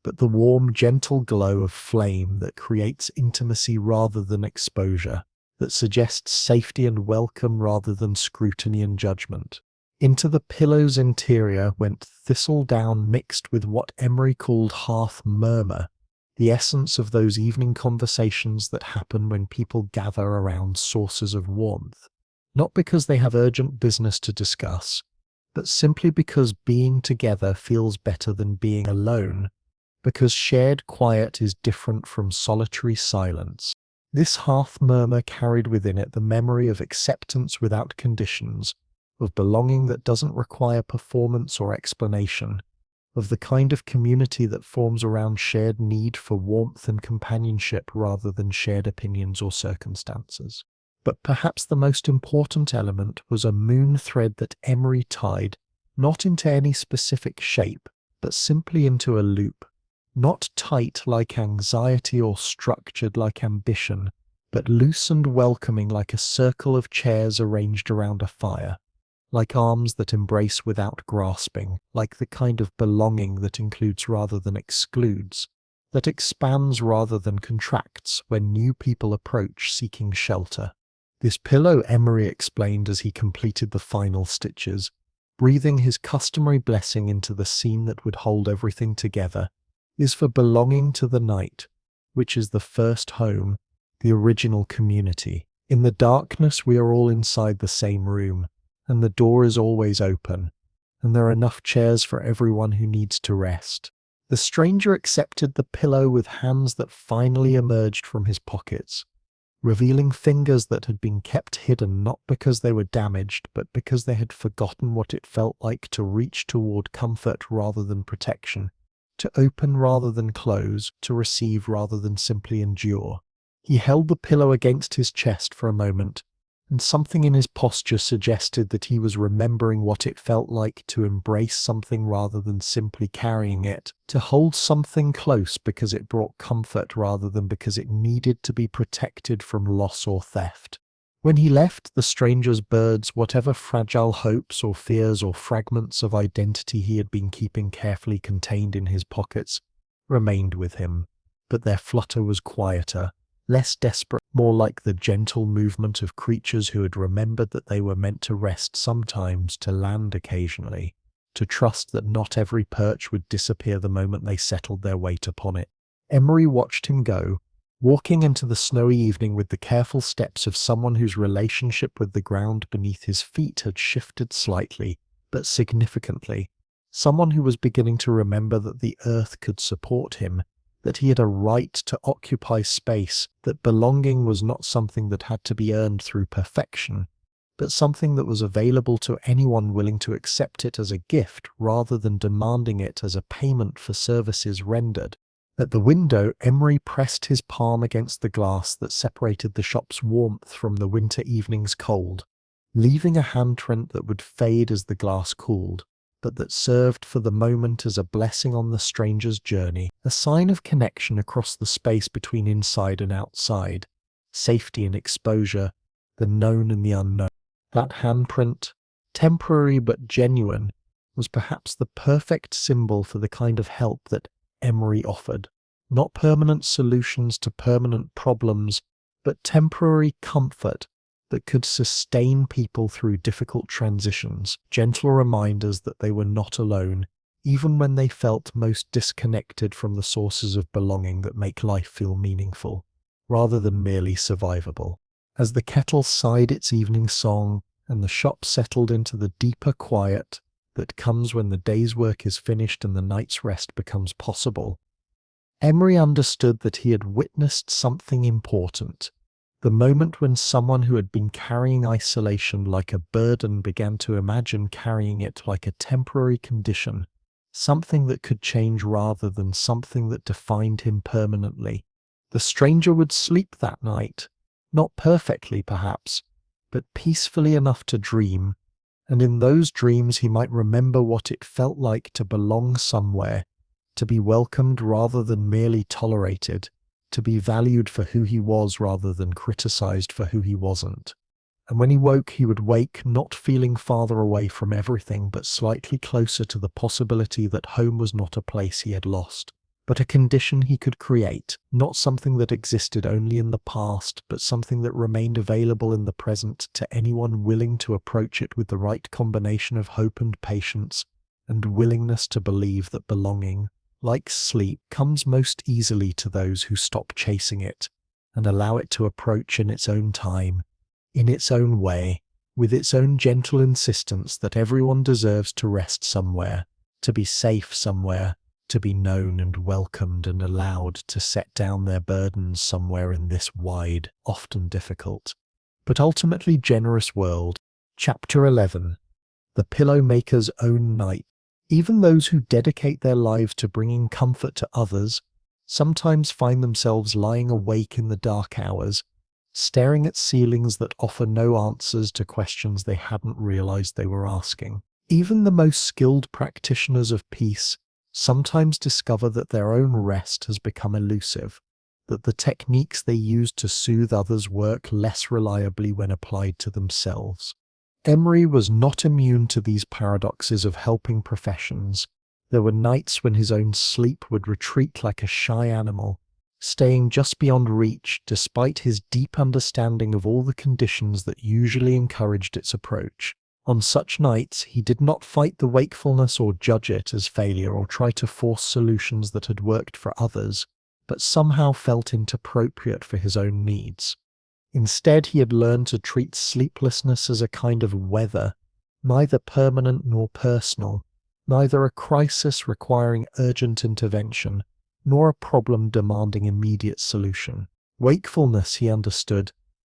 but the warm, gentle glow of flame that creates intimacy rather than exposure, that suggests safety and welcome rather than scrutiny and judgment. Into the pillow's interior went thistledown mixed with what Emery called hearth murmur, the essence of those evening conversations that happen when people gather around sources of warmth, not because they have urgent business to discuss, but simply because being together feels better than being alone, because shared quiet is different from solitary silence. This hearth murmur carried within it the memory of acceptance without conditions, of belonging that doesn't require performance or explanation, of the kind of community that forms around shared need for warmth and companionship rather than shared opinions or circumstances. But perhaps the most important element was a moon thread that Emery tied, not into any specific shape, but simply into a loop, not tight like anxiety or structured like ambition, but loose and welcoming like a circle of chairs arranged around a fire, like arms that embrace without grasping, like the kind of belonging that includes rather than excludes, that expands rather than contracts when new people approach seeking shelter. This pillow, Emery explained as he completed the final stitches, breathing his customary blessing into the scene that would hold everything together, is for belonging to the night, which is the first home, the original community. In the darkness we are all inside the same room, and the door is always open, and there are enough chairs for everyone who needs to rest. The stranger accepted the pillow with hands that finally emerged from his pockets, revealing fingers that had been kept hidden not because they were damaged, but because they had forgotten what it felt like to reach toward comfort rather than protection, to open rather than close, to receive rather than simply endure. He held the pillow against his chest for a moment, and something in his posture suggested that he was remembering what it felt like to embrace something rather than simply carrying it, to hold something close because it brought comfort rather than because it needed to be protected from loss or theft. When he left, the stranger's birds, whatever fragile hopes or fears or fragments of identity he had been keeping carefully contained in his pockets, remained with him, but their flutter was quieter, less desperate, more like the gentle movement of creatures who had remembered that they were meant to rest sometimes, to land occasionally, to trust that not every perch would disappear the moment they settled their weight upon it. Emery watched him go, walking into the snowy evening with the careful steps of someone whose relationship with the ground beneath his feet had shifted slightly, but significantly, someone who was beginning to remember that the earth could support him, that he had a right to occupy space, that belonging was not something that had to be earned through perfection, but something that was available to anyone willing to accept it as a gift rather than demanding it as a payment for services rendered. At the window, Emery pressed his palm against the glass that separated the shop's warmth from the winter evening's cold, leaving a handprint that would fade as the glass cooled, but that served for the moment as a blessing on the stranger's journey, a sign of connection across the space between inside and outside, safety and exposure, the known and the unknown. That handprint, temporary but genuine, was perhaps the perfect symbol for the kind of help that Emery offered. Not permanent solutions to permanent problems, but temporary comfort that could sustain people through difficult transitions, gentle reminders that they were not alone, even when they felt most disconnected from the sources of belonging that make life feel meaningful, rather than merely survivable. As the kettle sighed its evening song, and the shop settled into the deeper quiet that comes when the day's work is finished and the night's rest becomes possible, Emery understood that he had witnessed something important. The moment when someone who had been carrying isolation like a burden began to imagine carrying it like a temporary condition, something that could change rather than something that defined him permanently. The stranger would sleep that night, not perfectly perhaps, but peacefully enough to dream, and in those dreams he might remember what it felt like to belong somewhere, to be welcomed rather than merely tolerated, to be valued for who he was rather than criticized for who he wasn't. And when he woke, he would wake not feeling farther away from everything, but slightly closer to the possibility that home was not a place he had lost, but a condition he could create, not something that existed only in the past, but something that remained available in the present to anyone willing to approach it with the right combination of hope and patience, and willingness to believe that belonging, like sleep, comes most easily to those who stop chasing it and allow it to approach in its own time, in its own way, with its own gentle insistence that everyone deserves to rest somewhere, to be safe somewhere, to be known and welcomed and allowed to set down their burdens somewhere in this wide, often difficult, but ultimately generous world. Chapter 11. The Pillowmaker's Own Night. Even those who dedicate their lives to bringing comfort to others sometimes find themselves lying awake in the dark hours, staring at ceilings that offer no answers to questions they hadn't realized they were asking. Even the most skilled practitioners of peace sometimes discover that their own rest has become elusive, that the techniques they use to soothe others work less reliably when applied to themselves. Emery was not immune to these paradoxes of helping professions. There were nights when his own sleep would retreat like a shy animal, staying just beyond reach despite his deep understanding of all the conditions that usually encouraged its approach. On such nights, he did not fight the wakefulness or judge it as failure or try to force solutions that had worked for others, but somehow felt inappropriate for his own needs. Instead, he had learned to treat sleeplessness as a kind of weather, neither permanent nor personal, neither a crisis requiring urgent intervention, nor a problem demanding immediate solution. Wakefulness, he understood,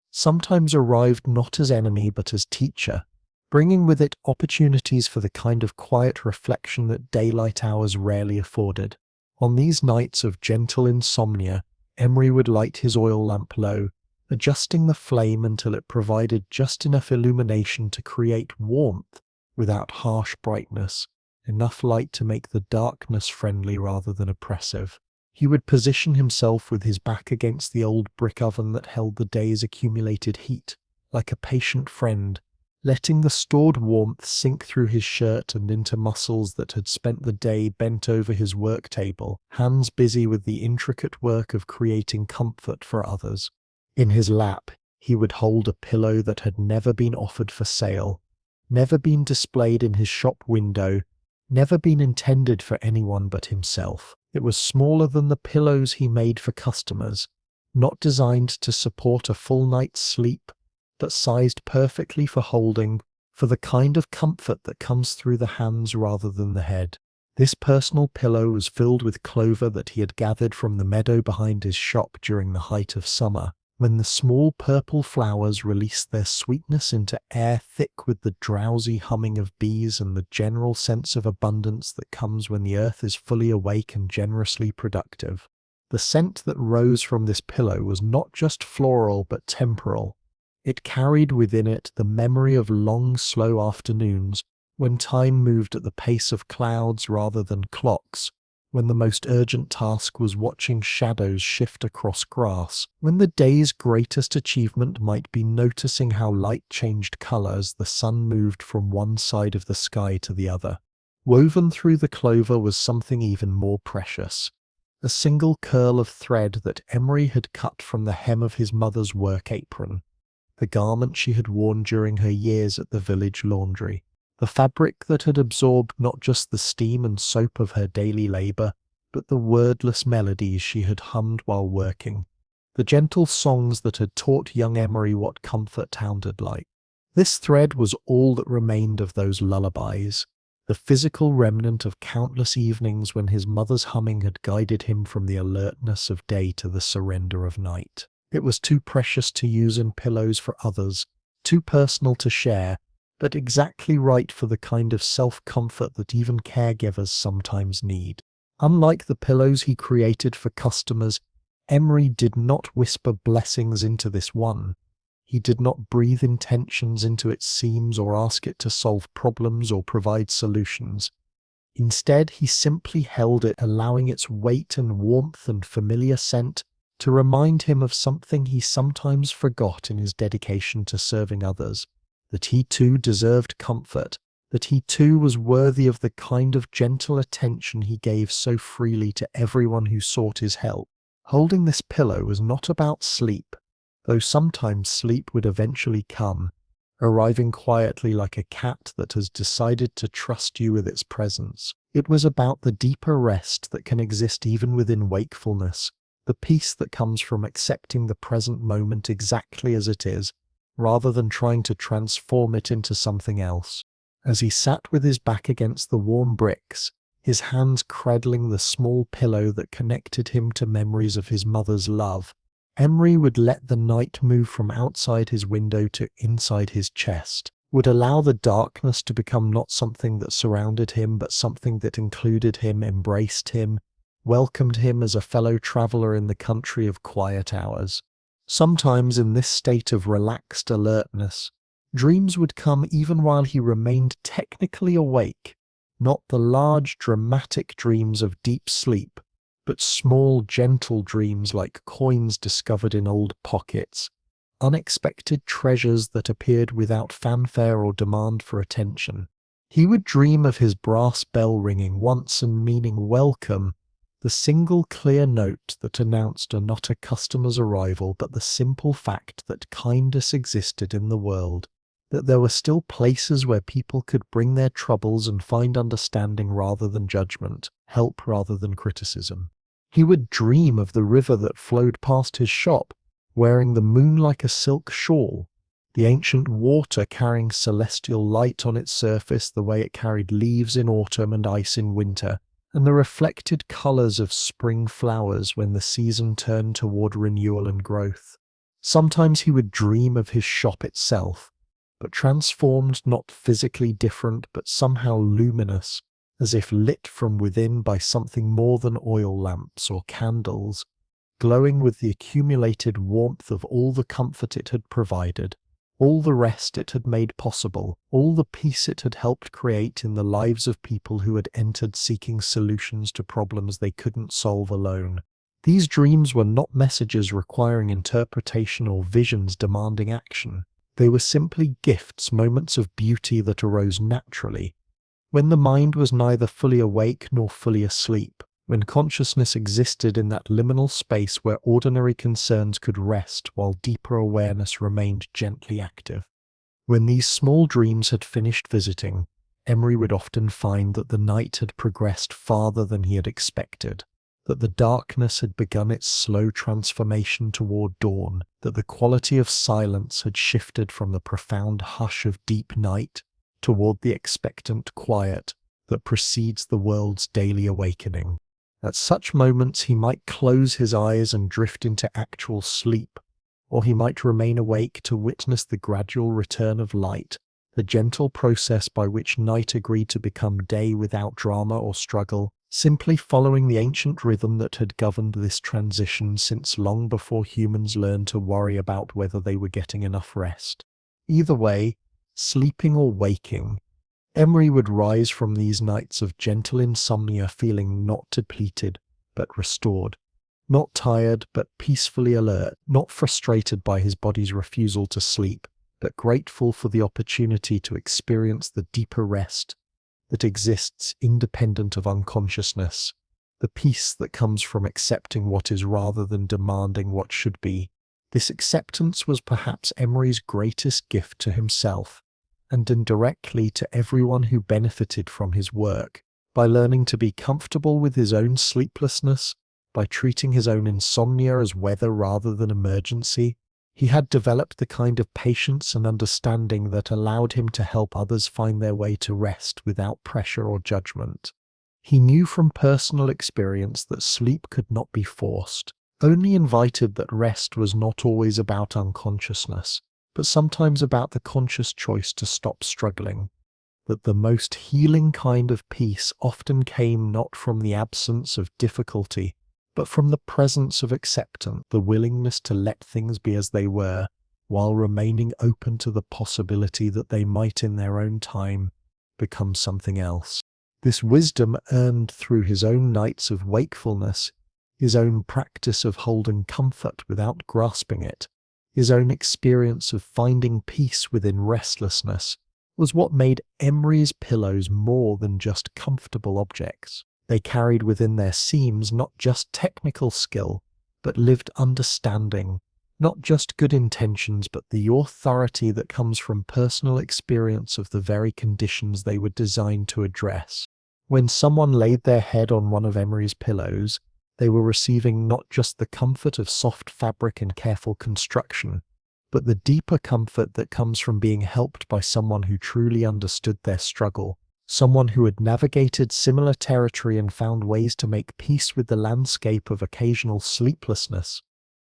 sometimes arrived not as enemy but as teacher, bringing with it opportunities for the kind of quiet reflection that daylight hours rarely afforded. On these nights of gentle insomnia, Emery would light his oil lamp low, adjusting the flame until it provided just enough illumination to create warmth without harsh brightness, enough light to make the darkness friendly rather than oppressive. He would position himself with his back against the old brick oven that held the day's accumulated heat, like a patient friend, letting the stored warmth sink through his shirt and into muscles that had spent the day bent over his work table, hands busy with the intricate work of creating comfort for others. In his lap, he would hold a pillow that had never been offered for sale, never been displayed in his shop window, never been intended for anyone but himself. It was smaller than the pillows he made for customers, not designed to support a full night's sleep, but sized perfectly for holding, for the kind of comfort that comes through the hands rather than the head. This personal pillow was filled with clover that he had gathered from the meadow behind his shop during the height of summer, when the small purple flowers released their sweetness into air thick with the drowsy humming of bees and the general sense of abundance that comes when the earth is fully awake and generously productive. The scent that rose from this pillow was not just floral but temporal. It carried within it the memory of long, slow afternoons, when time moved at the pace of clouds rather than clocks, when the most urgent task was watching shadows shift across grass, when the day's greatest achievement might be noticing how light changed color as the sun moved from one side of the sky to the other. Woven through the clover was something even more precious, a single curl of thread that Emery had cut from the hem of his mother's work apron, the garment she had worn during her years at the village laundry. The fabric that had absorbed not just the steam and soap of her daily labor, but the wordless melodies she had hummed while working, the gentle songs that had taught young Emery what comfort sounded like. This thread was all that remained of those lullabies, the physical remnant of countless evenings when his mother's humming had guided him from the alertness of day to the surrender of night. It was too precious to use in pillows for others, too personal to share, but exactly right for the kind of self-comfort that even caregivers sometimes need. Unlike the pillows he created for customers, Emery did not whisper blessings into this one. He did not breathe intentions into its seams or ask it to solve problems or provide solutions. Instead, he simply held it, allowing its weight and warmth and familiar scent to remind him of something he sometimes forgot in his dedication to serving others, that he too deserved comfort, that he too was worthy of the kind of gentle attention he gave so freely to everyone who sought his help. Holding this pillow was not about sleep, though sometimes sleep would eventually come, arriving quietly like a cat that has decided to trust you with its presence. It was about the deeper rest that can exist even within wakefulness, the peace that comes from accepting the present moment exactly as it is, rather than trying to transform it into something else. As he sat with his back against the warm bricks, his hands cradling the small pillow that connected him to memories of his mother's love, Emery would let the night move from outside his window to inside his chest, would allow the darkness to become not something that surrounded him, but something that included him, embraced him, welcomed him as a fellow traveler in the country of quiet hours. Sometimes in this state of relaxed alertness, dreams would come even while he remained technically awake, not the large dramatic dreams of deep sleep, but small gentle dreams like coins discovered in old pockets, unexpected treasures that appeared without fanfare or demand for attention. He would dream of his brass bell ringing once and meaning welcome, the single clear note that announced not a customer's arrival but the simple fact that kindness existed in the world, that there were still places where people could bring their troubles and find understanding rather than judgment, help rather than criticism. He would dream of the river that flowed past his shop, wearing the moon like a silk shawl, the ancient water carrying celestial light on its surface the way it carried leaves in autumn and ice in winter, and the reflected colors of spring flowers when the season turned toward renewal and growth. Sometimes he would dream of his shop itself, but transformed, not physically different, but somehow luminous, as if lit from within by something more than oil lamps or candles, glowing with the accumulated warmth of all the comfort it had provided, all the rest it had made possible, all the peace it had helped create in the lives of people who had entered seeking solutions to problems they couldn't solve alone. These dreams were not messages requiring interpretation or visions demanding action. They were simply gifts, moments of beauty that arose naturally, when the mind was neither fully awake nor fully asleep, when consciousness existed in that liminal space where ordinary concerns could rest while deeper awareness remained gently active. When these small dreams had finished visiting, Emery would often find that the night had progressed farther than he had expected, that the darkness had begun its slow transformation toward dawn, that the quality of silence had shifted from the profound hush of deep night toward the expectant quiet that precedes the world's daily awakening. At such moments he might close his eyes and drift into actual sleep, or he might remain awake to witness the gradual return of light, the gentle process by which night agreed to become day without drama or struggle, simply following the ancient rhythm that had governed this transition since long before humans learned to worry about whether they were getting enough rest. Either way, sleeping or waking, Emery would rise from these nights of gentle insomnia feeling not depleted, but restored, not tired, but peacefully alert, not frustrated by his body's refusal to sleep, but grateful for the opportunity to experience the deeper rest that exists independent of unconsciousness, the peace that comes from accepting what is rather than demanding what should be. This acceptance was perhaps Emery's greatest gift to himself, and indirectly to everyone who benefited from his work, by learning to be comfortable with his own sleeplessness, by treating his own insomnia as weather rather than emergency. He had developed the kind of patience and understanding that allowed him to help others find their way to rest without pressure or judgment. He knew from personal experience that sleep could not be forced, only invited, that rest was not always about unconsciousness, but sometimes about the conscious choice to stop struggling, that the most healing kind of peace often came not from the absence of difficulty, but from the presence of acceptance, the willingness to let things be as they were, while remaining open to the possibility that they might in their own time become something else. This wisdom earned through his own nights of wakefulness, his own practice of holding comfort without grasping it, his own experience of finding peace within restlessness, was what made Emery's pillows more than just comfortable objects. They carried within their seams not just technical skill, but lived understanding, not just good intentions, but the authority that comes from personal experience of the very conditions they were designed to address. When someone laid their head on one of Emery's pillows, they were receiving not just the comfort of soft fabric and careful construction, but the deeper comfort that comes from being helped by someone who truly understood their struggle, someone who had navigated similar territory and found ways to make peace with the landscape of occasional sleeplessness,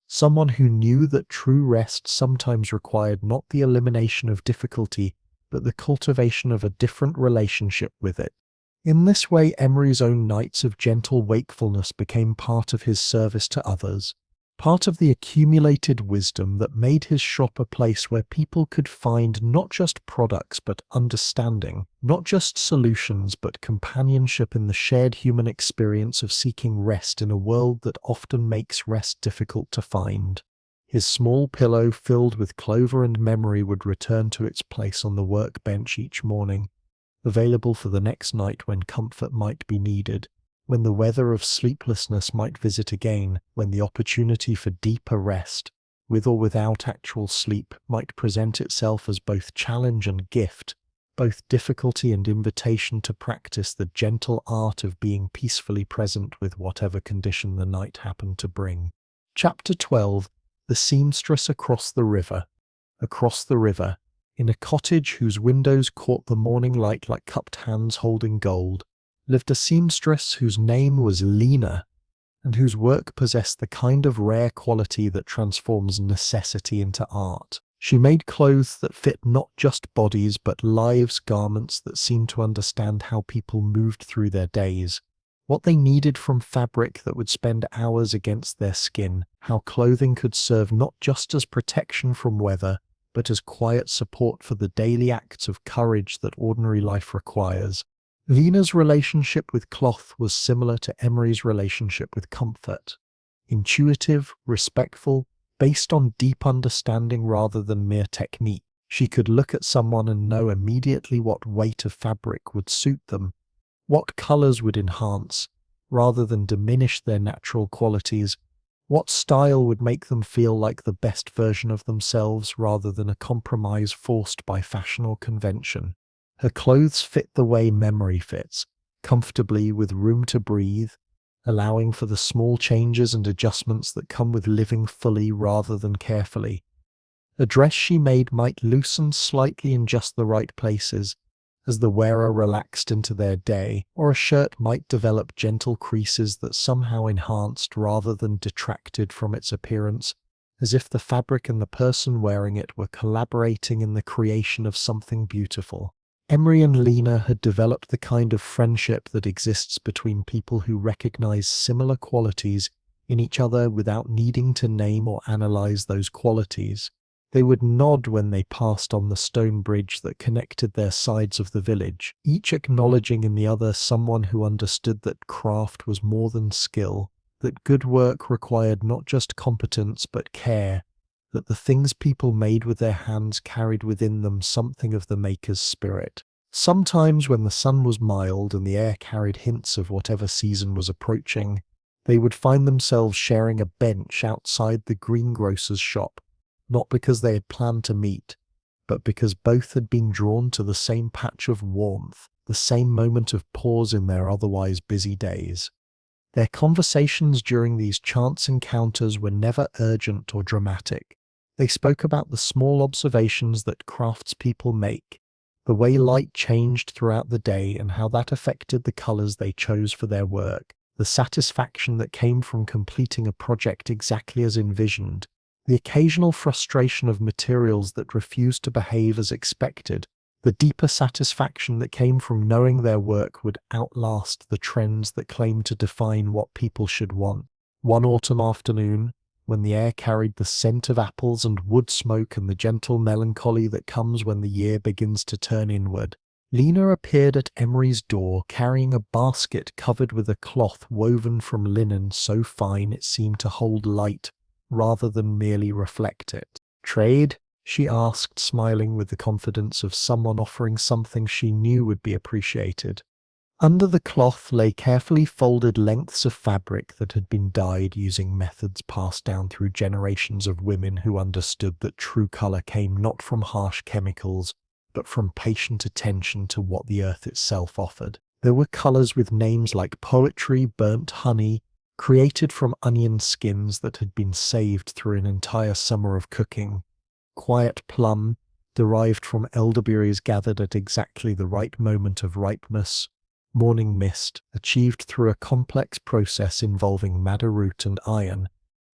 someone who knew that true rest sometimes required not the elimination of difficulty, but the cultivation of a different relationship with it. In this way, Emery's own nights of gentle wakefulness became part of his service to others, part of the accumulated wisdom that made his shop a place where people could find not just products but understanding, not just solutions but companionship in the shared human experience of seeking rest in a world that often makes rest difficult to find. His small pillow filled with clover and memory would return to its place on the workbench each morning, available for the next night when comfort might be needed, when the weather of sleeplessness might visit again, when the opportunity for deeper rest, with or without actual sleep, might present itself as both challenge and gift, both difficulty and invitation to practice the gentle art of being peacefully present with whatever condition the night happened to bring. Chapter 12. The Seamstress Across the River. Across the river, in a cottage whose windows caught the morning light like cupped hands holding gold, lived a seamstress whose name was Lena, and whose work possessed the kind of rare quality that transforms necessity into art. She made clothes that fit not just bodies but lives, garments that seemed to understand how people moved through their days, what they needed from fabric that would spend hours against their skin, how clothing could serve not just as protection from weather, but as quiet support for the daily acts of courage that ordinary life requires. Lena's relationship with cloth was similar to Emery's relationship with comfort. Intuitive, respectful, based on deep understanding rather than mere technique. She could look at someone and know immediately what weight of fabric would suit them, what colors would enhance, rather than diminish their natural qualities, what style would make them feel like the best version of themselves rather than a compromise forced by fashion or convention. Her clothes fit the way memory fits, comfortably with room to breathe, allowing for the small changes and adjustments that come with living fully rather than carefully. A dress she made might loosen slightly in just the right places, as the wearer relaxed into their day, or a shirt might develop gentle creases that somehow enhanced rather than detracted from its appearance, as if the fabric and the person wearing it were collaborating in the creation of something beautiful. Emery and Lena had developed the kind of friendship that exists between people who recognize similar qualities in each other without needing to name or analyze those qualities. They would nod when they passed on the stone bridge that connected their sides of the village, each acknowledging in the other someone who understood that craft was more than skill, that good work required not just competence but care, that the things people made with their hands carried within them something of the maker's spirit. Sometimes when the sun was mild and the air carried hints of whatever season was approaching, they would find themselves sharing a bench outside the greengrocer's shop, not because they had planned to meet, but because both had been drawn to the same patch of warmth, the same moment of pause in their otherwise busy days. Their conversations during these chance encounters were never urgent or dramatic. They spoke about the small observations that craftspeople make, the way light changed throughout the day and how that affected the colors they chose for their work, the satisfaction that came from completing a project exactly as envisioned, the occasional frustration of materials that refused to behave as expected, the deeper satisfaction that came from knowing their work would outlast the trends that claimed to define what people should want. One autumn afternoon, when the air carried the scent of apples and wood smoke and the gentle melancholy that comes when the year begins to turn inward, Lena appeared at Emery's door carrying a basket covered with a cloth woven from linen so fine it seemed to hold light rather than merely reflect it. "Trade?" she asked, smiling with the confidence of someone offering something she knew would be appreciated. Under the cloth lay carefully folded lengths of fabric that had been dyed using methods passed down through generations of women who understood that true color came not from harsh chemicals, but from patient attention to what the earth itself offered. There were colors with names like poetry, burnt honey, created from onion skins that had been saved through an entire summer of cooking, quiet plum, derived from elderberries gathered at exactly the right moment of ripeness, morning mist, achieved through a complex process involving madder root and iron,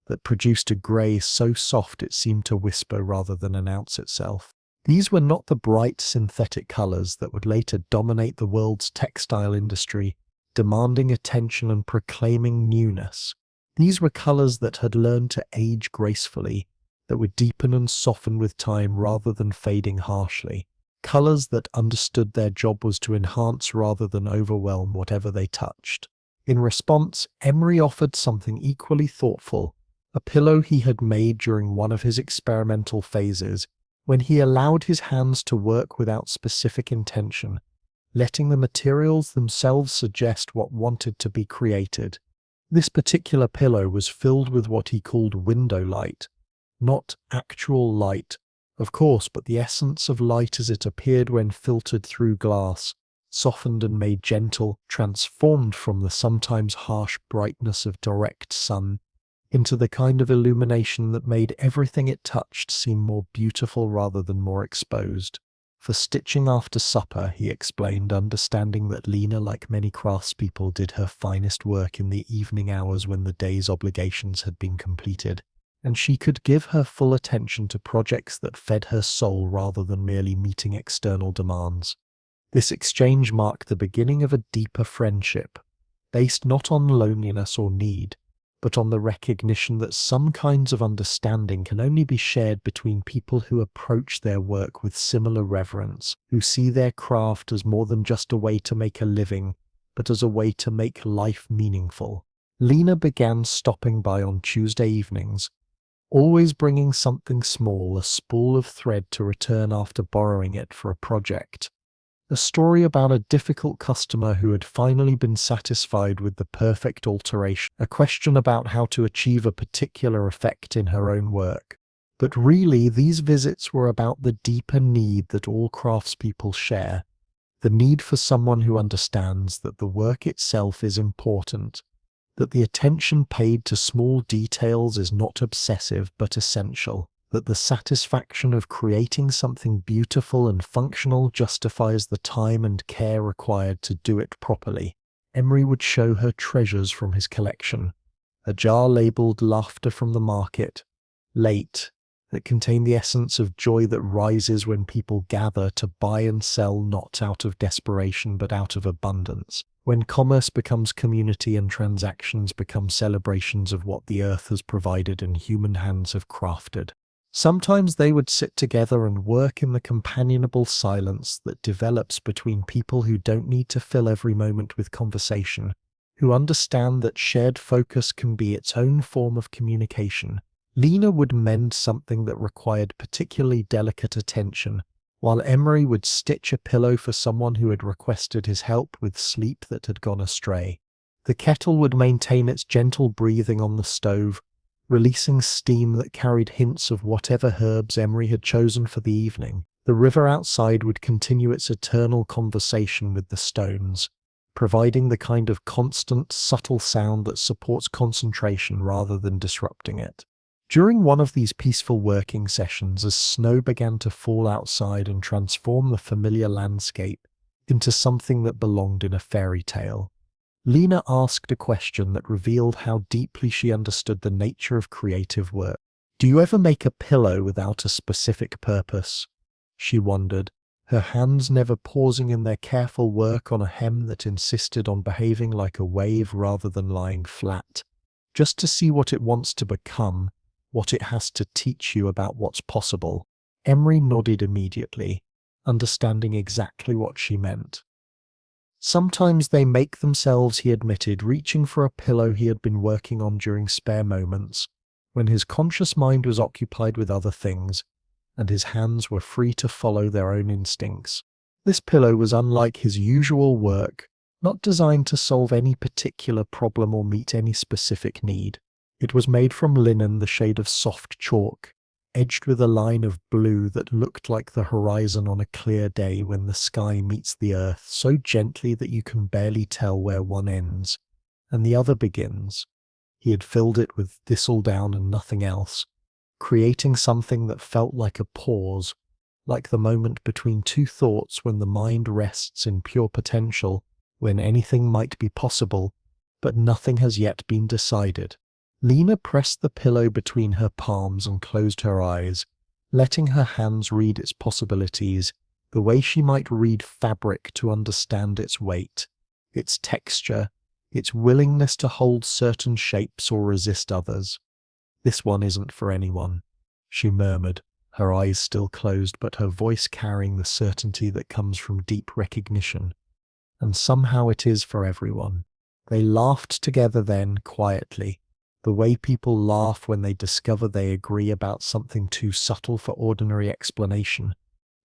that produced a grey so soft it seemed to whisper rather than announce itself. These were not the bright synthetic colours that would later dominate the world's textile industry, demanding attention and proclaiming newness. These were colours that had learned to age gracefully, that would deepen and soften with time rather than fading harshly. Colours that understood their job was to enhance rather than overwhelm whatever they touched. In response, Emery offered something equally thoughtful, a pillow he had made during one of his experimental phases, when he allowed his hands to work without specific intention, letting the materials themselves suggest what wanted to be created. This particular pillow was filled with what he called window light, not actual light, of course, but the essence of light as it appeared when filtered through glass, softened and made gentle, transformed from the sometimes harsh brightness of direct sun into the kind of illumination that made everything it touched seem more beautiful rather than more exposed. For stitching after supper, he explained, understanding that Lena, like many craftspeople, did her finest work in the evening hours when the day's obligations had been completed, and she could give her full attention to projects that fed her soul rather than merely meeting external demands. This exchange marked the beginning of a deeper friendship, based not on loneliness or need, but on the recognition that some kinds of understanding can only be shared between people who approach their work with similar reverence, who see their craft as more than just a way to make a living, but as a way to make life meaningful. Lena began stopping by on Tuesday evenings, always bringing something small, a spool of thread to return after borrowing it for a project. A story about a difficult customer who had finally been satisfied with the perfect alteration, a question about how to achieve a particular effect in her own work. But really, these visits were about the deeper need that all craftspeople share, the need for someone who understands that the work itself is important, that the attention paid to small details is not obsessive but essential, that the satisfaction of creating something beautiful and functional justifies the time and care required to do it properly. Emery would show her treasures from his collection, a jar labelled "Laughter from the Market," late, that contained the essence of joy that rises when people gather to buy and sell not out of desperation but out of abundance, when commerce becomes community and transactions become celebrations of what the earth has provided and human hands have crafted. Sometimes they would sit together and work in the companionable silence that develops between people who don't need to fill every moment with conversation, who understand that shared focus can be its own form of communication. Lena would mend something that required particularly delicate attention, while Emery would stitch a pillow for someone who had requested his help with sleep that had gone astray. The kettle would maintain its gentle breathing on the stove, releasing steam that carried hints of whatever herbs Emery had chosen for the evening. The river outside would continue its eternal conversation with the stones, providing the kind of constant, subtle sound that supports concentration rather than disrupting it. During one of these peaceful working sessions, as snow began to fall outside and transform the familiar landscape into something that belonged in a fairy tale, Lena asked a question that revealed how deeply she understood the nature of creative work. "Do you ever make a pillow without a specific purpose?" she wondered, her hands never pausing in their careful work on a hem that insisted on behaving like a wave rather than lying flat, just to see what it wants to become, what it has to teach you about what's possible. Emery nodded immediately, understanding exactly what she meant. Sometimes they make themselves, he admitted, reaching for a pillow he had been working on during spare moments, when his conscious mind was occupied with other things, and his hands were free to follow their own instincts. This pillow was unlike his usual work, not designed to solve any particular problem or meet any specific need. It was made from linen the shade of soft chalk, edged with a line of blue that looked like the horizon on a clear day when the sky meets the earth so gently that you can barely tell where one ends and the other begins. He had filled it with thistledown and nothing else, creating something that felt like a pause, like the moment between two thoughts when the mind rests in pure potential, when anything might be possible, but nothing has yet been decided. Lena pressed the pillow between her palms and closed her eyes, letting her hands read its possibilities, the way she might read fabric to understand its weight, its texture, its willingness to hold certain shapes or resist others. "This one isn't for anyone," she murmured, her eyes still closed but her voice carrying the certainty that comes from deep recognition. "And somehow it is for everyone." They laughed together then, quietly, the way people laugh when they discover they agree about something too subtle for ordinary explanation,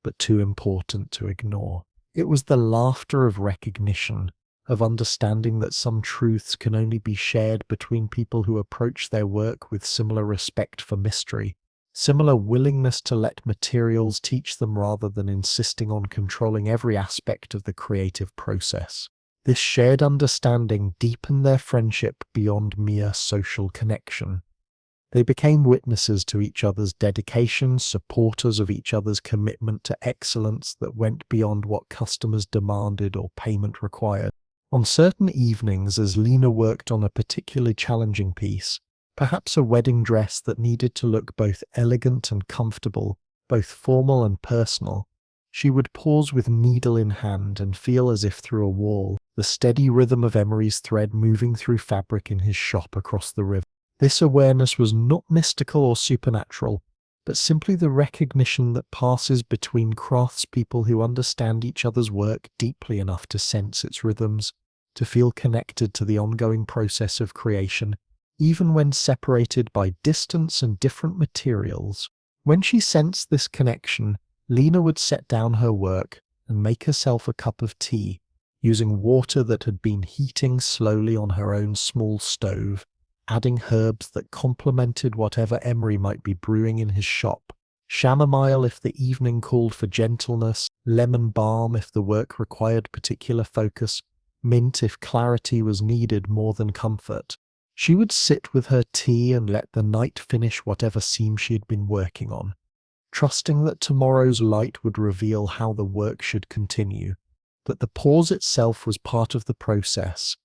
but too important to ignore. It was the laughter of recognition, of understanding that some truths can only be shared between people who approach their work with similar respect for mystery, similar willingness to let materials teach them rather than insisting on controlling every aspect of the creative process. This shared understanding deepened their friendship beyond mere social connection. They became witnesses to each other's dedication, supporters of each other's commitment to excellence that went beyond what customers demanded or payment required. On certain evenings, as Lena worked on a particularly challenging piece, perhaps a wedding dress that needed to look both elegant and comfortable, both formal and personal, she would pause with needle in hand and feel as if through a wall, the steady rhythm of Emery's thread moving through fabric in his shop across the river. This awareness was not mystical or supernatural, but simply the recognition that passes between craftspeople who understand each other's work deeply enough to sense its rhythms, to feel connected to the ongoing process of creation, even when separated by distance and different materials. When she sensed this connection, Lena would set down her work and make herself a cup of tea, using water that had been heating slowly on her own small stove, adding herbs that complemented whatever Emery might be brewing in his shop. Chamomile if the evening called for gentleness, lemon balm if the work required particular focus, mint if clarity was needed more than comfort. She would sit with her tea and let the night finish whatever seam she had been working on, trusting that tomorrow's light would reveal how the work should continue, that the pause itself was part of the process,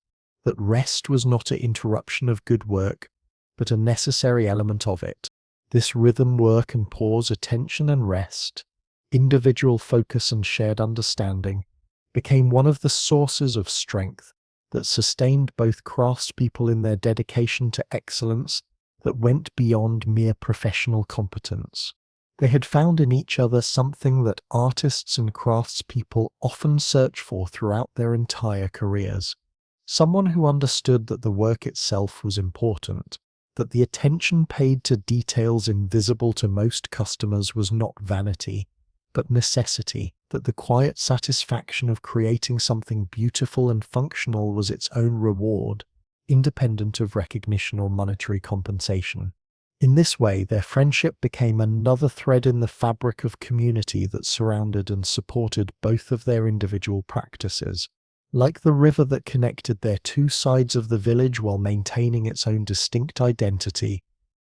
that rest was not an interruption of good work, but a necessary element of it. This rhythm, work and pause, attention and rest, individual focus and shared understanding, became one of the sources of strength that sustained both craftspeople in their dedication to excellence that went beyond mere professional competence. They had found in each other something that artists and craftspeople often search for throughout their entire careers. Someone who understood that the work itself was important, that the attention paid to details invisible to most customers was not vanity, but necessity, that the quiet satisfaction of creating something beautiful and functional was its own reward, independent of recognition or monetary compensation. In this way, their friendship became another thread in the fabric of community that surrounded and supported both of their individual practices. Like the river that connected their two sides of the village while maintaining its own distinct identity,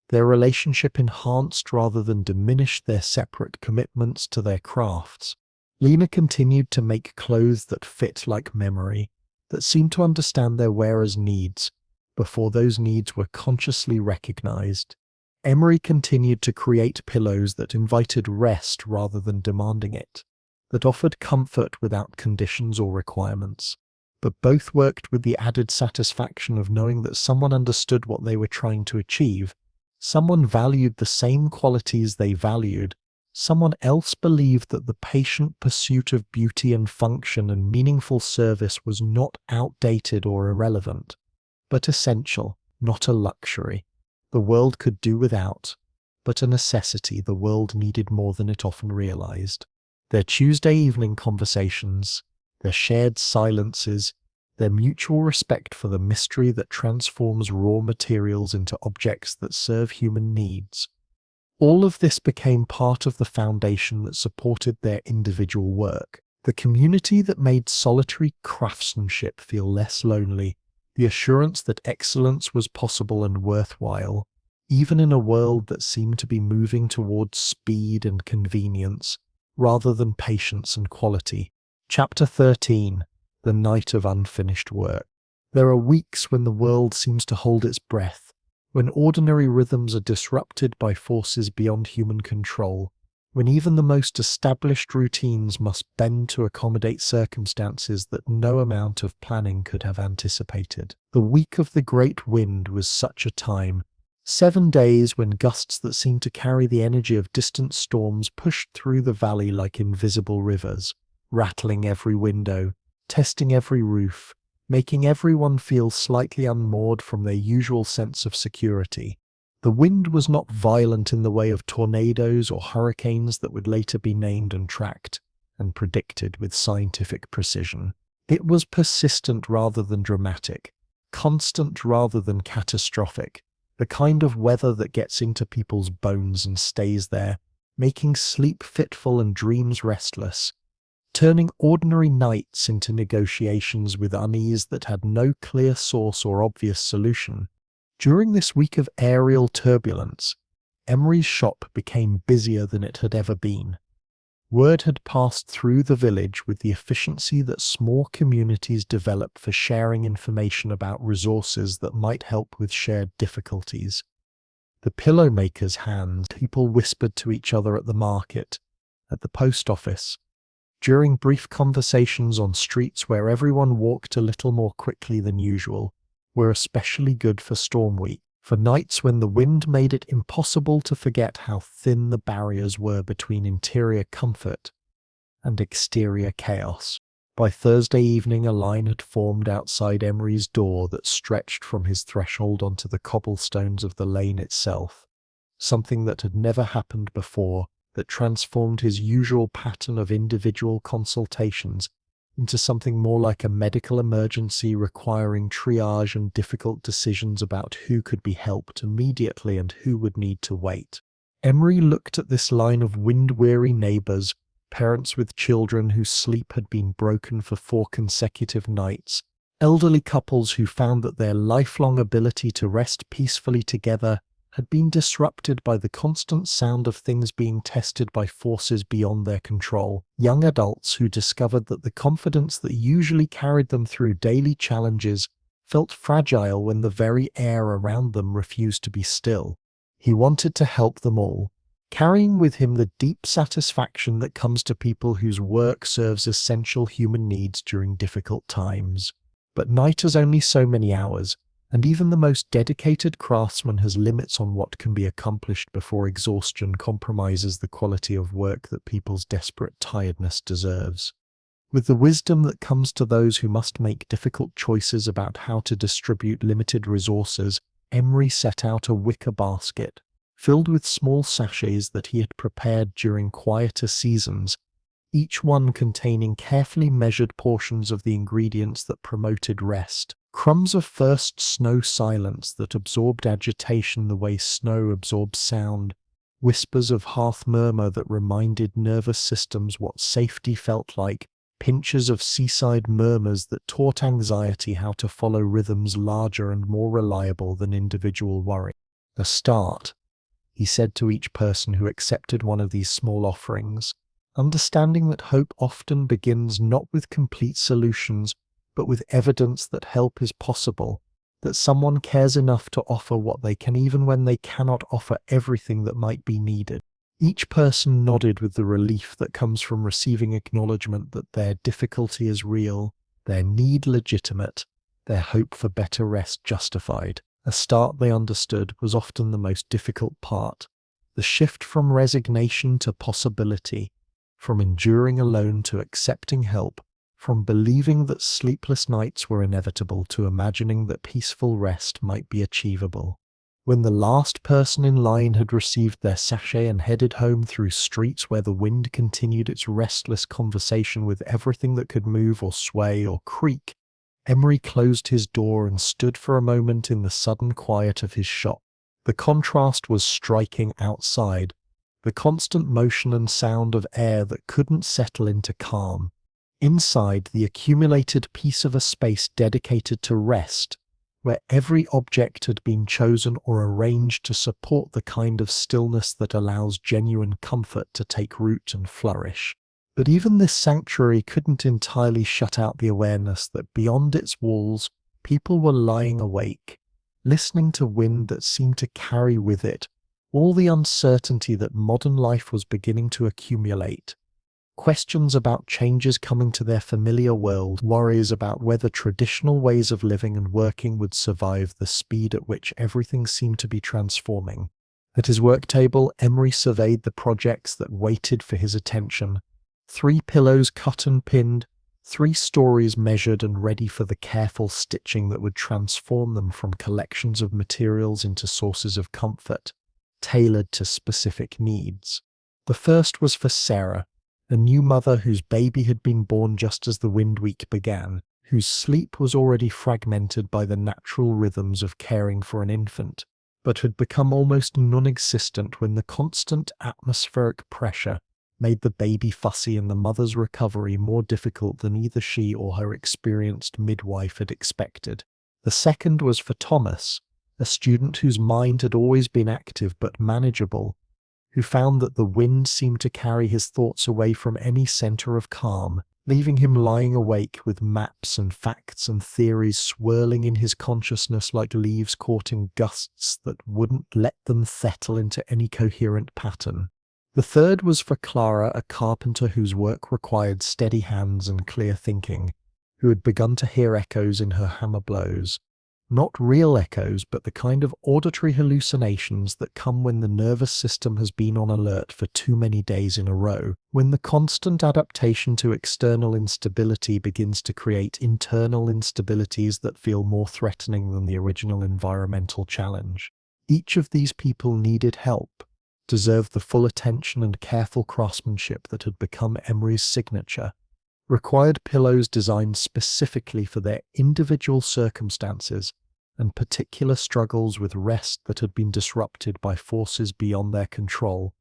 their relationship enhanced rather than diminished their separate commitments to their crafts. Lena continued to make clothes that fit like memory, that seemed to understand their wearers' needs, before those needs were consciously recognized. Emery continued to create pillows that invited rest rather than demanding it, that offered comfort without conditions or requirements. But both worked with the added satisfaction of knowing that someone understood what they were trying to achieve, someone valued the same qualities they valued, someone else believed that the patient pursuit of beauty and function and meaningful service was not outdated or irrelevant, but essential, not a luxury the world could do without, but a necessity the world needed more than it often realized. Their Tuesday evening conversations, their shared silences, their mutual respect for the mystery that transforms raw materials into objects that serve human needs. All of this became part of the foundation that supported their individual work, the community that made solitary craftsmanship feel less lonely, the assurance that excellence was possible and worthwhile, even in a world that seemed to be moving towards speed and convenience, rather than patience and quality. Chapter 13. The Night of Unfinished Work. There are weeks when the world seems to hold its breath, when ordinary rhythms are disrupted by forces beyond human control, when even the most established routines must bend to accommodate circumstances that no amount of planning could have anticipated. The week of the Great Wind was such a time. 7 days when gusts that seemed to carry the energy of distant storms pushed through the valley like invisible rivers, rattling every window, testing every roof, making everyone feel slightly unmoored from their usual sense of security. The wind was not violent in the way of tornadoes or hurricanes that would later be named and tracked and predicted with scientific precision. It was persistent rather than dramatic, constant rather than catastrophic, the kind of weather that gets into people's bones and stays there, making sleep fitful and dreams restless, turning ordinary nights into negotiations with unease that had no clear source or obvious solution. During this week of aerial turbulence, Emery's shop became busier than it had ever been. Word had passed through the village with the efficiency that small communities develop for sharing information about resources that might help with shared difficulties. The Pillowmaker's hand, people whispered to each other at the market, at the post office, during brief conversations on streets where everyone walked a little more quickly than usual, were especially good for Storm Week, for nights when the wind made it impossible to forget how thin the barriers were between interior comfort and exterior chaos. By Thursday evening, a line had formed outside Emery's door that stretched from his threshold onto the cobblestones of the lane itself, something that had never happened before, that transformed his usual pattern of individual consultations into something more like a medical emergency requiring triage and difficult decisions about who could be helped immediately and who would need to wait. Emery looked at this line of wind-weary neighbors, parents with children whose sleep had been broken for 4 consecutive nights, elderly couples who found that their lifelong ability to rest peacefully together had been disrupted by the constant sound of things being tested by forces beyond their control. Young adults who discovered that the confidence that usually carried them through daily challenges felt fragile when the very air around them refused to be still. He wanted to help them all, carrying with him the deep satisfaction that comes to people whose work serves essential human needs during difficult times. But night has only so many hours, and even the most dedicated craftsman has limits on what can be accomplished before exhaustion compromises the quality of work that people's desperate tiredness deserves. With the wisdom that comes to those who must make difficult choices about how to distribute limited resources, Emery set out a wicker basket, filled with small sachets that he had prepared during quieter seasons, each one containing carefully measured portions of the ingredients that promoted rest. Crumbs of first snow silence that absorbed agitation the way snow absorbs sound, whispers of hearth murmur that reminded nervous systems what safety felt like, pinches of seaside murmurs that taught anxiety how to follow rhythms larger and more reliable than individual worry. A start, he said to each person who accepted one of these small offerings, understanding that hope often begins not with complete solutions, but with evidence that help is possible, that someone cares enough to offer what they can even when they cannot offer everything that might be needed. Each person nodded with the relief that comes from receiving acknowledgement that their difficulty is real, their need legitimate, their hope for better rest justified. A start, they understood, was often the most difficult part. The shift from resignation to possibility, from enduring alone to accepting help, from believing that sleepless nights were inevitable to imagining that peaceful rest might be achievable. When the last person in line had received their sachet and headed home through streets where the wind continued its restless conversation with everything that could move or sway or creak, Emery closed his door and stood for a moment in the sudden quiet of his shop. The contrast was striking outside, the constant motion and sound of air that couldn't settle into calm. Inside, the accumulated piece of a space dedicated to rest, where every object had been chosen or arranged to support the kind of stillness that allows genuine comfort to take root and flourish. But even this sanctuary couldn't entirely shut out the awareness that beyond its walls, people were lying awake, listening to wind that seemed to carry with it all the uncertainty that modern life was beginning to accumulate. Questions about changes coming to their familiar world, worries about whether traditional ways of living and working would survive the speed at which everything seemed to be transforming. At his work table, Emery surveyed the projects that waited for his attention. 3 pillows cut and pinned, 3 stories measured and ready for the careful stitching that would transform them from collections of materials into sources of comfort, tailored to specific needs. The first was for Sarah, a new mother whose baby had been born just as the wind week began, whose sleep was already fragmented by the natural rhythms of caring for an infant, but had become almost non-existent when the constant atmospheric pressure made the baby fussy and the mother's recovery more difficult than either she or her experienced midwife had expected. The second was for Thomas, a student whose mind had always been active but manageable, who found that the wind seemed to carry his thoughts away from any center of calm, leaving him lying awake with maps and facts and theories swirling in his consciousness like leaves caught in gusts that wouldn't let them settle into any coherent pattern. The third was for Clara, a carpenter whose work required steady hands and clear thinking, who had begun to hear echoes in her hammer blows. Not real echoes, but the kind of auditory hallucinations that come when the nervous system has been on alert for too many days in a row, when the constant adaptation to external instability begins to create internal instabilities that feel more threatening than the original environmental challenge. Each of these people needed help, deserved the full attention and careful craftsmanship that had become Emery's signature, required pillows designed specifically for their individual circumstances and particular struggles with rest that had been disrupted by forces beyond their control.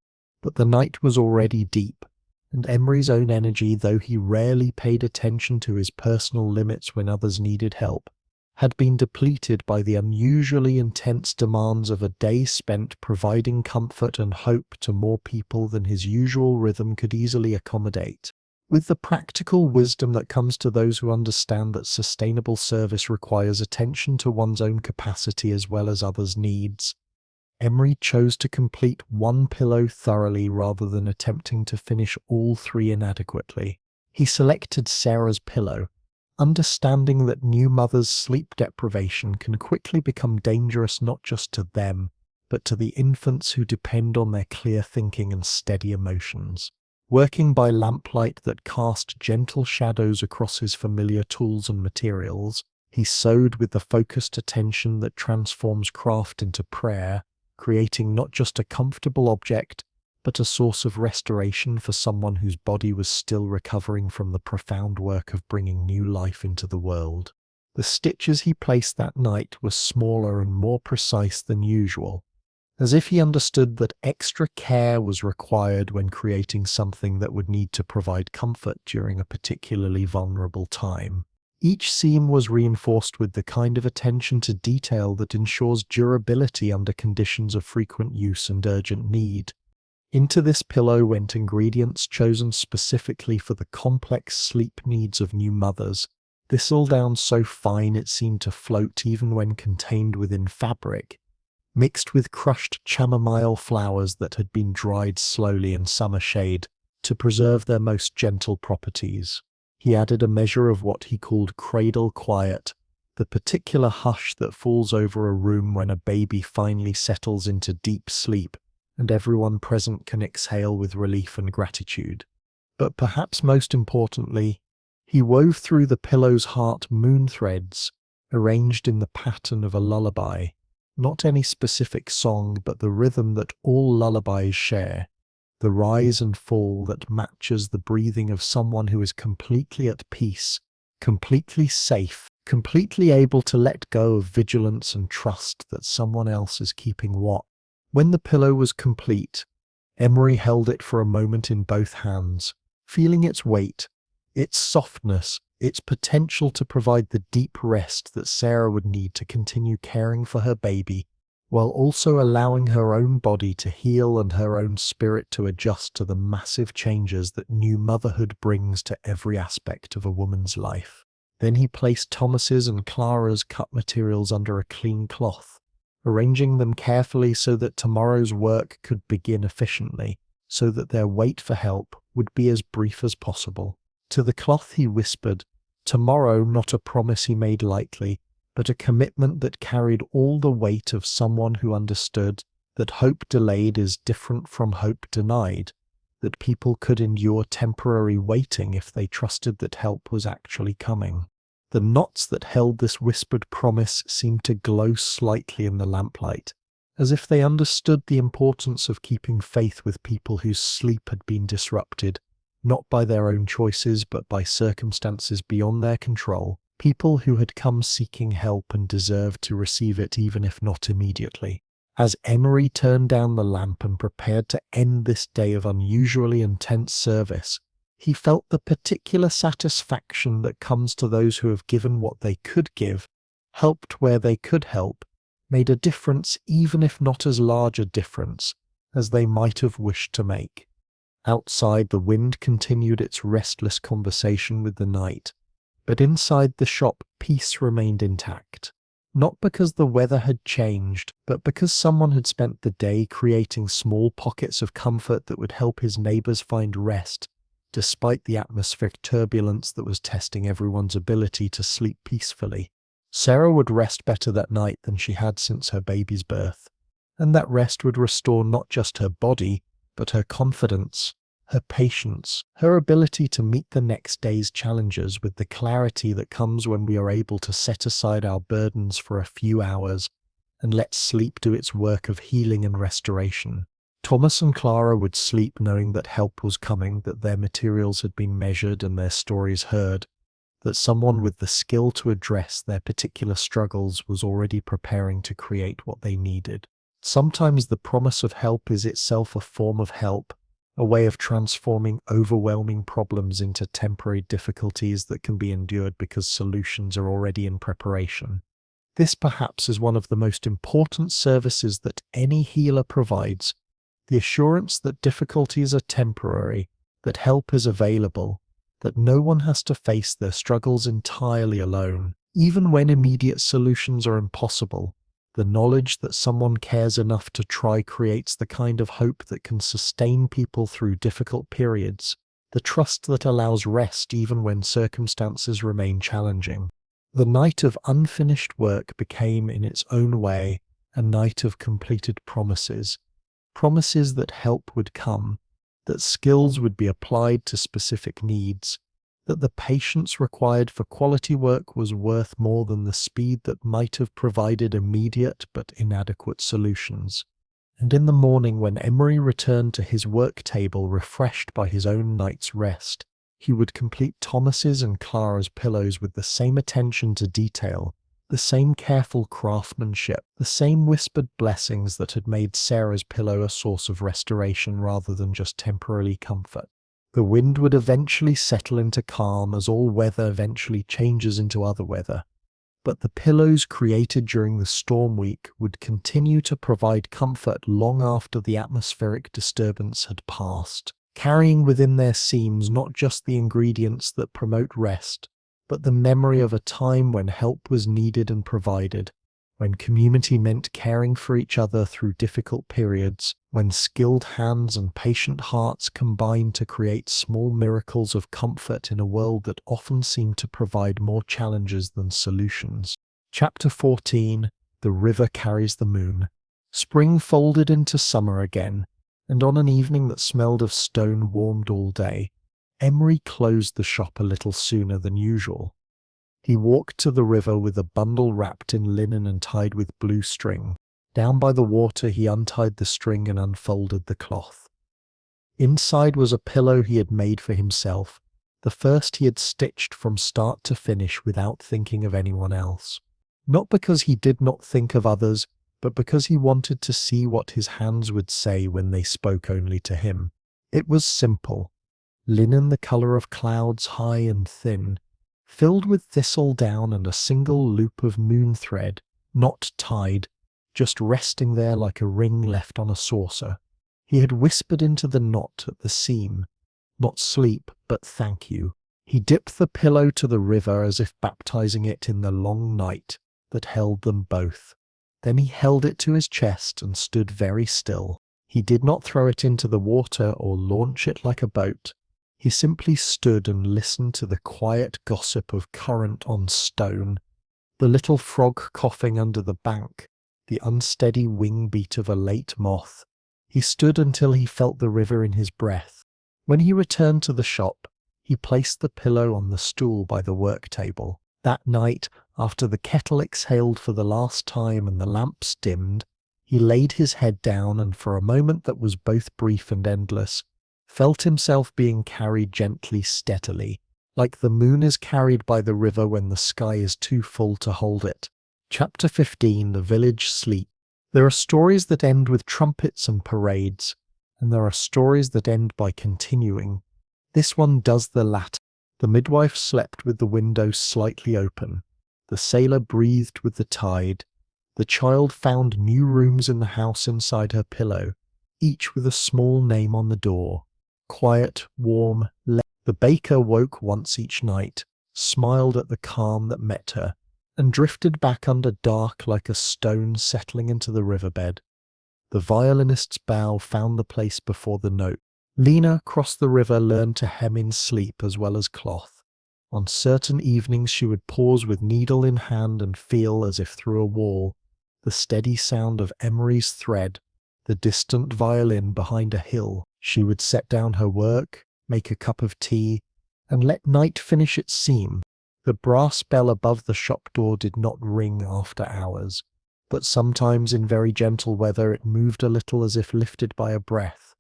But the night was already deep, and Emery's own energy, though he rarely paid attention to his personal limits when others needed help, had been depleted by the unusually intense demands of a day spent providing comfort and hope to more people than his usual rhythm could easily accommodate. With the practical wisdom that comes to those who understand that sustainable service requires attention to one's own capacity as well as others' needs, Emery chose to complete 1 pillow thoroughly rather than attempting to finish all 3 inadequately. He selected Sarah's pillow, understanding that new mothers' sleep deprivation can quickly become dangerous not just to them, but to the infants who depend on their clear thinking and steady emotions. Working by lamplight that cast gentle shadows across his familiar tools and materials, he sewed with the focused attention that transforms craft into prayer, creating not just a comfortable object, but a source of restoration for someone whose body was still recovering from the profound work of bringing new life into the world. The stitches he placed that night were smaller and more precise than usual, as if he understood that extra care was required when creating something that would need to provide comfort during a particularly vulnerable time. Each seam was reinforced with the kind of attention to detail that ensures durability under conditions of frequent use and urgent need. Into this pillow went ingredients chosen specifically for the complex sleep needs of new mothers, thistle down so fine it seemed to float even when contained within fabric, mixed with crushed chamomile flowers that had been dried slowly in summer shade to preserve their most gentle properties. He added a measure of what he called cradle quiet, the particular hush that falls over a room when a baby finally settles into deep sleep and everyone present can exhale with relief and gratitude. But perhaps most importantly, he wove through the pillow's heart moon threads, arranged in the pattern of a lullaby, Not any specific song, but the rhythm that all lullabies share. The rise and fall that matches the breathing of someone who is completely at peace, completely safe, completely able to let go of vigilance and trust that someone else is keeping watch. When the pillow was complete, Emery held it for a moment in both hands, feeling its weight, its softness, its potential to provide the deep rest that Sarah would need to continue caring for her baby, while also allowing her own body to heal and her own spirit to adjust to the massive changes that new motherhood brings to every aspect of a woman's life. Then he placed Thomas's and Clara's cut materials under a clean cloth, arranging them carefully so that tomorrow's work could begin efficiently, so that their wait for help would be as brief as possible. To the cloth he whispered, tomorrow not a promise he made lightly, but a commitment that carried all the weight of someone who understood that hope delayed is different from hope denied, that people could endure temporary waiting if they trusted that help was actually coming. The knots that held this whispered promise seemed to glow slightly in the lamplight, as if they understood the importance of keeping faith with people whose sleep had been disrupted, not by their own choices but by circumstances beyond their control, people who had come seeking help and deserved to receive it even if not immediately. As Emery turned down the lamp and prepared to end this day of unusually intense service, he felt the particular satisfaction that comes to those who have given what they could give, helped where they could help, made a difference even if not as large a difference as they might have wished to make. Outside, the wind continued its restless conversation with the night, but inside the shop peace remained intact. Not because the weather had changed, but because someone had spent the day creating small pockets of comfort that would help his neighbors find rest, despite the atmospheric turbulence that was testing everyone's ability to sleep peacefully. Sarah would rest better that night than she had since her baby's birth, and that rest would restore not just her body, but her confidence, her patience, her ability to meet the next day's challenges with the clarity that comes when we are able to set aside our burdens for a few hours and let sleep do its work of healing and restoration. Thomas and Clara would sleep knowing that help was coming, that their materials had been measured and their stories heard, that someone with the skill to address their particular struggles was already preparing to create what they needed. Sometimes the promise of help is itself a form of help, a way of transforming overwhelming problems into temporary difficulties that can be endured because solutions are already in preparation. This perhaps is one of the most important services that any healer provides, the assurance that difficulties are temporary, that help is available, that no one has to face their struggles entirely alone, even when immediate solutions are impossible. The knowledge that someone cares enough to try creates the kind of hope that can sustain people through difficult periods, the trust that allows rest even when circumstances remain challenging. The night of unfinished work became, in its own way, a night of completed promises. Promises that help would come, that skills would be applied to specific needs, that the patience required for quality work was worth more than the speed that might have provided immediate but inadequate solutions. And in the morning, when Emery returned to his work table refreshed by his own night's rest, he would complete Thomas's and Clara's pillows with the same attention to detail, the same careful craftsmanship, the same whispered blessings that had made Sarah's pillow a source of restoration rather than just temporary comfort. The wind would eventually settle into calm, as all weather eventually changes into other weather, but the pillows created during the storm week would continue to provide comfort long after the atmospheric disturbance had passed, carrying within their seams not just the ingredients that promote rest, but the memory of a time when help was needed and provided, when community meant caring for each other through difficult periods, when skilled hands and patient hearts combined to create small miracles of comfort in a world that often seemed to provide more challenges than solutions. Chapter 14. The River Carries the Moon. Spring folded into summer again, and on an evening that smelled of stone warmed all day, Emery closed the shop a little sooner than usual. He walked to the river with a bundle wrapped in linen and tied with blue string. Down by the water he untied the string and unfolded the cloth. Inside was a pillow he had made for himself, the first he had stitched from start to finish without thinking of anyone else. Not because he did not think of others, but because he wanted to see what his hands would say when they spoke only to him. It was simple. Linen the colour of clouds high and thin, filled with thistle down and a single loop of moon thread, not tied, just resting there like a ring left on a saucer. He had whispered into the knot at the seam, not sleep, but thank you. He dipped the pillow to the river as if baptizing it in the long night that held them both. Then he held it to his chest and stood very still. He did not throw it into the water or launch it like a boat. He simply stood and listened to the quiet gossip of current on stone, the little frog coughing under the bank, the unsteady wing beat of a late moth. He stood until he felt the river in his breath. When he returned to the shop, he placed the pillow on the stool by the work table. That night, after the kettle exhaled for the last time and the lamps dimmed, he laid his head down and for a moment that was both brief and endless, felt himself being carried gently, steadily, like the moon is carried by the river when the sky is too full to hold it. Chapter 15, The Village Sleep. There are stories that end with trumpets and parades, and there are stories that end by continuing. This one does the latter. The midwife slept with the window slightly open. The sailor breathed with the tide. The child found new rooms in the house inside her pillow, each with a small name on the door. Quiet, warm, The baker woke once each night, smiled at the calm that met her, and drifted back under dark like a stone settling into the riverbed. The violinist's bow found the place before the note. Lena crossed the river learned to hem in sleep as well as cloth. On certain evenings she would pause with needle in hand and feel, as if through a wall, the steady sound of Emery's thread, the distant violin behind a hill. She would set down her work, make a cup of tea, and let night finish its seam. The brass bell above the shop door did not ring after hours, but sometimes in very gentle weather it moved a little as if lifted by a breath.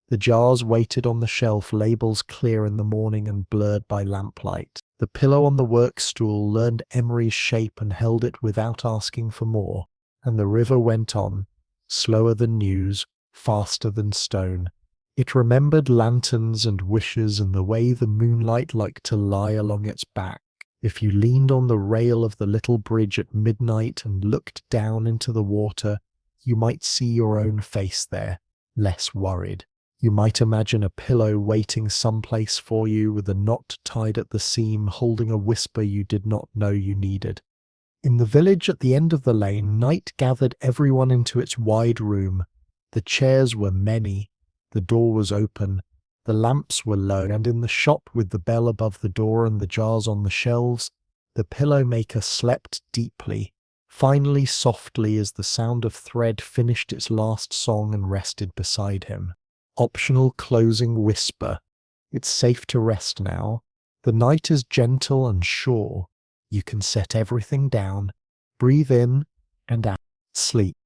The jars waited on the shelf, labels clear in the morning and blurred by lamplight. The pillow on the work stool learned Emery's shape and held it without asking for more, and the river went on, slower than news, faster than stone. It remembered lanterns and wishes and the way the moonlight liked to lie along its back. If you leaned on the rail of the little bridge at midnight and looked down into the water, you might see your own face there, less worried. You might imagine a pillow waiting someplace for you with a knot tied at the seam holding a whisper you did not know you needed. In the village at the end of the lane, night gathered everyone into its wide room. The chairs were many, the door was open, the lamps were low, and in the shop with the bell above the door and the jars on the shelves, the Pillowmaker slept deeply, finally softly as the sound of thread finished its last song and rested beside him. Optional closing whisper. It's safe to rest now. The night is gentle and sure. You can set everything down, breathe in and out, sleep.